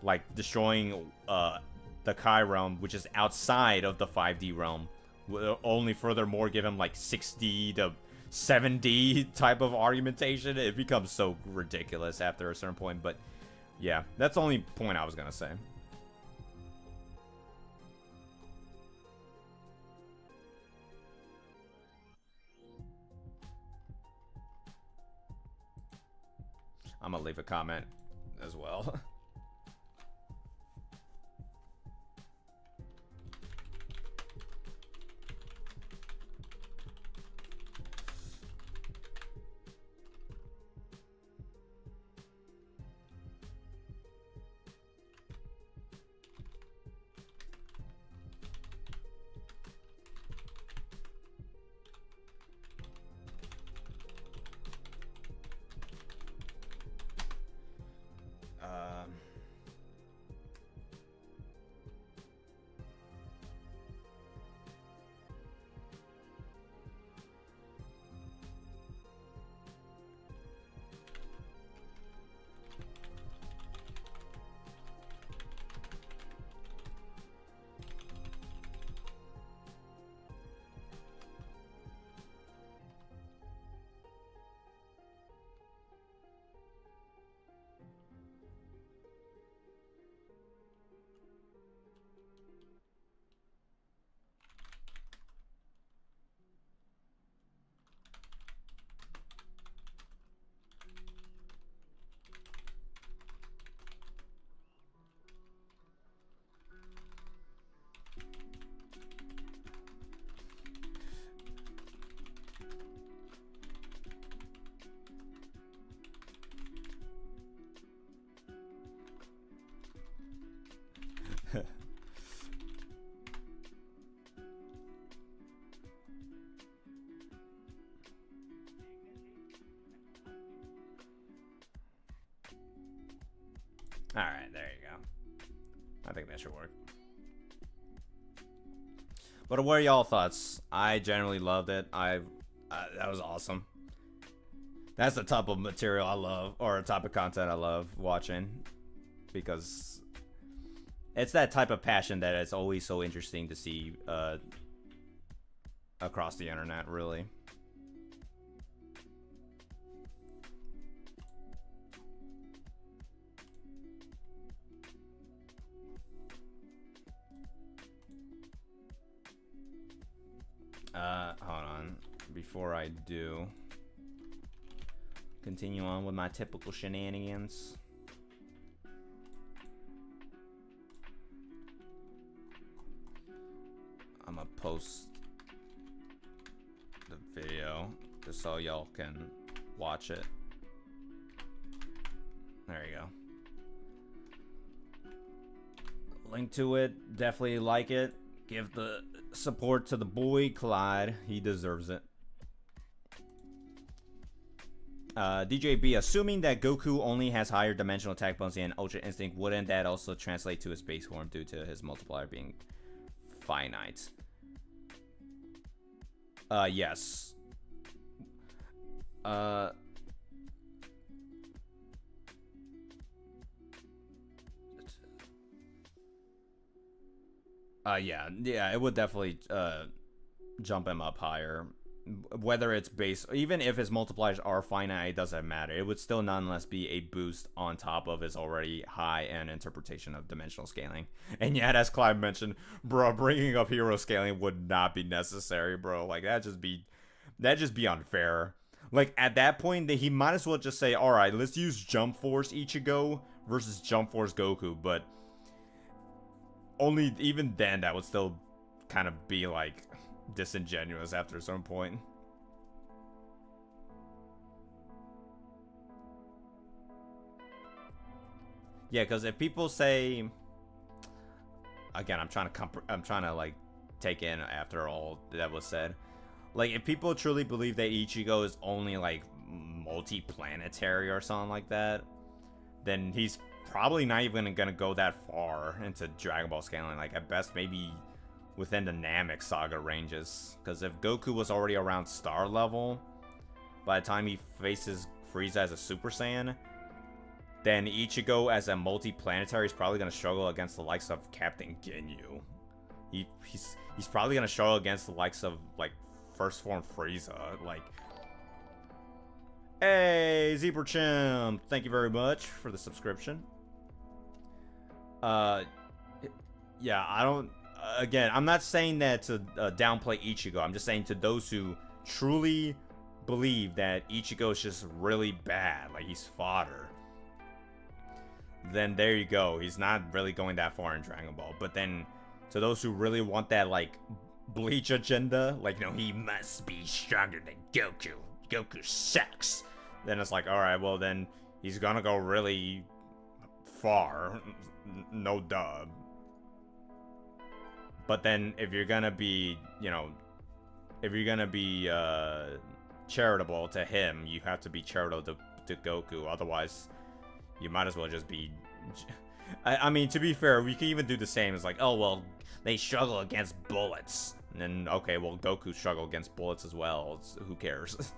like destroying the Kai realm, which is outside of the 5D realm, will only furthermore give him like 6D to 7D type of argumentation. It becomes so ridiculous after a certain point, but yeah, that's the only point I was gonna say. I'm gonna leave a comment as well. Alright, there you go. I think that should work. But what are y'all thoughts? I generally loved it. That was awesome. That's the type of material I love, or a type of content I love watching, because it's that type of passion that it's always so interesting to see across the internet, really. Hold on. Before I do continue on with my typical shenanigans, I'm gonna post the video just so y'all can watch it. There you go. Link to it. Definitely like it. Give the support to the boy Clyde. He deserves it. DJB, assuming that Goku only has higher dimensional attack potency and Ultra Instinct, wouldn't that also translate to his base form due to his multiplier being finite? Yes. Yeah, it would definitely jump him up higher whether it's based, even if his multipliers are finite, it doesn't matter. It would still nonetheless be a boost on top of his already high-end interpretation of dimensional scaling. And yet, as Clyde mentioned, bro, bringing up hero scaling would not be necessary, bro. Like, that'd just be unfair. Like, at that point, he might as well just say, alright, let's use Jump Force Ichigo versus Jump Force Goku, but only, even then, that would still kind of be, like, disingenuous after a certain point. Yeah, because if people say, again, I'm trying to like take in after all that was said. Like, if people truly believe that Ichigo is only like multi-planetary or something like that, then he's probably not even gonna go that far into Dragon Ball scaling. Like, at best, maybe within the Namek saga ranges. Because if Goku was already around star level by the time he faces Frieza as a Super Saiyan, then Ichigo as a multi-planetary is probably going to struggle against the likes of Captain Ginyu. He's probably going to struggle against the likes of, like, First Form Frieza. Like, hey, Zebra Chimp, thank you very much for the subscription. Yeah, I don't... Again, I'm not saying that to downplay Ichigo. I'm just saying to those who truly believe that Ichigo is just really bad, like he's fodder, then there you go. He's not really going that far in Dragon Ball. But then to those who really want that, like, Bleach agenda, like, you know, he must be stronger than Goku. Goku sucks. Then it's like, alright, well then he's gonna go really far. No duh. But then, if you're gonna be, you know, if you're gonna be charitable to him, you have to be charitable to Goku. Otherwise, you might as well just be... I mean, to be fair, we can even do the same. It's like, oh, well, they struggle against bullets. And then, okay, well, Goku struggle against bullets as well. Who cares?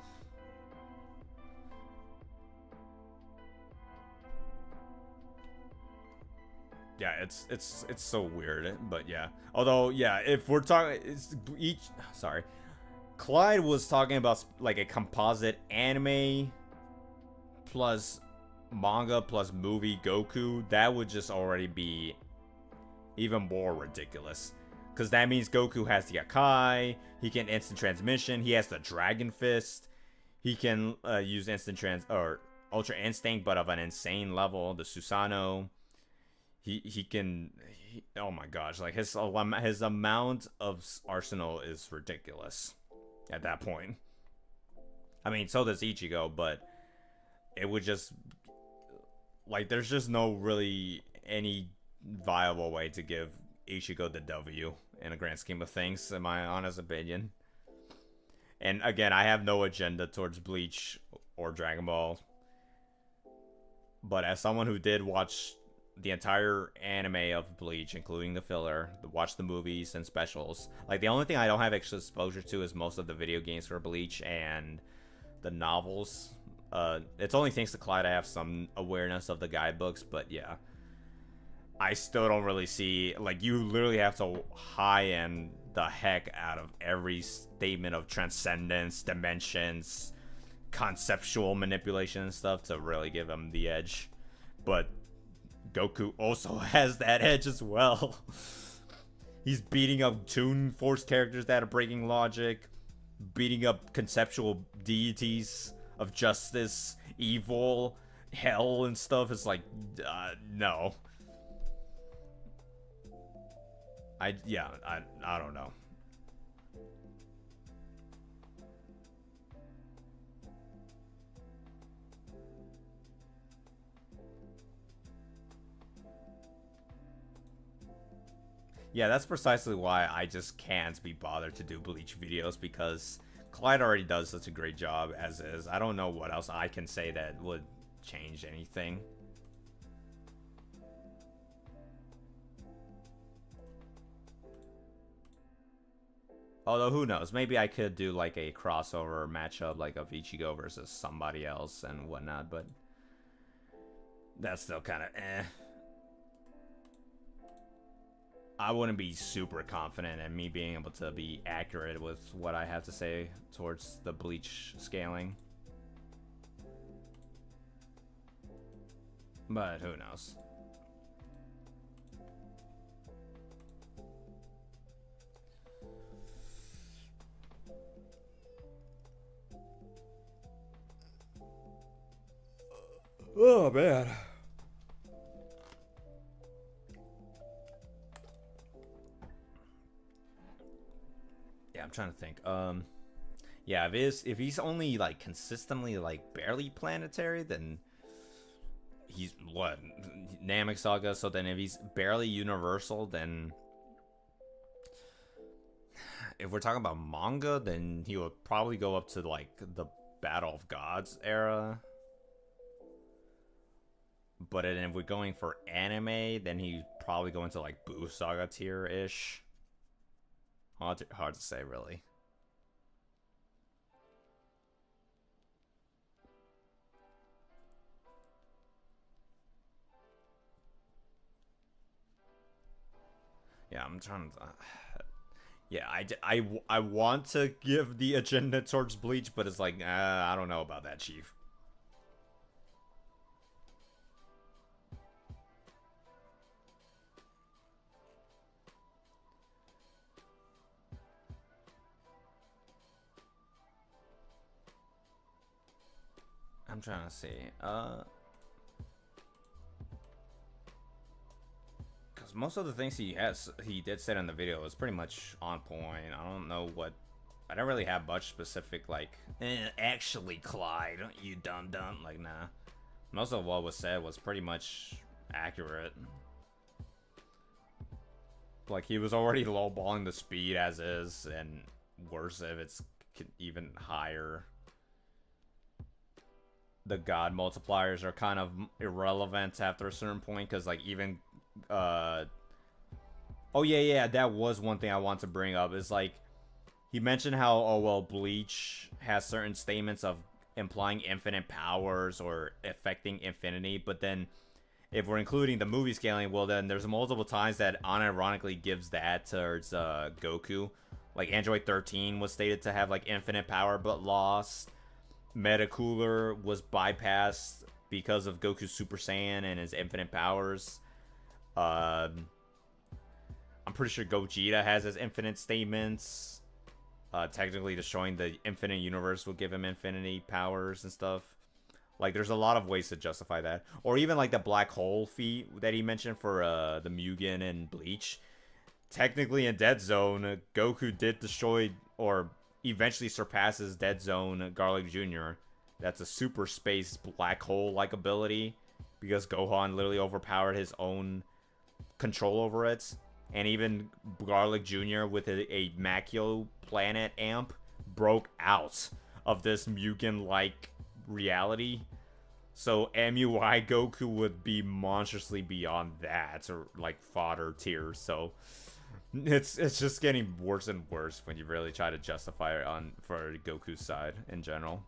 Yeah, it's so weird, but yeah. Although, yeah, if we're talking, sorry, Clyde was talking about like a composite anime plus manga plus movie Goku. That would just already be even more ridiculous, because that means Goku has the Akai, he can instant transmission, he has the Dragon Fist, he can use Ultra Instinct, but of an insane level, the Susanoo. He can, oh my gosh, like his amount of arsenal is ridiculous at that point. I mean, so does Ichigo, but it would just, like, there's just no really any viable way to give Ichigo the W in a grand scheme of things, in my honest opinion. And again, I have no agenda towards Bleach or Dragon Ball, but as someone who did watch the entire anime of Bleach, including the filler, watch the movies and specials, like, the only thing I don't have extra exposure to is most of the video games for Bleach and the novels. It's only thanks to Clyde I have some awareness of the guidebooks, but yeah, I still don't really see, like, you literally have to high-end the heck out of every statement of transcendence, dimensions, conceptual manipulation and stuff to really give him the edge. But Goku also has that edge as well. He's beating up Toon Force characters that are breaking logic, beating up conceptual deities of justice, evil, hell, and stuff. It's like, no. I don't know. Yeah, that's precisely why I just can't be bothered to do Bleach videos, because Clyde already does such a great job as is. I don't know what else I can say that would change anything. Although, who knows? Maybe I could do like a crossover matchup, like of Ichigo versus somebody else and whatnot, but that's still kind of eh. I wouldn't be super confident in me being able to be accurate with what I have to say towards the Bleach scaling. But who knows? Oh man. Yeah, I'm trying to think. Yeah, if he's only like consistently like barely planetary, then he's what, Namek saga. So then if he's barely universal, then if we're talking about manga, then he would probably go up to like the Battle of Gods era. But then if we're going for anime, then he probably go into like Boo Saga tier ish. Hard to say, really. Yeah, I'm trying to. Yeah, I want to give the agenda towards Bleach, but it's like, I don't know about that, Chief. I'm trying to see. Because most of the things he did say in the video was pretty much on point. I don't know what. I don't really have much specific, like, actually, Clyde, you dumb. Like, nah. Most of what was said was pretty much accurate. Like, he was already lowballing the speed as is, and worse if it's even higher. The god multipliers are kind of irrelevant after a certain point, because like even oh yeah, that was one thing I want to bring up, is like he mentioned how, oh well, Bleach has certain statements of implying infinite powers or affecting infinity, but then if we're including the movie scaling, well then there's multiple times that unironically gives that towards Goku. Like Android 13 was stated to have like infinite power but lost. Metacooler was bypassed because of Goku's Super Saiyan and his infinite powers. I'm pretty sure Gogeta has his infinite statements. Technically destroying the infinite universe will give him infinity powers and stuff. Like, there's a lot of ways to justify that. Or even like the black hole feat that he mentioned for the Mugen and Bleach. Technically in Dead Zone, Goku did destroy, or eventually surpasses Dead Zone Garlic Jr. That's a super space black hole like ability, because Gohan literally overpowered his own control over it. And even Garlic Jr. with a Makio planet amp broke out of this Mugen like reality. So MUI Goku would be monstrously beyond that, or like fodder tier. So it's just getting worse and worse when you really try to justify it for Goku's side in general.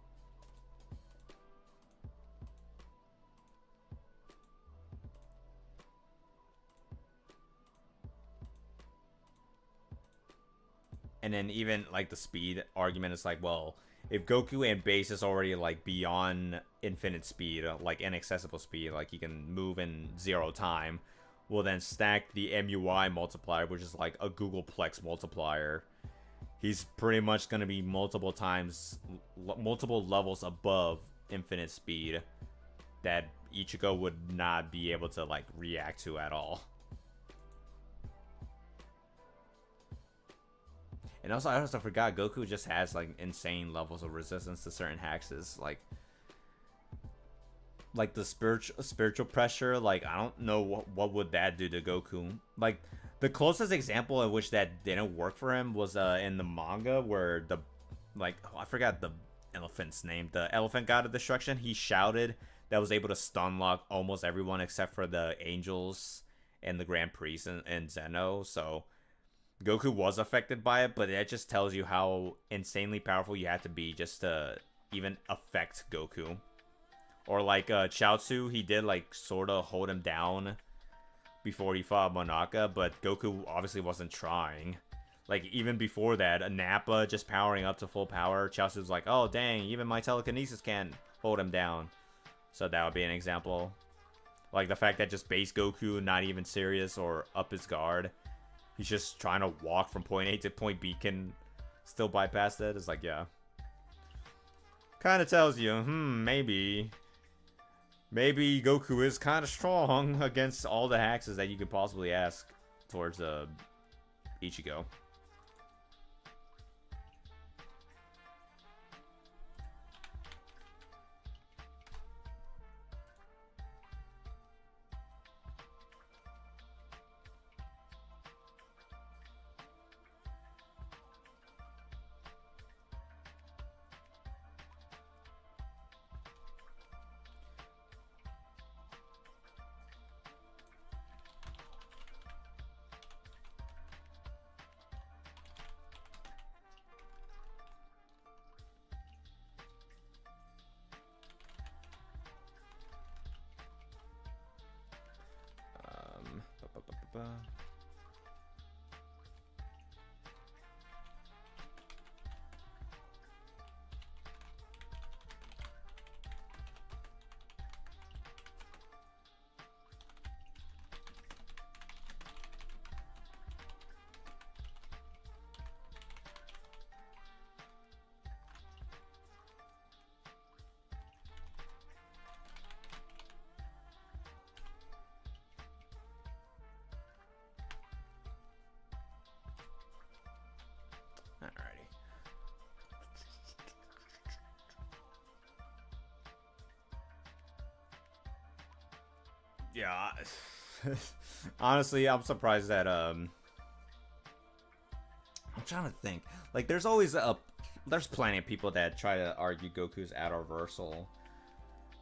And then even like the speed argument is like, well, if Goku and base is already like beyond infinite speed, like inaccessible speed, like he can move in 0 time, will then stack the MUI multiplier, which is like a Googleplex multiplier. He's pretty much going to be multiple levels above infinite speed that Ichigo would not be able to like react to at all. And also, I also forgot, Goku just has like insane levels of resistance to certain hexes, like the spiritual pressure. Like, I don't know what would that do to Goku. Like, the closest example in which that didn't work for him was in the manga, where I forgot the elephant's name, the elephant god of destruction. He shouted that was able to stun lock almost everyone except for the angels and the Grand Priest and Zeno. So Goku was affected by it, but that just tells you how insanely powerful you have to be just to even affect Goku. Or like Chaozu, he did like sort of hold him down before he fought Monaka, but Goku obviously wasn't trying. Like, even before that, Nappa just powering up to full power, Chaucer's like, oh, dang, even my telekinesis can't hold him down. So that would be an example. Like, the fact that just base Goku, not even serious or up his guard, he's just trying to walk from point A to point B, can still bypass that. It's like, yeah. Kind of tells you, maybe Goku is kind of strong against all the hexes that you could possibly ask towards Ichigo. Alrighty. Yeah. Honestly, I'm surprised that I'm trying to think. Like, there's always there's plenty of people that try to argue Goku's out reversal.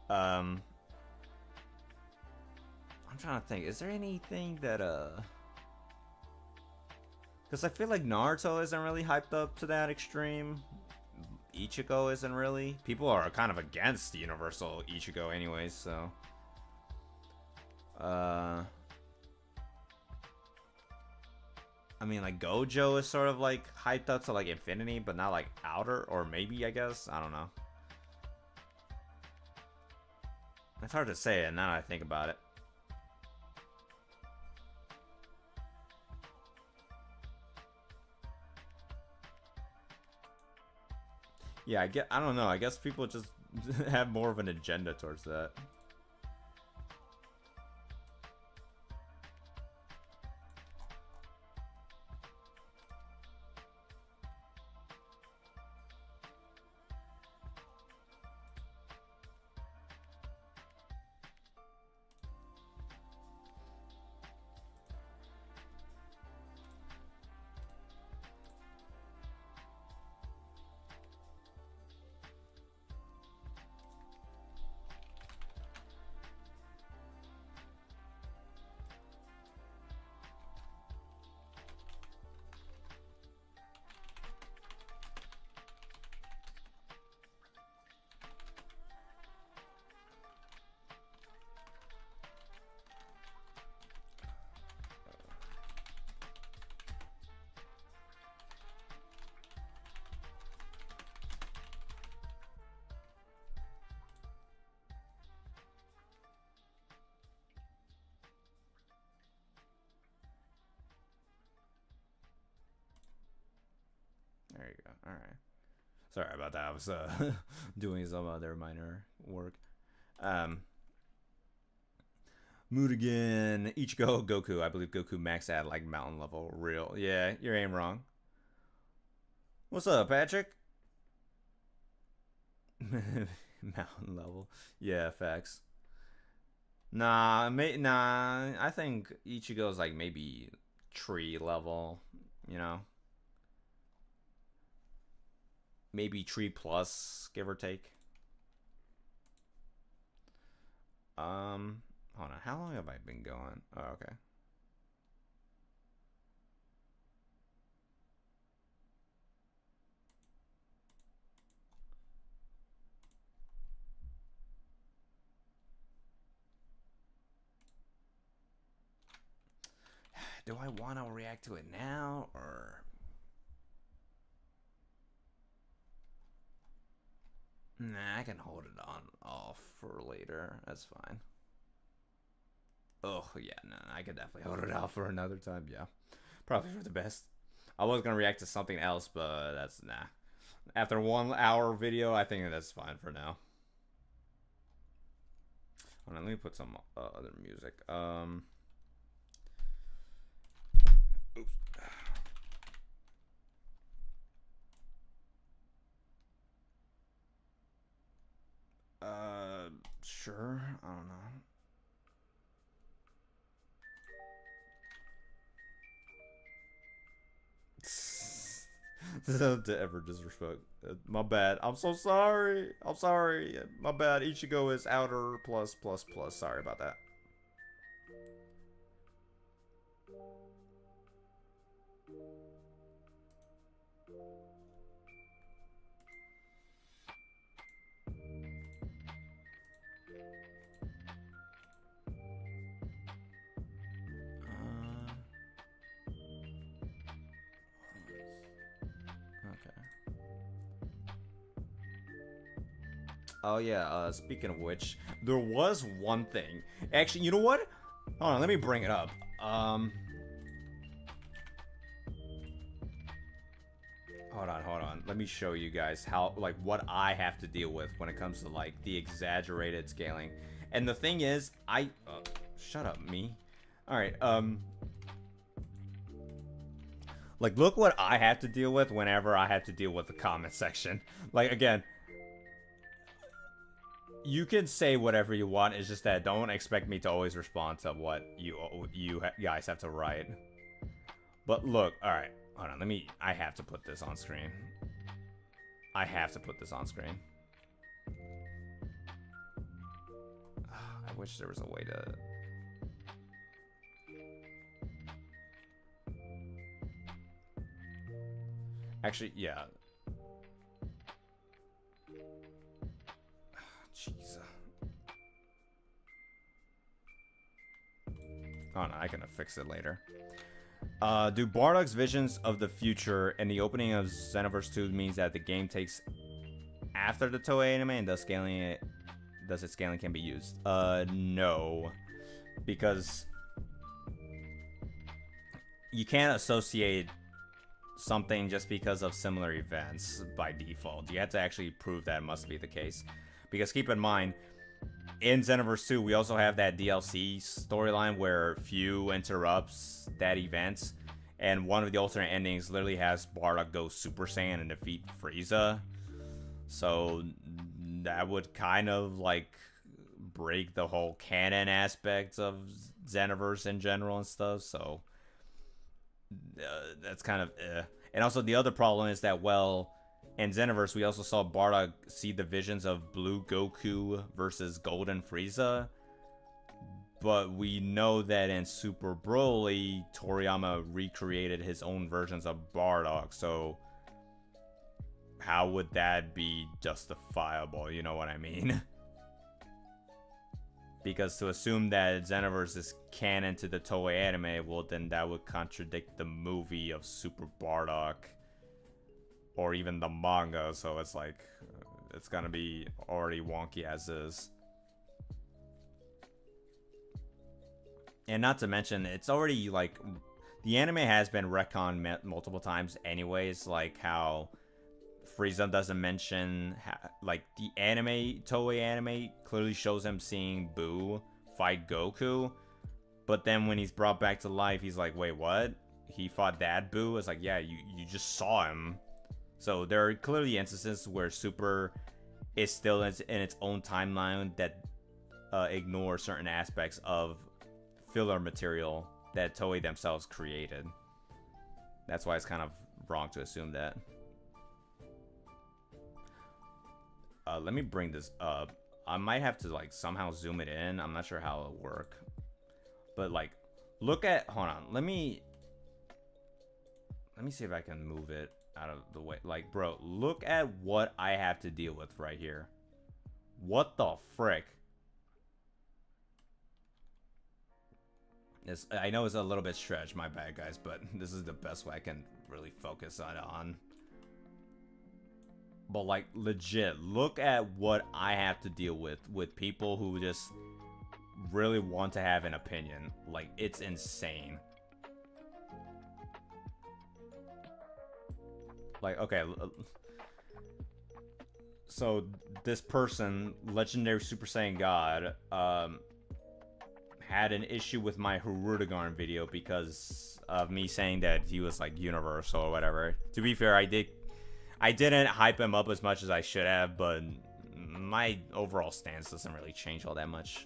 I'm trying to think. Is there anything that because I feel like Naruto isn't really hyped up to that extreme. Ichigo isn't really. People are kind of against the universal Ichigo anyways, so. I mean, like, Gojo is sort of, like, hyped up to, like, infinity, but not, like, outer, or maybe, I guess? I don't know. It's hard to say it now that I think about it. Yeah, I don't know. I guess people just have more of an agenda towards that. There you go. Alright. Sorry about that. I was doing some other minor work. Mudigan, Ichigo, Goku. I believe Goku maxed at like mountain level. Real. Yeah, you ain't wrong. What's up, Patrick? Mountain level. Yeah, facts. Nah, I think Ichigo's like maybe tree level, you know? Maybe tree plus, give or take. Hold on. How long have I been going? Oh, okay. do I want to react to it now or? Nah, I can hold it on off for later. That's fine. Oh yeah, no, I could definitely hold it off for another time. Yeah, probably for the best. I was gonna react to something else, but that's nah. After 1 hour video, I think that's fine for now. Hold on, let me put some other music. Oops. Sure. I don't know. To ever disrespect. My bad. I'm so sorry. I'm sorry. My bad. Ichigo is outer plus plus plus. Sorry about that. Oh yeah, speaking of which, there was one thing. Actually, you know what? Hold on, let me bring it up. Hold on. Let me show you guys how, like, what I have to deal with when it comes to, like, the exaggerated scaling. And the thing is, shut up, me. Alright, like, look what I have to deal with whenever I have to deal with the comment section. Like, again, you can say whatever you want, it's just that don't expect me to always respond to what you guys have to write. But look, alright, hold on, I have to put this on screen. I have to put this on screen. I wish there was a way to... Actually, yeah. Jeez. Oh no, I can fix it later. Do Bardock's visions of the future and the opening of Xenoverse 2 means that the game takes after the Toei anime and thus its scaling can be used? No. Because you can't associate something just because of similar events by default. You have to actually prove that must be the case. Because keep in mind, in Xenoverse 2, we also have that DLC storyline where Few interrupts that event, and one of the alternate endings literally has Bardock go Super Saiyan and defeat Frieza. So that would kind of like break the whole canon aspect of Xenoverse in general and stuff. So that's kind of And also the other problem is that, well, in Xenoverse, we also saw Bardock see the visions of Blue Goku versus Golden Frieza. But we know that in Super Broly, Toriyama recreated his own versions of Bardock. So how would that be justifiable? You know what I mean? Because to assume that Xenoverse is canon to the Toei anime, well, then that would contradict the movie of Super Bardock. Or even the manga, so it's like, it's gonna be already wonky as is. And not to mention, it's already like, the anime has been retconned multiple times anyways, like how Frieza doesn't mention, like the anime, Toei anime clearly shows him seeing Boo fight Goku, but then when he's brought back to life, he's like, wait, what? He fought that Boo? It's like, yeah, you just saw him. So there are clearly instances where Super is still in its own timeline that ignore certain aspects of filler material that Toei themselves created. That's why it's kind of wrong to assume that. Let me bring this up. I might have to like somehow zoom it in. I'm not sure how it'll work. But like, look at, hold on. Let me see if I can move it out of the way. Like, bro, look at what I have to deal with right here. What the frick? I know it's a little bit stretched, my bad, guys, but this is the best way I can really focus on. But like, legit, look at what I have to deal with people who just really want to have an opinion. Like, it's insane. Like, okay, so this person, Legendary Super Saiyan God, had an issue with my Hirudegarn video because of me saying that he was like universal or whatever. To be fair, I didn't hype him up as much as I should have, but my overall stance doesn't really change all that much.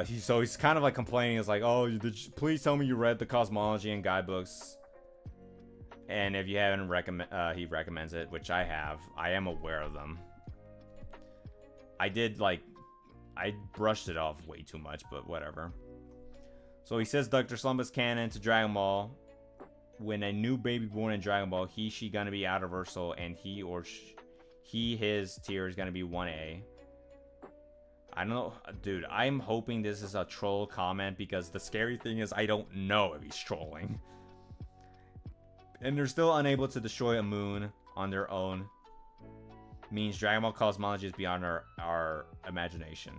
He's kind of like complaining. It's like, oh, please tell me you read the cosmology and guidebooks. And if you haven't, he recommends it, which I have. I am aware of them. I brushed it off way too much, but whatever. So he says Dr. Slump is canon to Dragon Ball. When a new baby born in Dragon Ball, she gonna be out of Versal, and his tier is gonna be 1A. I don't know, dude. I'm hoping this is a troll comment because the scary thing is I don't know if he's trolling. And they're still unable to destroy a moon on their own. Means Dragon Ball cosmology is beyond our imagination.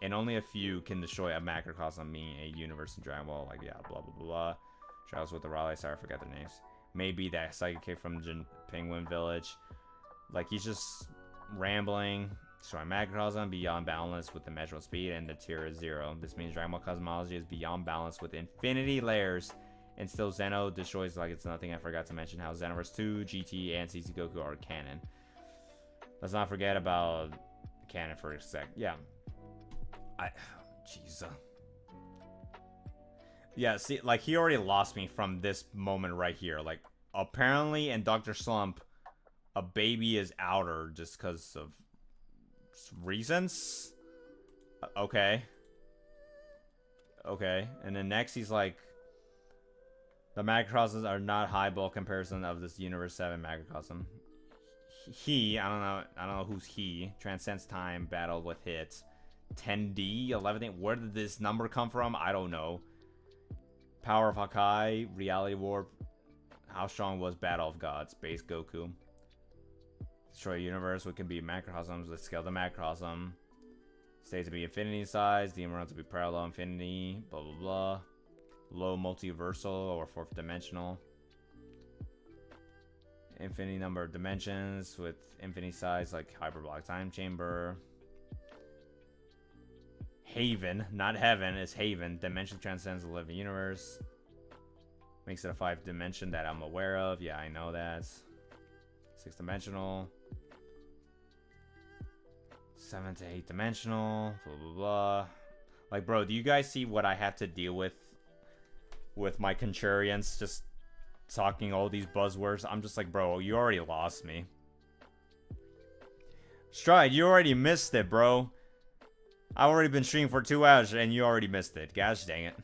And only a few can destroy a macrocosm, meaning a universe in Dragon Ball. Like, yeah, blah, blah, blah. Travels with the Raleigh. Sorry, I forgot their names. Maybe that psychic kid from Penguin Village. Like, he's just rambling. Destroy macrocosm beyond balance with the measurable speed, and the tier is 0. This means Dragon Ball cosmology is beyond balance with infinity layers. And still Zeno destroys like it's nothing. I forgot to mention how Xenoverse 2, GT, and CC Goku are canon. Let's not forget about canon for a sec. Yeah. Jeez. Yeah, see, like, he already lost me from this moment right here. Like, apparently in Dr. Slump, a baby is outer just because of reasons? Okay. Okay. And then next he's like, the macrocosms are not high ball comparison of this Universe 7 macrocosm. I don't know who's he. Transcends time, battle with hits. 10D, 11D. Where did this number come from? I don't know. Power of Hakai, Reality Warp. How strong was Battle of Gods? Base Goku. Destroy universe, what can be macrocosms? Let's scale the macrocosm. State to be infinity size, the emerald to be parallel infinity, blah blah blah. Low multiversal or fourth dimensional. Infinity number of dimensions with infinity size like hyperbolic time chamber. Haven, not heaven, is Haven. Dimension transcends the living universe. Makes it a 5 dimension that I'm aware of. Yeah, I know that. 6 dimensional. 7 to 8 dimensional. Blah blah blah. Like, bro, do you guys see what I have to deal with my contrarians just talking all these buzzwords? I'm just like, bro, you already lost me. Stride, you already missed it, bro. I've already been streaming for 2 hours and you already missed it. Gosh dang it.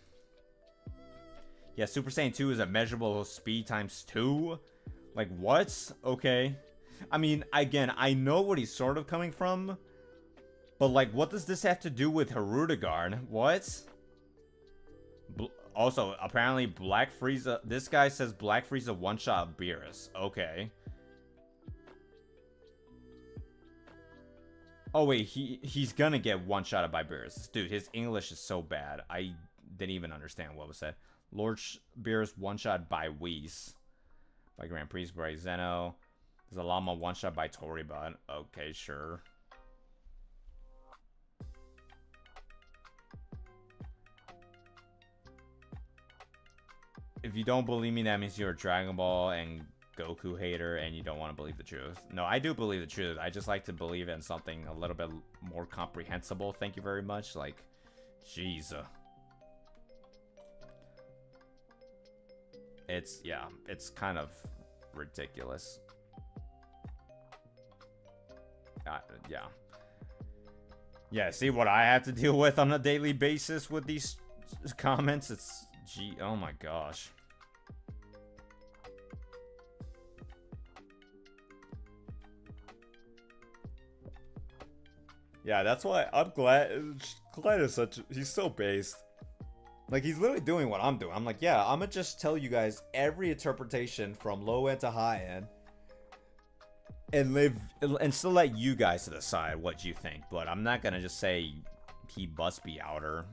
Yeah, Super Saiyan 2 is a measurable speed times 2. Like, what? Okay. I mean, again, I know what he's sort of coming from. But, like, what does this have to do with Hirudegarn? What? Also, apparently Black Frieza... This guy says Black Frieza one-shot Beerus. Okay. Oh, wait. He's gonna get one-shotted by Beerus. Dude, his English is so bad. I didn't even understand what was said. Lord Beerus one-shot by Whis. By Grand Prix by Zeno. There's a Llama one-shot by Toribot. Okay, sure. If you don't believe me, that means you're a Dragon Ball and Goku hater and you don't want to believe the truth. No, I do believe the truth. I just like to believe in something a little bit more comprehensible. Thank you very much. Like, jeez. It's kind of ridiculous. Yeah. Yeah, see what I have to deal with on a daily basis with these comments? It's, oh my gosh. Yeah, that's why I'm glad. Clyde is he's so based. Like, he's literally doing what I'm doing. I'm like, yeah, I'm gonna just tell you guys every interpretation from low end to high end, and still let you guys decide what you think. But I'm not gonna just say he must be outer.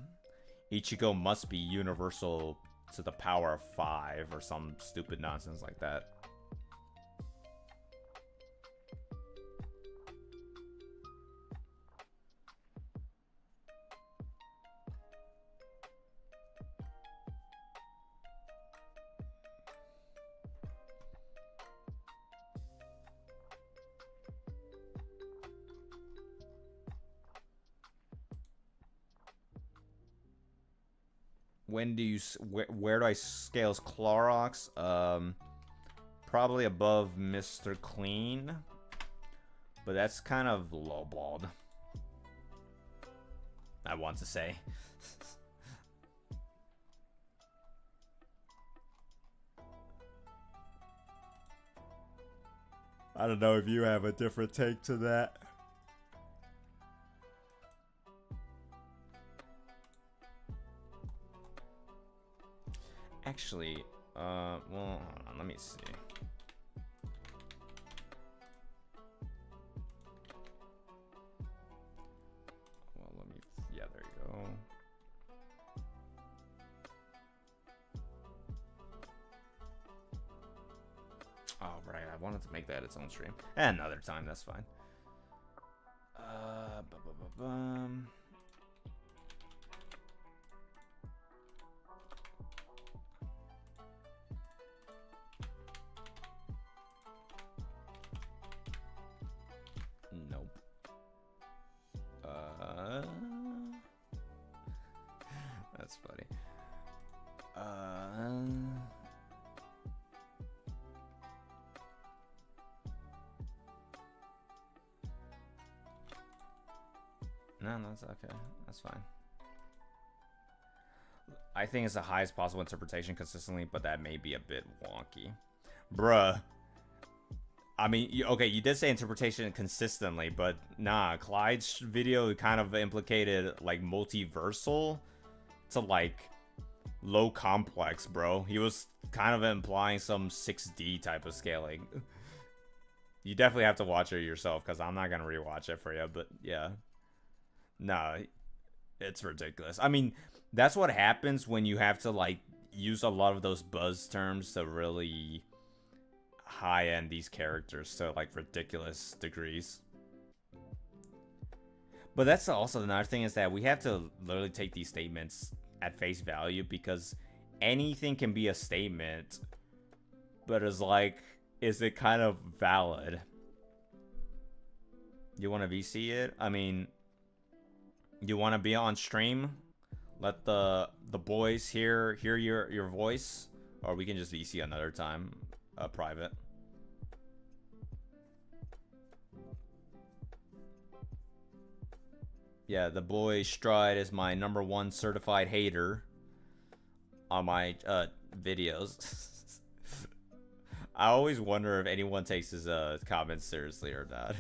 Ichigo must be universal to the power of 5 or some stupid nonsense like that. When do you where do I scale Clorox? Probably above Mr. Clean, but that's kind of lowballed, I want to say. I don't know if you have a different take to that. Actually, well, hold on, let me see. Well, let me, yeah, there you go. Oh, right, I wanted to make that its own stream. Another time, that's fine. Bum. Nope. That's funny. No, that's okay. That's fine. I think it's the highest possible interpretation consistently, but that may be a bit wonky. Bruh. I mean, okay, you did say interpretation consistently, but nah, Clyde's video kind of implicated, like, multiversal to, like, low complex, bro. He was kind of implying some 6D type of scaling. You definitely have to watch it yourself, because I'm not going to rewatch it for you, but yeah. Nah, it's ridiculous. I mean, that's what happens when you have to, like, use a lot of those buzz terms to really high-end these characters to, like, ridiculous degrees. But that's also another thing, is that we have to literally take these statements at face value, because anything can be a statement, but it's like, is it kind of valid? You want to VC it? I mean, you want to be on stream? Let the boys hear your voice, or we can just VC another time, private. Yeah, the boy Stride is my #1 certified hater on my videos. I always wonder if anyone takes his comments seriously or not.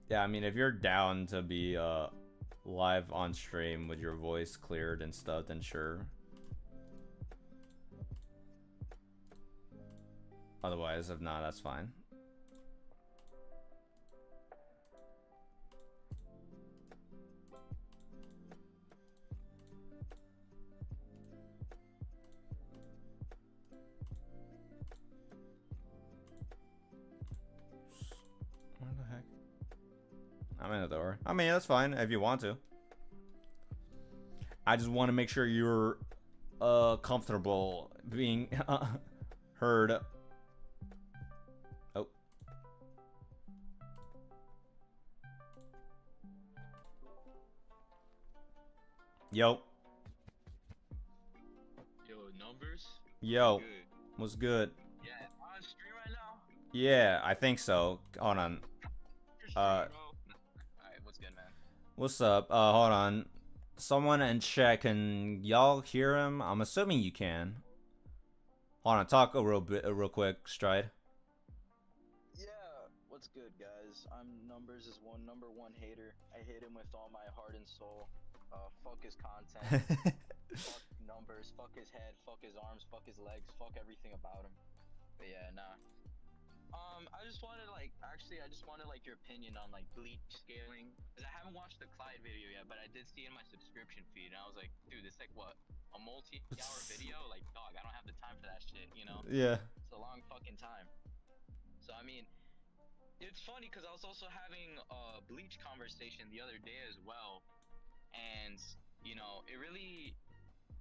Yeah, I mean, if you're down to be live on stream with your voice cleared and stuff, then sure. Otherwise, if not, that's fine. Where the heck? I'm in the door. I mean, that's fine if you want to. I just want to make sure you're comfortable being heard. Oh. Yo. Yo, numbers? Yo. Good. What's good? Yeah, on stream right now? Yeah, I think so. Hold on. Alright, what's good, man? What's up? Hold on. Someone in chat, can y'all hear him? I'm assuming you can. Hold on, talk real quick, Stride. Yeah, What's good, guys? I'm Numbers' number one hater. I hate him with all my heart and soul. Fuck his content. Fuck Numbers. Fuck his head. Fuck his arms. Fuck his legs. Fuck everything about him. But yeah, nah. I just wanted I just wanted your opinion on Bleach scaling, cause I haven't watched the Clyde video yet, but I did see it in my subscription feed, and I was like, dude, this what, a multi-hour video? Like, dog, I don't have the time for that shit, you know? Yeah. It's a long fucking time. So I mean, it's funny because I was also having a Bleach conversation the other day as well, and you know, it really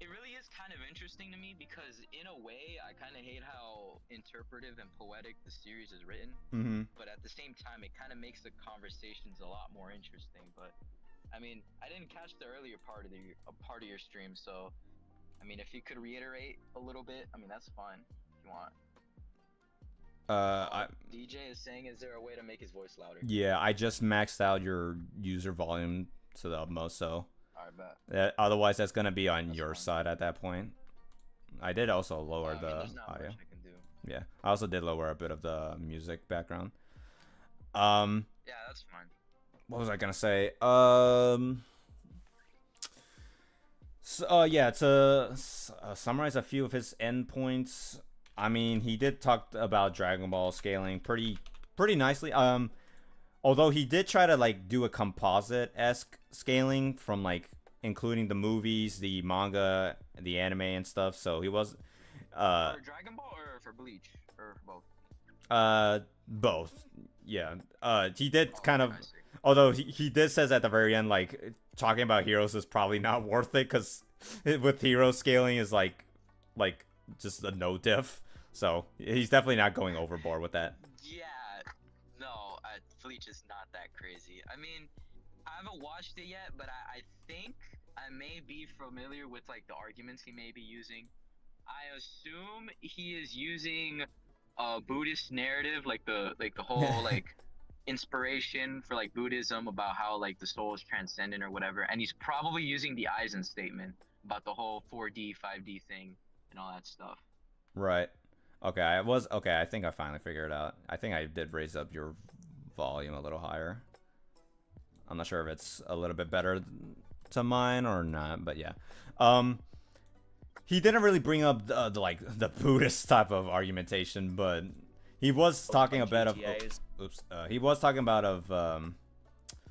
is kind of interesting to me because in a way I kind of hate how interpretive and poetic the series is written, but at the same time it kind of makes the conversations a lot more interesting. But I mean, I didn't catch the earlier part of your stream, so I mean, if you could reiterate a little bit, I mean, that's fine if you want. DJ is saying, is there a way to make his voice louder? Yeah, I just maxed out your user volume to the utmost, so Alright, bet. otherwise that's gonna be on your side at that point. I did also lower the there's not audio. much I can do. Yeah, I also did lower a bit of the music background. Yeah, that's fine. What was I gonna say? Yeah, to summarize a few of his endpoints. I mean, he did talk about Dragon Ball scaling pretty nicely. Although he did try to do a composite-esque scaling from including the movies, the manga, the anime and stuff. So he was for Dragon Ball or for Bleach or for both? Both. Yeah. He did kind of, although he did says at the very end talking about heroes is probably not worth it because with hero scaling is like just a no diff. So he's definitely not going overboard with that. Yeah, no, Bleach is not that crazy. I mean, I haven't watched it yet, but I think I may be familiar with the arguments he may be using. I assume he is using a Buddhist narrative, the whole inspiration for Buddhism about how the soul is transcendent or whatever, and he's probably using the Eisen statement about the whole 4D, 5D thing and all that stuff. Right. Okay, I think I finally figured it out. I think I did raise up your volume a little higher. I'm not sure if it's a little bit better to mine or not, but yeah. He didn't really bring up the Buddhist type of argumentation, but he was talking a bit of he was talking about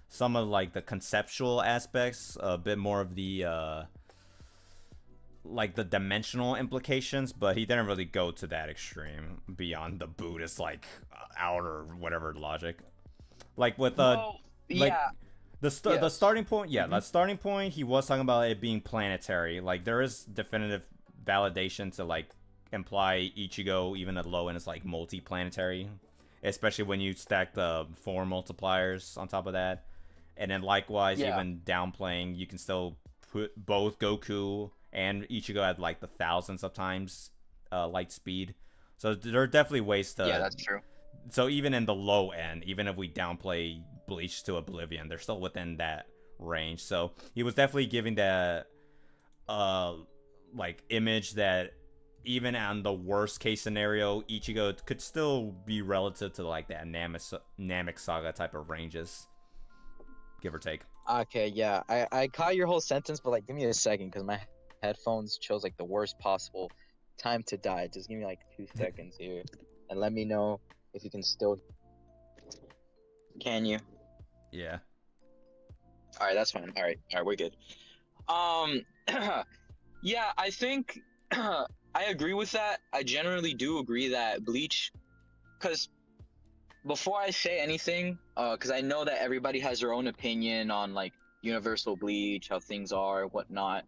some of the conceptual aspects, a bit more of the the dimensional implications, but he didn't really go to that extreme beyond the Buddhist outer whatever logic. With yeah. The starting point, yeah, the starting point, he was talking about it being planetary. There is definitive validation to imply Ichigo even at low end is multi-planetary, especially when you stack the 4 multipliers on top of that. And then likewise, even downplaying, you can still put both Goku and Ichigo at the thousands of times light speed. So there are definitely ways to... Yeah, that's true. So even in the low end, even if we downplay Bleach to oblivion, they're still within that range. So he was definitely giving that image that even on the worst case scenario, Ichigo could still be relative to that Namek saga type of ranges, give or take. Okay, yeah, I caught your whole sentence, but give me a second because my headphones chose the worst possible time to die. Just give me 2 seconds here, and let me know if you can still. Can you? Yeah. All right, that's fine. All right, we're good. Yeah, I think I agree with that. I generally do agree that Bleach, because before I say anything, because I know that everybody has their own opinion on Universal Bleach, how things are, whatnot.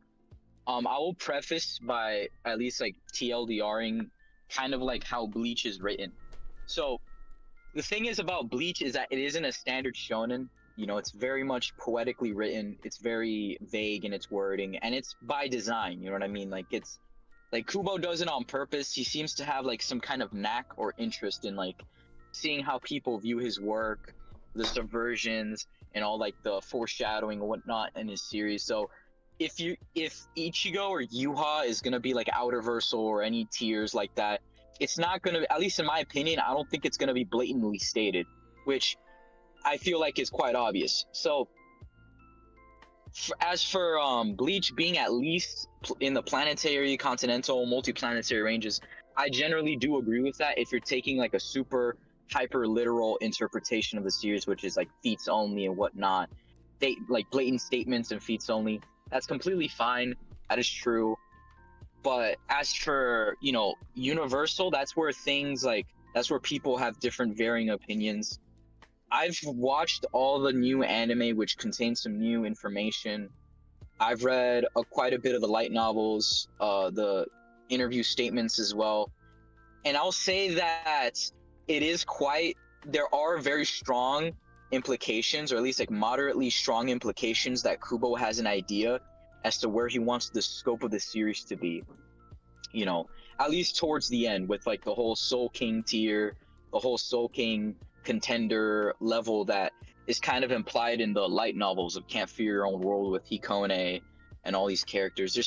I will preface by at least TLDRing kind of how Bleach is written. So the thing is about Bleach is that it isn't a standard shonen. You know, it's very much poetically written. It's very vague in its wording, and it's by design. You know what I mean? It's Kubo does it on purpose. He seems to have some kind of knack or interest in seeing how people view his work, the subversions, and all the foreshadowing and whatnot in his series. So if Ichigo or Yuha is gonna be Outerversal or any tiers like that, it's not gonna, at least in my opinion, I don't think it's gonna be blatantly stated. which I feel like is quite obvious. So as for Bleach being at least in the planetary, continental, multi-planetary ranges, I generally do agree with that if you're taking like a super hyper literal interpretation of the series, which is like feats only and whatnot. They like blatant statements and feats only. That's completely fine. That is true. But as for, you know, universal, that's where people have different varying opinions. I've watched all the new anime, which contains some new information. I've read quite a bit of the light novels, the interview statements as well. And I'll say that there are very strong implications, or at least like moderately strong implications, that Kubo has an idea as to where he wants the scope of the series to be. You know, at least towards the end, with like the whole Soul King tier, the whole Soul King contender level that is kind of implied in the light novels of Can't Fear Your Own World with Hikone and all these characters.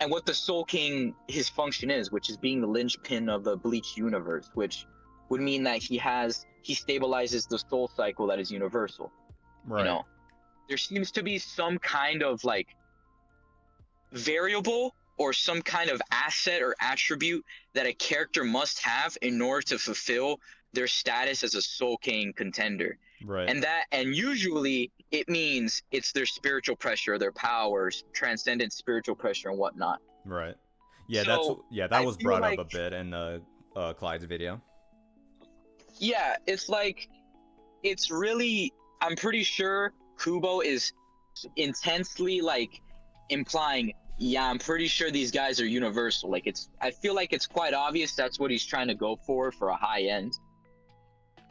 And what the Soul King, his function is, which is being the linchpin of the Bleach universe, which would mean that he stabilizes the soul cycle that is universal. Right. You know, there seems to be some kind of like variable or some kind of asset or attribute that a character must have in order to fulfill their status as a Soul King contender. Right. And usually it means it's their spiritual pressure, their powers, transcendent spiritual pressure and whatnot. Right. Yeah, So, that was brought up like- a bit in Clyde's video. Yeah, it's like, it's really, I'm pretty sure Kubo is intensely like implying, yeah, I'm pretty sure these guys are universal. Like I feel like it's quite obvious that's what he's trying to go for a high end.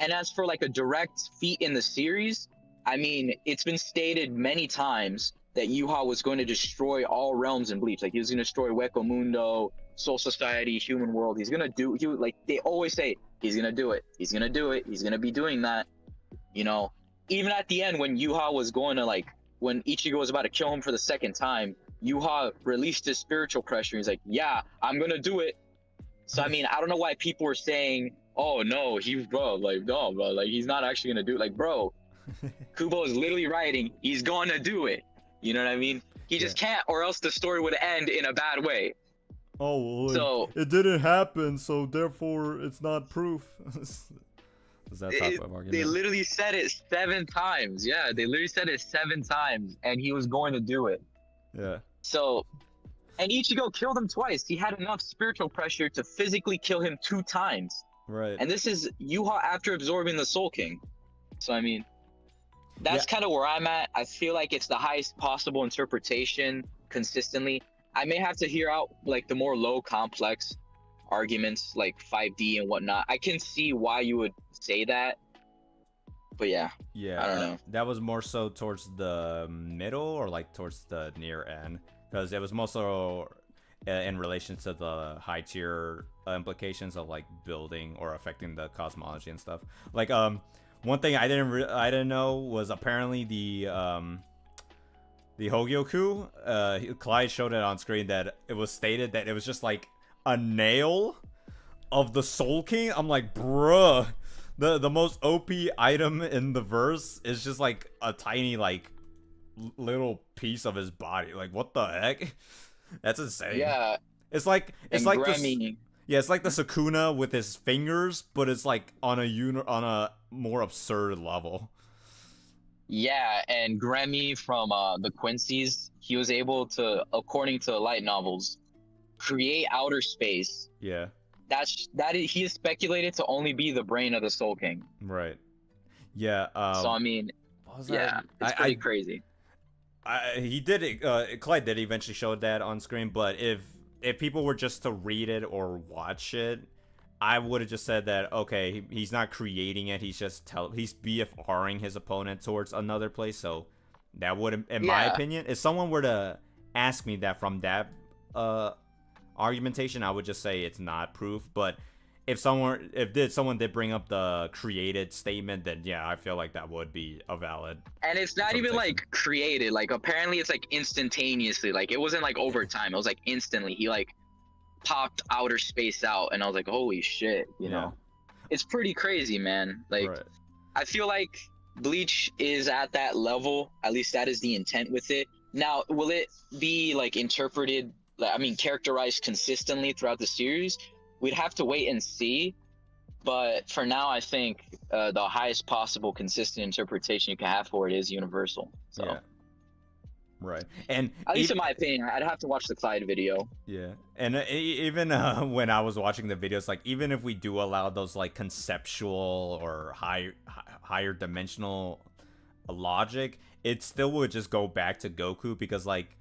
And as for like a direct feat in the series, I mean, it's been stated many times that Yuha was going to destroy all realms in Bleach. Like he was going to destroy Hueco Mundo, Soul Society, Human World. Like they always say, he's going to do it. He's going to do it. He's going to be doing that. You know, even at the end when Yuha was going to when Ichigo was about to kill him for the second time, Yuha released his spiritual pressure. He's like, yeah, I'm going to do it. So, I mean, I don't know why people were saying, oh no, he's not actually gonna do it. Like, bro, Kubo is literally writing, he's gonna do it. You know what I mean? He just can't, or else the story would end in a bad way. Oh, well, So- it didn't happen, so therefore it's not proof. Is that type of argument? They literally said it 7 times. Yeah, they literally said it 7 times, and he was going to do it. Yeah. So, and Ichigo killed him twice. He had enough spiritual pressure to physically kill him 2 times. Right. And this is Yuha after absorbing the Soul King. So, I mean, that's kind of where I'm at. I feel like it's the highest possible interpretation consistently. I may have to hear out like the more low complex arguments like 5D and whatnot. I can see why you would say that. But yeah. Yeah. I don't know. That was more so towards the middle or like towards the near end, because it was more so in relation to the high tier implications of like building or affecting the cosmology and stuff. Like one thing I didn't know was apparently the Hogyoku, Clyde showed it on screen that it was stated that it was just like a nail of the Soul King. I'm like, bruh, the most OP item in the verse is just like a tiny like little piece of his body. Like, what the heck? That's insane. Yeah. It's like And this. Grammy, Yeah, it's like the Sukuna with his fingers, but it's like on a more absurd level. yeah, and Grammy from the Quincy's, he was able to, according to the light novels, create outer space. Yeah. He is speculated to only be the brain of the Soul King. Right. Yeah. So I mean, What was yeah, that? it's pretty crazy. He did it. Clyde did eventually show that on screen, but if people were just to read it or watch it, I would have just said that okay, he's not creating it. He's just he's BFRing his opponent towards another place. So that would, in my opinion, if someone were to ask me that from that argumentation, I would just say it's not proof. But if someone did bring up the created statement, then yeah, I feel like that would be a valid. And it's not even like created. Like apparently it's like instantaneously. Like it wasn't like over time. It was like instantly. He like popped outer space out, and I was like, holy shit, you know. It's pretty crazy, man. Like I feel like Bleach is at that level. At least that is the intent with it. Now, will it be like interpreted? I mean, characterized consistently throughout the series? We'd have to wait and see. But for now, I think the highest possible consistent interpretation you can have for it is universal. So, Yeah. Right. And at least in my opinion, I'd have to watch the Clyde video. yeah, and even when I was watching the videos, like even if we do allow those like conceptual or higher dimensional logic, it still would just go back to Goku because like,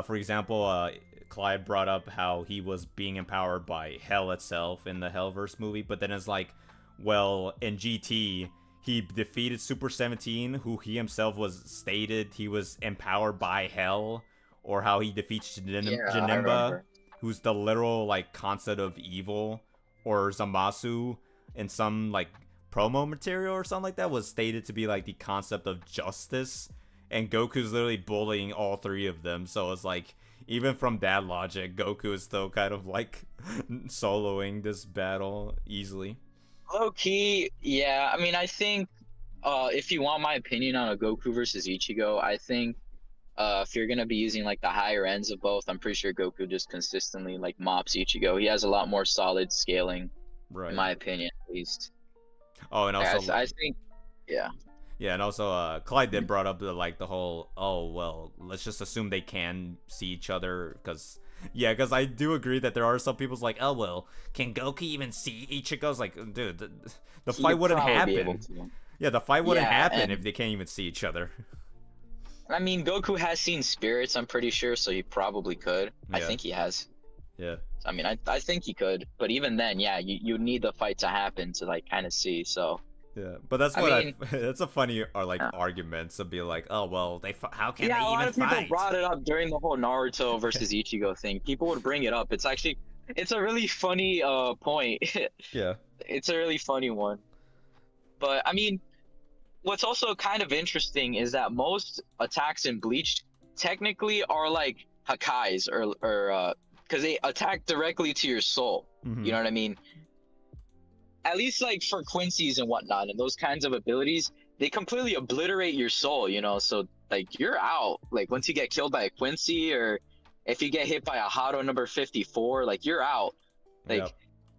for example, Clyde brought up how he was being empowered by Hell itself in the Hellverse movie, but then it's like, well, in GT, he defeated Super 17, who he himself was stated he was empowered by Hell, or how he defeats Janemba, who's the literal like concept of evil, or Zamasu in some like promo material or something like that was stated to be like the concept of justice, and Goku's literally bullying all three of them. So it's like, even from that logic, Goku is still kind of like soloing this battle easily. Low key, yeah. I mean, I think if you want my opinion on a Goku versus Ichigo, I think if you're gonna be using like the higher ends of both, I'm pretty sure Goku just consistently like mops Ichigo. He has a lot more solid scaling, Right. in my opinion, at least. Oh, and also I think, yeah. yeah, and also Clyde did brought up the whole, oh well, let's just assume they can see each other because. Yeah, because I do agree that there are some people's like, oh well, can Goku even see Ichigo's? Like, dude, the fight wouldn't happen. Yeah, the fight wouldn't happen if they can't even see each other. I mean, Goku has seen spirits, I'm pretty sure, so he probably could. I Yeah. think he has. Yeah. I mean, I think he could, but even then, yeah, you need the fight to happen to like kind of see. So Yeah, but that's I what mean- that's a funny like Yeah. argument to be like, oh well, how can yeah, they a lot even of people fight? brought it up during the whole Naruto versus Ichigo thing. People would bring it up. It's a really funny point. Yeah. It's a really funny one. But I mean, what's also kind of interesting is that most attacks in Bleach technically are like Hakais or because they attack directly to your soul. Mhm. You know what I mean? At least like for Quincy's and whatnot and those kinds of abilities, they completely obliterate your soul, you know? So like you're out. Like once you get killed by a Quincy or if you get hit by a Hado number 54, like you're out. Like Yep.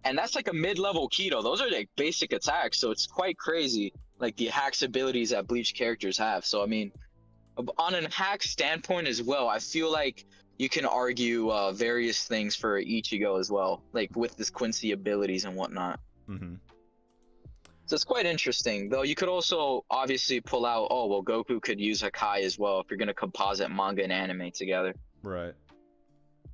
and that's like a mid-level Keto. Those are like basic attacks, so it's quite crazy like the hacks abilities that Bleach characters have. So I mean, on an hack standpoint as well, I feel like you can argue various things for Ichigo as well, like with this Quincy abilities and whatnot. Mm-hmm. So it's quite interesting, though. You could also obviously pull out, oh well, Goku could use Hakai as well if you're gonna composite manga and anime together. Right.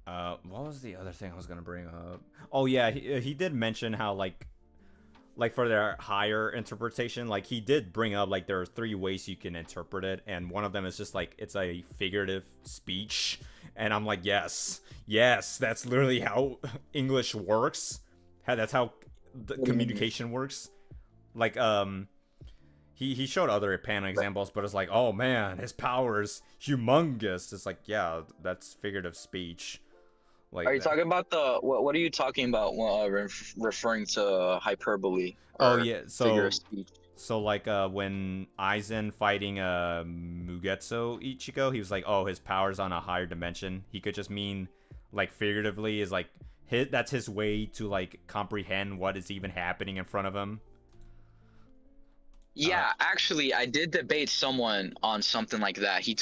What was the other thing I was gonna bring up? Oh yeah, he did mention how like for their higher interpretation, like he did bring up like there are 3 ways you can interpret it, and one of them is just like it's a figurative speech, and I'm like, yes, that's literally how English works. That's how the communication works. Like he showed other panel examples, but it's like, oh man, his power is humongous. It's like, yeah, that's figurative speech. Like, Are you talking about the what are you talking about referring to hyperbole? Oh or yeah, figure of speech? so like when Aizen fighting Mugetsu Ichigo, he was like, oh, his power's on a higher dimension. He could just mean like figuratively is like that's his way to like comprehend what is even happening in front of him. Yeah, actually, I did debate someone on something like that. He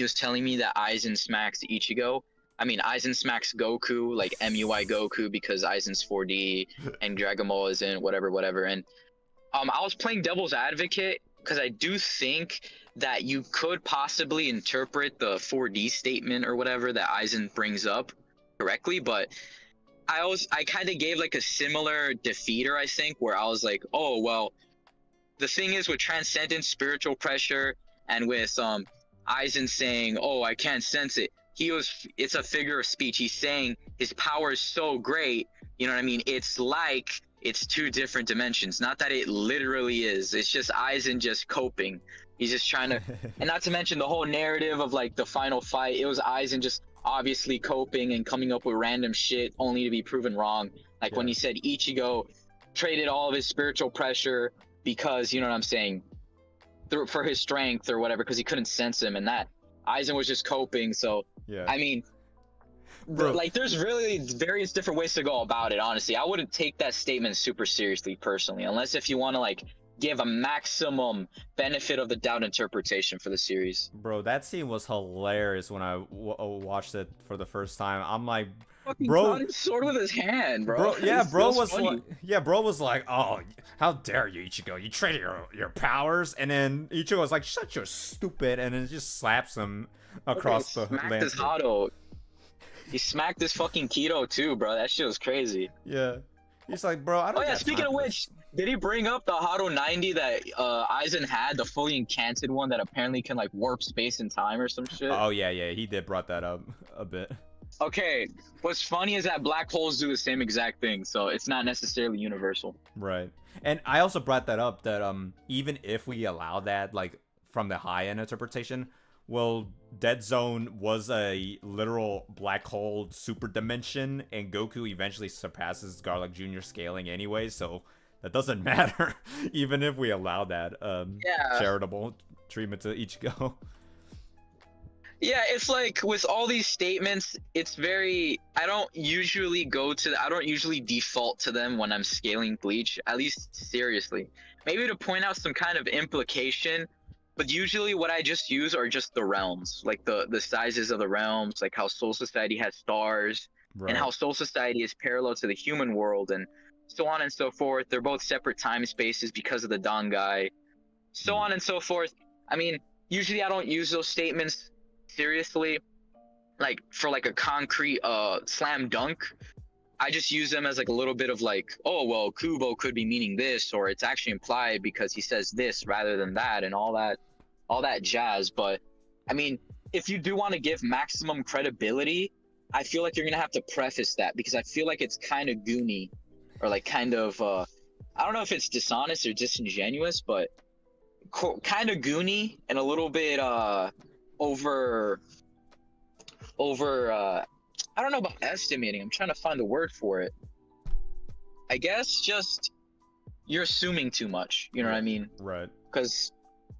was telling me that Aizen smacks Ichigo. I mean, Aizen smacks Goku, like MUI Goku, because Aizen's 4D and Dragon Ball is in whatever. And I was playing devil's advocate because I do think that you could possibly interpret the 4D statement or whatever that Aizen brings up correctly, but I kind of gave like a similar defeater, I think, where I was like, oh well, the thing is with transcendent spiritual pressure and with Aizen saying, oh, I can't sense it, it's a figure of speech. He's saying his power is so great, you know what I mean? It's like it's 2 different dimensions. Not that it literally is. It's just Aizen just coping. He's just trying to, and not to mention the whole narrative of like the final fight. It was Aizen just obviously coping and coming up with random shit only to be proven wrong. Like when he said Ichigo traded all of his spiritual pressure because, you know what I'm saying, for his strength or whatever, because he couldn't sense him, and that Aizen was just coping. So Yeah. I mean, Bro. like, there's really various different ways to go about it. Honestly, I wouldn't take that statement super seriously personally, unless if you want to like give a maximum benefit of the doubt interpretation for the series. Bro, that scene was hilarious when I watched it for the first time. I'm like, Fucking bro, caught his sword with his hand, bro. bro, yeah, It's bro so was funny. like, yeah, bro was like, oh, how dare you, Ichigo? You traded your powers, and then Ichigo was like, shut your stupid, and then just slaps him across the Smacked his landscape. Hado. He smacked his fucking Keto too, bro. That shit was crazy. Yeah, he's like, bro, I don't. Oh yeah, got speaking time of for which, this." did he bring up the Hado 90 that Aizen had, the fully enchanted one that apparently can like warp space and time or some shit? Oh yeah, he did brought that up a bit. Okay, what's funny is that black holes do the same exact thing, so it's not necessarily universal. Right. And I also brought that up that even if we allow that, like, from the high end interpretation, well, Dead Zone was a literal black hole super dimension, and Goku eventually surpasses Garlic Jr. scaling anyway, so that doesn't matter even if we allow that Yeah. charitable treatment to Ichigo. Yeah, it's like with all these statements, it's very. I don't usually default to them when I'm scaling Bleach, at least seriously. Maybe to point out some kind of implication, but usually what I just use are just the realms, like the sizes of the realms, like how Soul Society has stars, and how Soul Society is parallel to the human world, and so on and so forth. They're both separate time spaces because of the Dangai, so on and so forth. I mean, usually I don't use those statements seriously, like for like a concrete slam dunk. I just use them as like a little bit of like, oh well, Kubo could be meaning this, or it's actually implied because he says this rather than that, and all that jazz. But I mean, if you do want to give maximum credibility, I feel like you're gonna have to preface that, because I feel like it's kind of goony, or like kind of I don't know if it's dishonest or disingenuous, but kind of goony and a little bit over I don't know about estimating. I'm trying to find the word for it. I guess just you're assuming too much, you know what I mean? Right. Because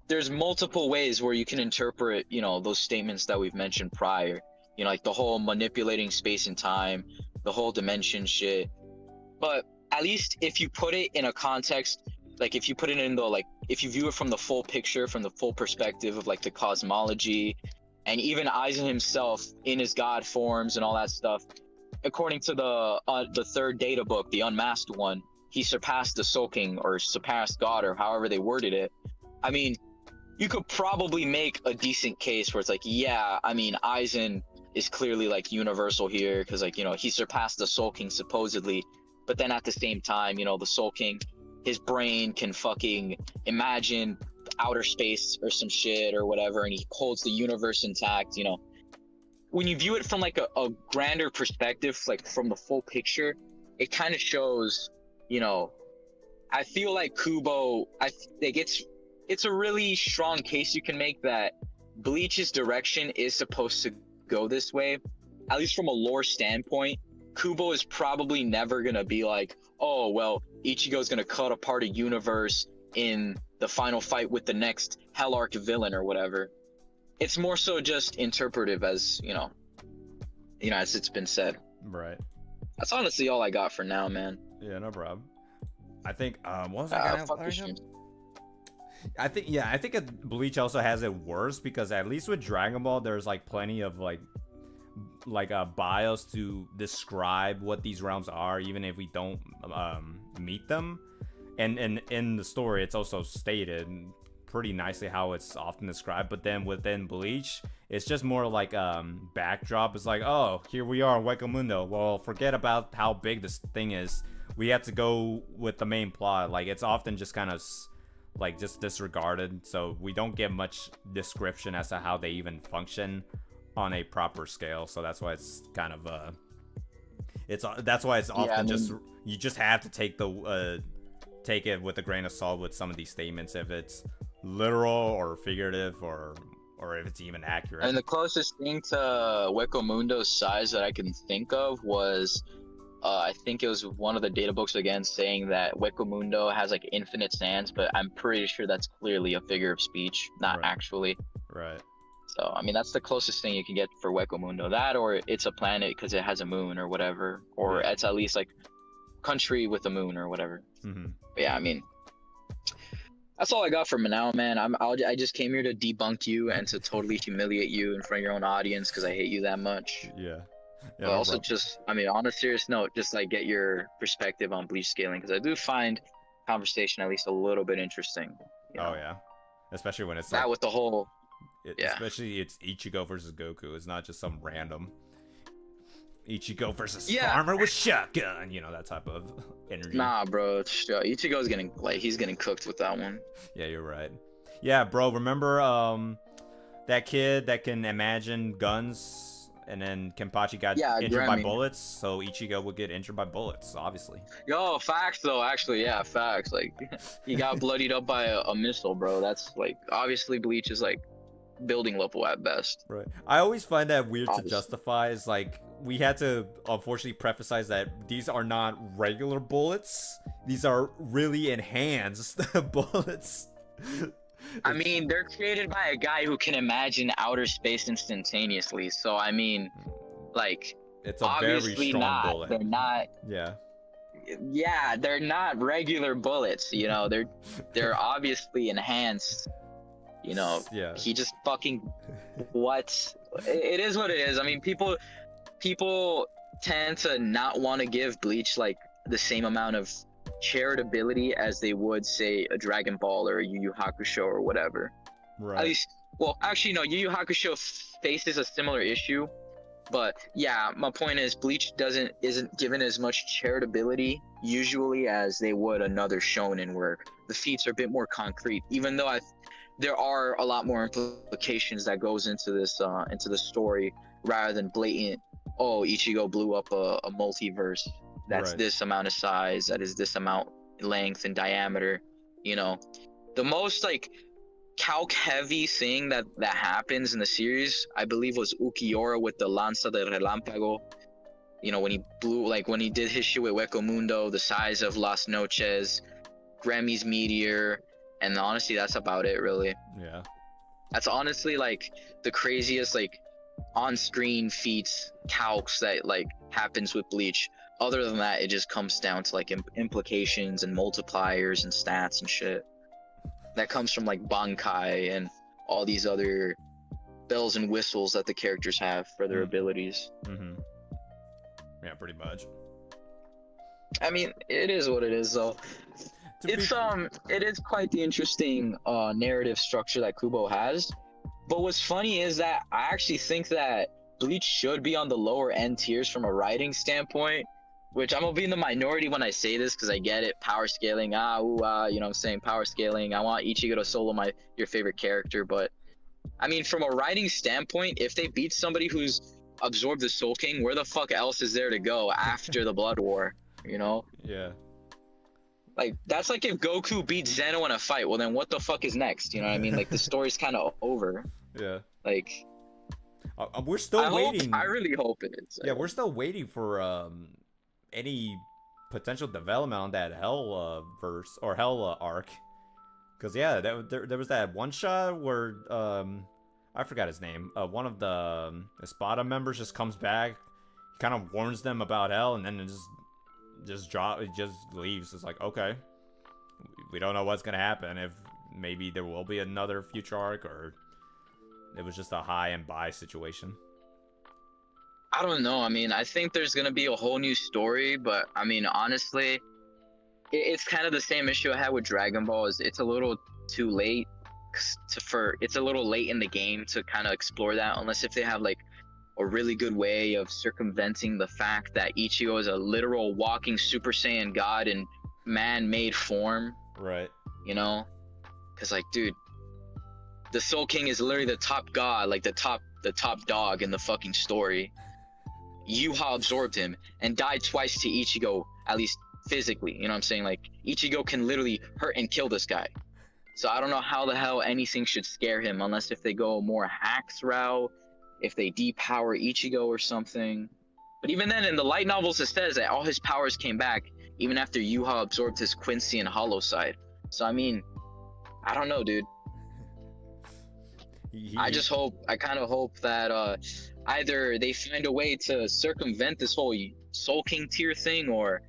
there's multiple ways where you can interpret, you know, those statements that we've mentioned prior, you know, like the whole manipulating space and time, the whole dimension shit. But at least if you put it in a context, like if you put it in the, like, if you view it from the full picture, from the full perspective of like the cosmology, and even Aizen himself in his god forms and all that stuff, according to the third data book, the unmasked one, he surpassed the Soul King, or surpassed God, or however they worded it. I mean, you could probably make a decent case where it's like, yeah, I mean, Aizen is clearly like universal here, because like, you know, he surpassed the Soul King supposedly, but then at the same time, you know, the Soul King, his brain can fucking imagine outer space or some shit or whatever, and he holds the universe intact. You know, when you view it from like a grander perspective, like from the full picture, it kind of shows, you know, I feel like Kubo, I think it's a really strong case you can make that Bleach's direction is supposed to go this way, at least from a lore standpoint. Kubo is probably never gonna be like, oh well, Ichigo's gonna cut apart a universe in the final fight with the next Hell Arc villain or whatever. It's more so just interpretive, as you know, as it's been said. Right. That's honestly all I got for now, man. Yeah, no problem. I think what was I Fuck gonna this shit. I think Bleach also has it worse, because at least with Dragon Ball there's like plenty of like bios to describe what these realms are, even if we don't meet them. And in the story it's also stated pretty nicely how it's often described. But then within Bleach, it's just more like backdrop. It's like, oh, here we are in Hueco Mundo. Well, forget about how big this thing is. We have to go with the main plot. Like, it's often just kind of like just disregarded, so we don't get much description as to how they even function on a proper scale. So that's why it's kind of that's why it's often just, you just have to take it with a grain of salt with some of these statements, if it's literal or figurative, or if it's even accurate. And the closest thing to Hueco Mundo's size that I can think of was I think it was one of the data books again saying that Wekamundo has like infinite sands, but I'm pretty sure that's clearly a figure of speech, not Right. actually. Right. So I mean, that's the closest thing you can get for Wekamundo. That, or it's a planet because it has a moon or whatever, or Yeah. it's at least like country with a moon or whatever. Mm-hmm. But yeah, I mean, that's all I got for now, man. I just came here to debunk you and to totally humiliate you in front of your own audience because I hate you that much. Yeah. But also just, I mean, on a serious note, just like get your perspective on Bleach scaling because I do find conversation at least a little bit interesting. You know? Oh yeah. Especially when it's That like, with the whole, yeah. especially it's Ichigo versus Goku. It's not just some random Ichigo versus Yeah. farmer with shotgun. You know, that type of energy. Nah, bro. Ichigo's getting he's getting cooked with that one. Yeah, you're right. Yeah, bro. Remember that kid that can imagine guns, and then Kenpachi got injured by Grammy. bullets, so Ichigo would get injured by bullets, obviously. Yo, facts though. Actually, yeah, facts. Like, he got bloodied up by a missile, bro. That's like obviously Bleach is like building level at best. Right. I always find that weird to Obviously. justify. Is like we had to unfortunately preface that these are not regular bullets. These are really enhanced bullets. I mean, they're created by a guy who can imagine outer space instantaneously. So I mean, like, It's a very obviously strong not. bullet. They're not. Yeah. Yeah, they're not regular bullets. You know, they're obviously enhanced. You know, Yeah. he just fucking what? It is what it is. I mean, people tend to not want to give Bleach like the same amount of charitability as they would say a Dragon Ball or a Yu Yu Hakusho or whatever. Right. At least, well, actually no, Yu Yu Hakusho faces a similar issue, but yeah, my point is Bleach isn't given as much charitability usually as they would another shonen where the feats are a bit more concrete, even though there are a lot more implications that goes into the story rather than blatant, oh, Ichigo blew up a multiverse that's Right. this amount of size, that is this amount length and diameter. You know, the most like calc heavy thing that happens in the series, I believe, was Ukiura with the Lanza del Relámpago. You know, when he blew, like when he did his shit with Wekamundo, the size of Las Noches, Grammy's meteor, and honestly, that's about it, really. Yeah. That's honestly like the craziest like on-screen feats calcs that like happens with Bleach. Other than that, it just comes down to like implications and multipliers and stats and shit that comes from like Bankai and all these other bells and whistles that the characters have for their abilities. Mm-hmm. Yeah, pretty much. I mean, it is what it is, though. To be- It is quite the interesting narrative structure that Kubo has. But what's funny is that I actually think that Bleach should be on the lower end tiers from a writing standpoint, which I'm gonna be in the minority when I say this because I get it, power scaling, you know what I'm saying, power scaling. I want Ichigo to solo your favorite character, but I mean, from a writing standpoint, if they beat somebody who's absorbed the Soul King, where the fuck else is there to go after the Blood War? You know? Yeah. Like, that's like if Goku beats Zeno in a fight, well then what the fuck is next? You know what I mean? Like, the story's kind of over. Yeah. Like, We're still waiting. I really hope it is. Yeah, we're still waiting for any potential development on that Hell verse or Hell arc. Cause yeah, there was that one shot where I forgot his name. One of the Espada members just comes back, kind of warns them about Hell, and then it just leaves. It's like, okay, we don't know what's gonna happen. If maybe there will be another future arc, or it was just a high and buy situation. I don't know. I mean, I think there's gonna be a whole new story, but I mean, honestly, it's kind of the same issue I had with Dragon Ball. Is it's a little too late it's a little late in the game to kind of explore that, unless if they have like a really good way of circumventing the fact that Ichigo is a literal walking Super Saiyan god in man-made form. Right. You know, because like, dude, the Soul King is literally the top god, like the top dog in the fucking story. Yuha absorbed him and died twice to Ichigo, at least physically. You know what I'm saying? Like, Ichigo can literally hurt and kill this guy. So I don't know how the hell anything should scare him, unless if they go more hacks route, if they depower Ichigo or something. But even then, in the light novels, it says that all his powers came back even after Yuha absorbed his Quincy and Hollow side. So I mean, I don't know, dude. I kind of hope that either they find a way to circumvent this whole Soul King tier thing, or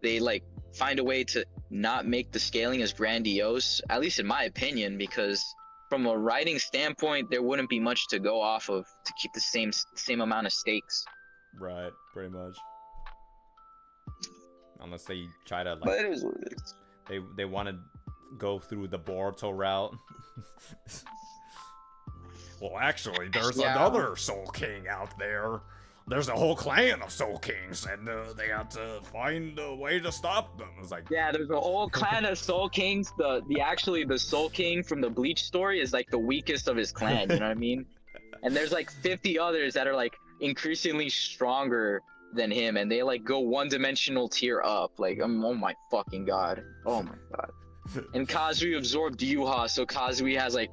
they like find a way to not make the scaling as grandiose, at least in my opinion, because from a writing standpoint, there wouldn't be much to go off of to keep the same amount of stakes. Right, pretty much. Unless they try to, like, But it is what it is. they want to go through the Boruto route. Well, actually, there's Yeah. another Soul King out there. There's a whole clan of Soul Kings, and they have to find a way to stop them. It's like, Yeah, there's a whole clan of Soul Kings. The Soul King from the Bleach story is like the weakest of his clan. You know what I mean? And there's like 50 others that are like increasingly stronger than him, and they like go one-dimensional tier up. Like, oh my fucking god, oh my god. And Kazui absorbed Yuha, so Kazui has like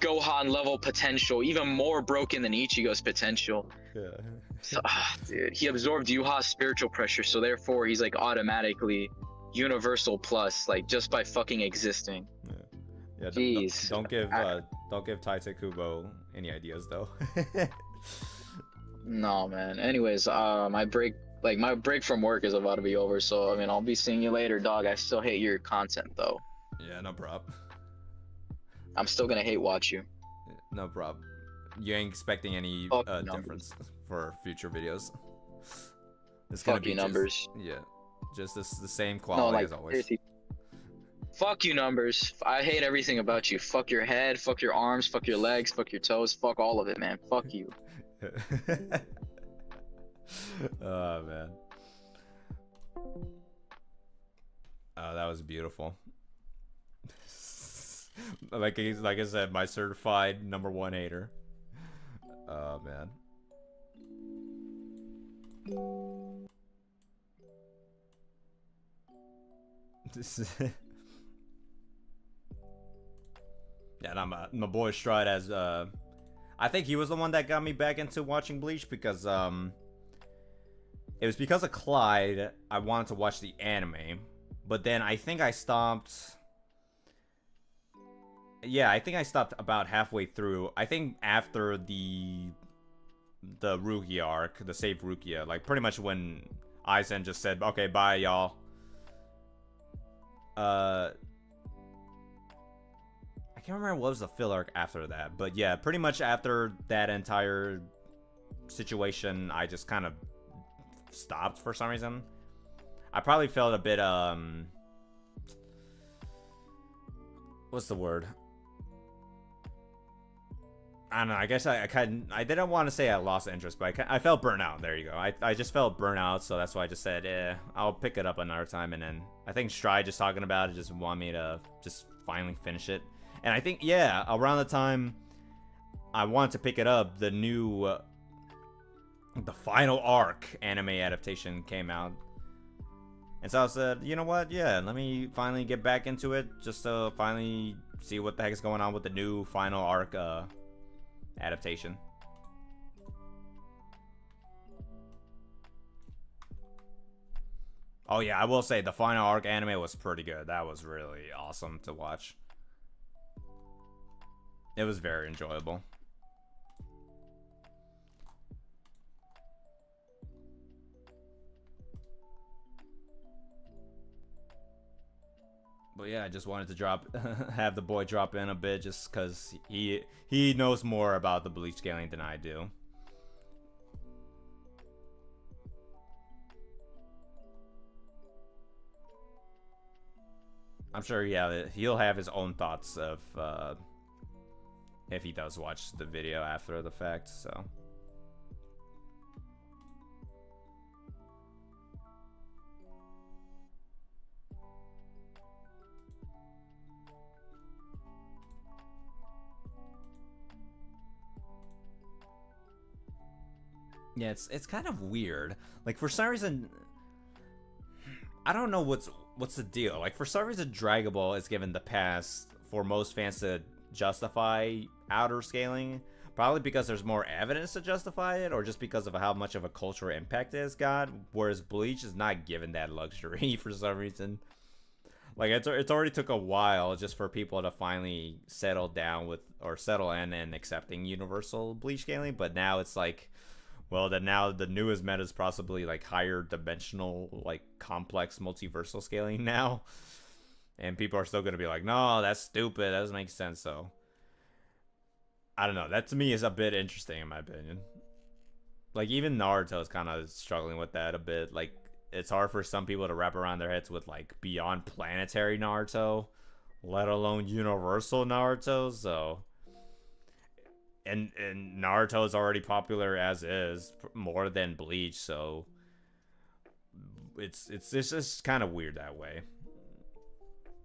Gohan level potential, even more broken than Ichigo's potential. Yeah. So, dude, he absorbed Yuha's spiritual pressure, so therefore he's like automatically universal plus, like just by fucking existing. Yeah, Jeez. don't give Taite Kubo any ideas though. No, man. Anyways, my break from work is about to be over, so I mean, I'll be seeing you later, dog. I still hate your content though. Yeah, no prob. I'm still gonna hate watch you. No prob. You ain't expecting any Fuck numbers. difference for future videos. It's Fuck you, just- numbers. Yeah, just the same No, quality like as always. seriously. Fuck you, numbers. I hate everything about you. Fuck your head, fuck your arms, fuck your legs, fuck your toes, fuck all of it, man. Fuck you. Oh man. Oh, that was beautiful. like I said, my certified #1 hater. Oh man. Yeah, and my boy Stride has I think he was the one that got me back into watching Bleach because it was because of Clyde I wanted to watch the anime, but then I think I stopped. Yeah, I think I stopped about halfway through. I think after the Rukia arc, the Save Rukia, like pretty much when Aizen just said, "Okay, bye, y'all." I can't remember what was the filler arc after that, but yeah, pretty much after that entire situation, I just kind of stopped for some reason. I probably felt a bit what's the word? I don't know. I guess I didn't want to say I lost interest, but I felt burnt out. There you go. I just felt burnt out, so that's why I just said, I'll pick it up another time. And then I think Stride just talking about it just want me to just finally finish it. And I think, yeah, around the time I wanted to pick it up, the new the final arc anime adaptation came out. And so I said, you know what? Yeah, let me finally get back into it just to finally see what the heck is going on with the new final arc adaptation. Oh yeah, I will say the final arc anime was pretty good. That was really awesome to watch. It was very enjoyable. But yeah, I just wanted to have the boy drop in a bit just because he knows more about the Bleach scaling than I do. I'm sure, yeah, he'll have his own thoughts of if he does watch the video after the fact, so. Yeah, it's kind of weird. Like, for some reason, I don't know what's the deal. Like, for some reason, Dragon Ball is given the pass for most fans to justify outer scaling, Probably because there's more evidence to justify it, or just because of how much of a cultural impact it has got. Whereas Bleach is not given that luxury for some reason. Like, it's already took a while just for people to finally settle down with, or settle in and accepting universal Bleach scaling, but now it's like, well, then now the newest meta is possibly like higher dimensional, like complex multiversal scaling now. And people are still going to be like, no, that's stupid. That doesn't make sense. So, I don't know. That to me is a bit interesting in my opinion. Like, even Naruto is kind of struggling with that a bit. Like, it's hard for some people to wrap around their heads with, like, beyond planetary Naruto, let alone universal Naruto. So, and Naruto is already popular as is, more than Bleach. So, it's just kind of weird that way.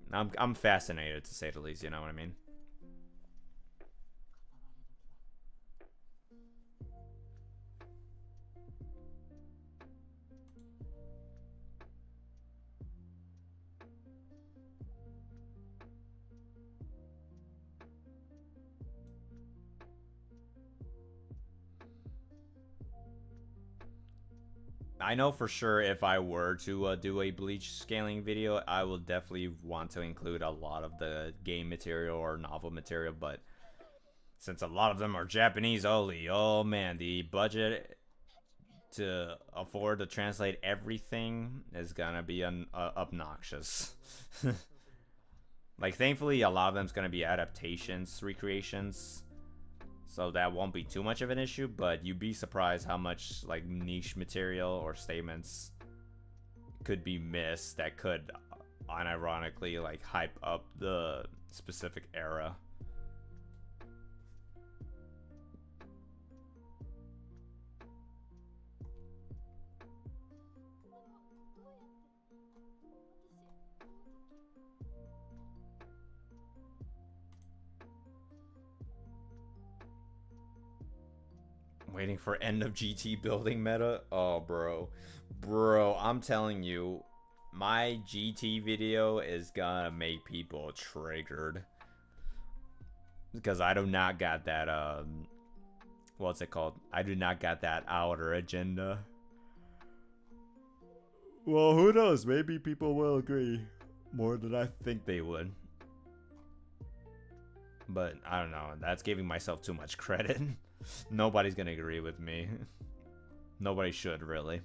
I'm fascinated, to say the least, you know what I mean? I know for sure if I were to do a Bleach scaling video, I will definitely want to include a lot of the game material or novel material, but since a lot of them are Japanese only, oh man, the budget to afford to translate everything is gonna be obnoxious. Like, thankfully, a lot of them is gonna be adaptations, recreations, so that won't be too much of an issue, but you'd be surprised how much, like, niche material or statements could be missed that could unironically, like, hype up the specific era. Waiting for end of GT building meta? Oh, bro. Bro, I'm telling you, my GT video is gonna make people triggered. Because I do not got that, what's it called? I do not got that outer agenda. Well, who knows? Maybe people will agree more than I think they would. But, I don't know. That's giving myself too much credit. Nobody's gonna agree with me. Nobody should, really.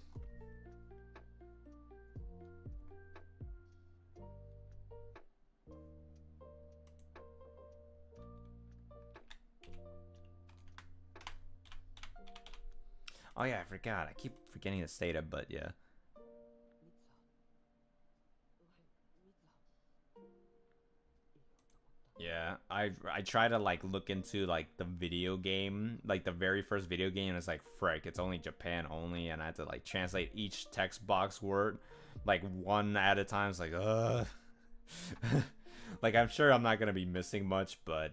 Oh yeah, I forgot. I keep forgetting to state it, but yeah. Yeah, I try to, like, look into, like, the video game, like the very first video game, and it's like, frick, it's only Japan only, and I have to, like, translate each text box word, like, one at a time. It's like, ugh. Like, I'm sure I'm not gonna be missing much, but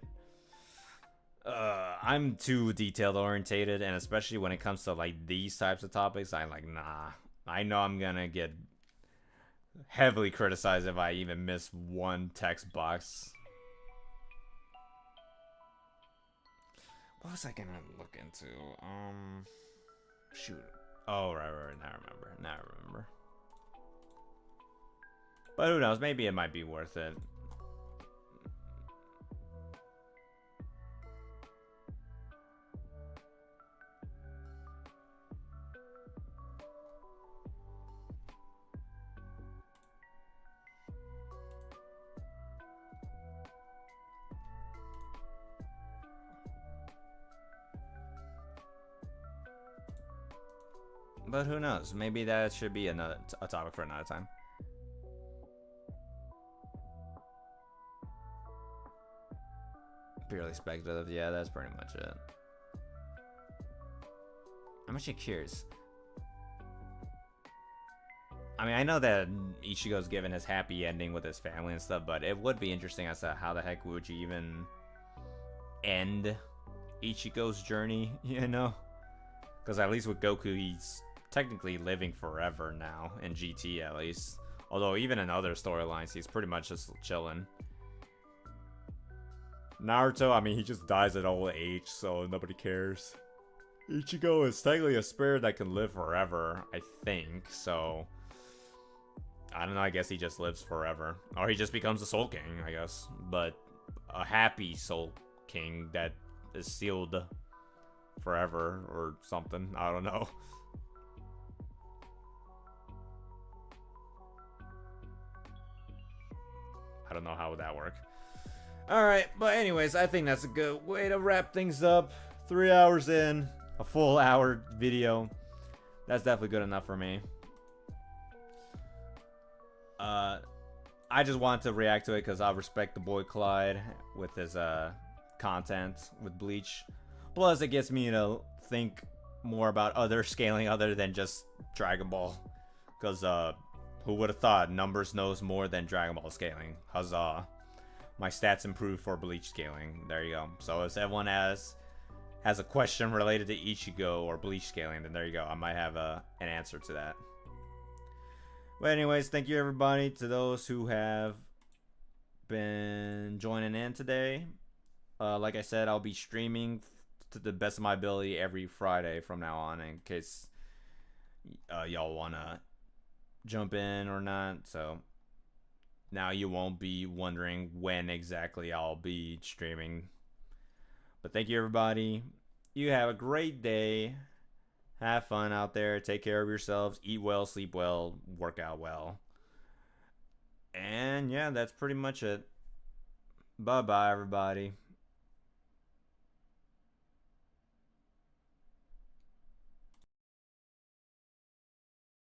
I'm too detailed orientated, and especially when it comes to, like, these types of topics, I'm like, nah. I know I'm gonna get heavily criticized if I even miss one text box. What was I gonna look into? Shoot. Oh, right. Now I remember. But who knows? Maybe it might be worth it. But who knows? Maybe that should be a topic for another time. Purely speculative. Yeah, that's pretty much it. I'm actually curious. I mean, I know that Ichigo's given his happy ending with his family and stuff, but it would be interesting as to how the heck would you even end Ichigo's journey, you know? Because at least with Goku, he's technically living forever now, in GT at least. Although even in other storylines, he's pretty much just chilling. Naruto, I mean, he just dies at old age, so nobody cares. Ichigo is technically a spirit that can live forever, I think, so... I don't know, I guess he just lives forever. Or he just becomes a Soul King, I guess. But a happy Soul King that is sealed forever or something. I don't know. I don't know how would that work. Alright, but anyways, I think that's a good way to wrap things up. 3 hours in, a full hour video. That's definitely good enough for me. I just wanted to react to it because I respect the boy Clyde with his content with Bleach. Plus, it gets me to think more about other scaling other than just Dragon Ball. Because who would have thought Numbers knows more than Dragon Ball scaling? Huzzah. My stats improved for Bleach scaling. There you go. So if everyone has a question related to Ichigo or Bleach scaling, then there you go. I might have an answer to that. But anyways, thank you everybody to those who have been joining in today. Like I said, I'll be streaming to the best of my ability every Friday from now on in case y'all want to jump in or not. So now you won't be wondering when exactly I'll be streaming. But thank you everybody. You have a great day. Have fun out there. Take care of yourselves. Eat well, sleep well, work out well. And yeah, that's pretty much it. Bye-bye, everybody.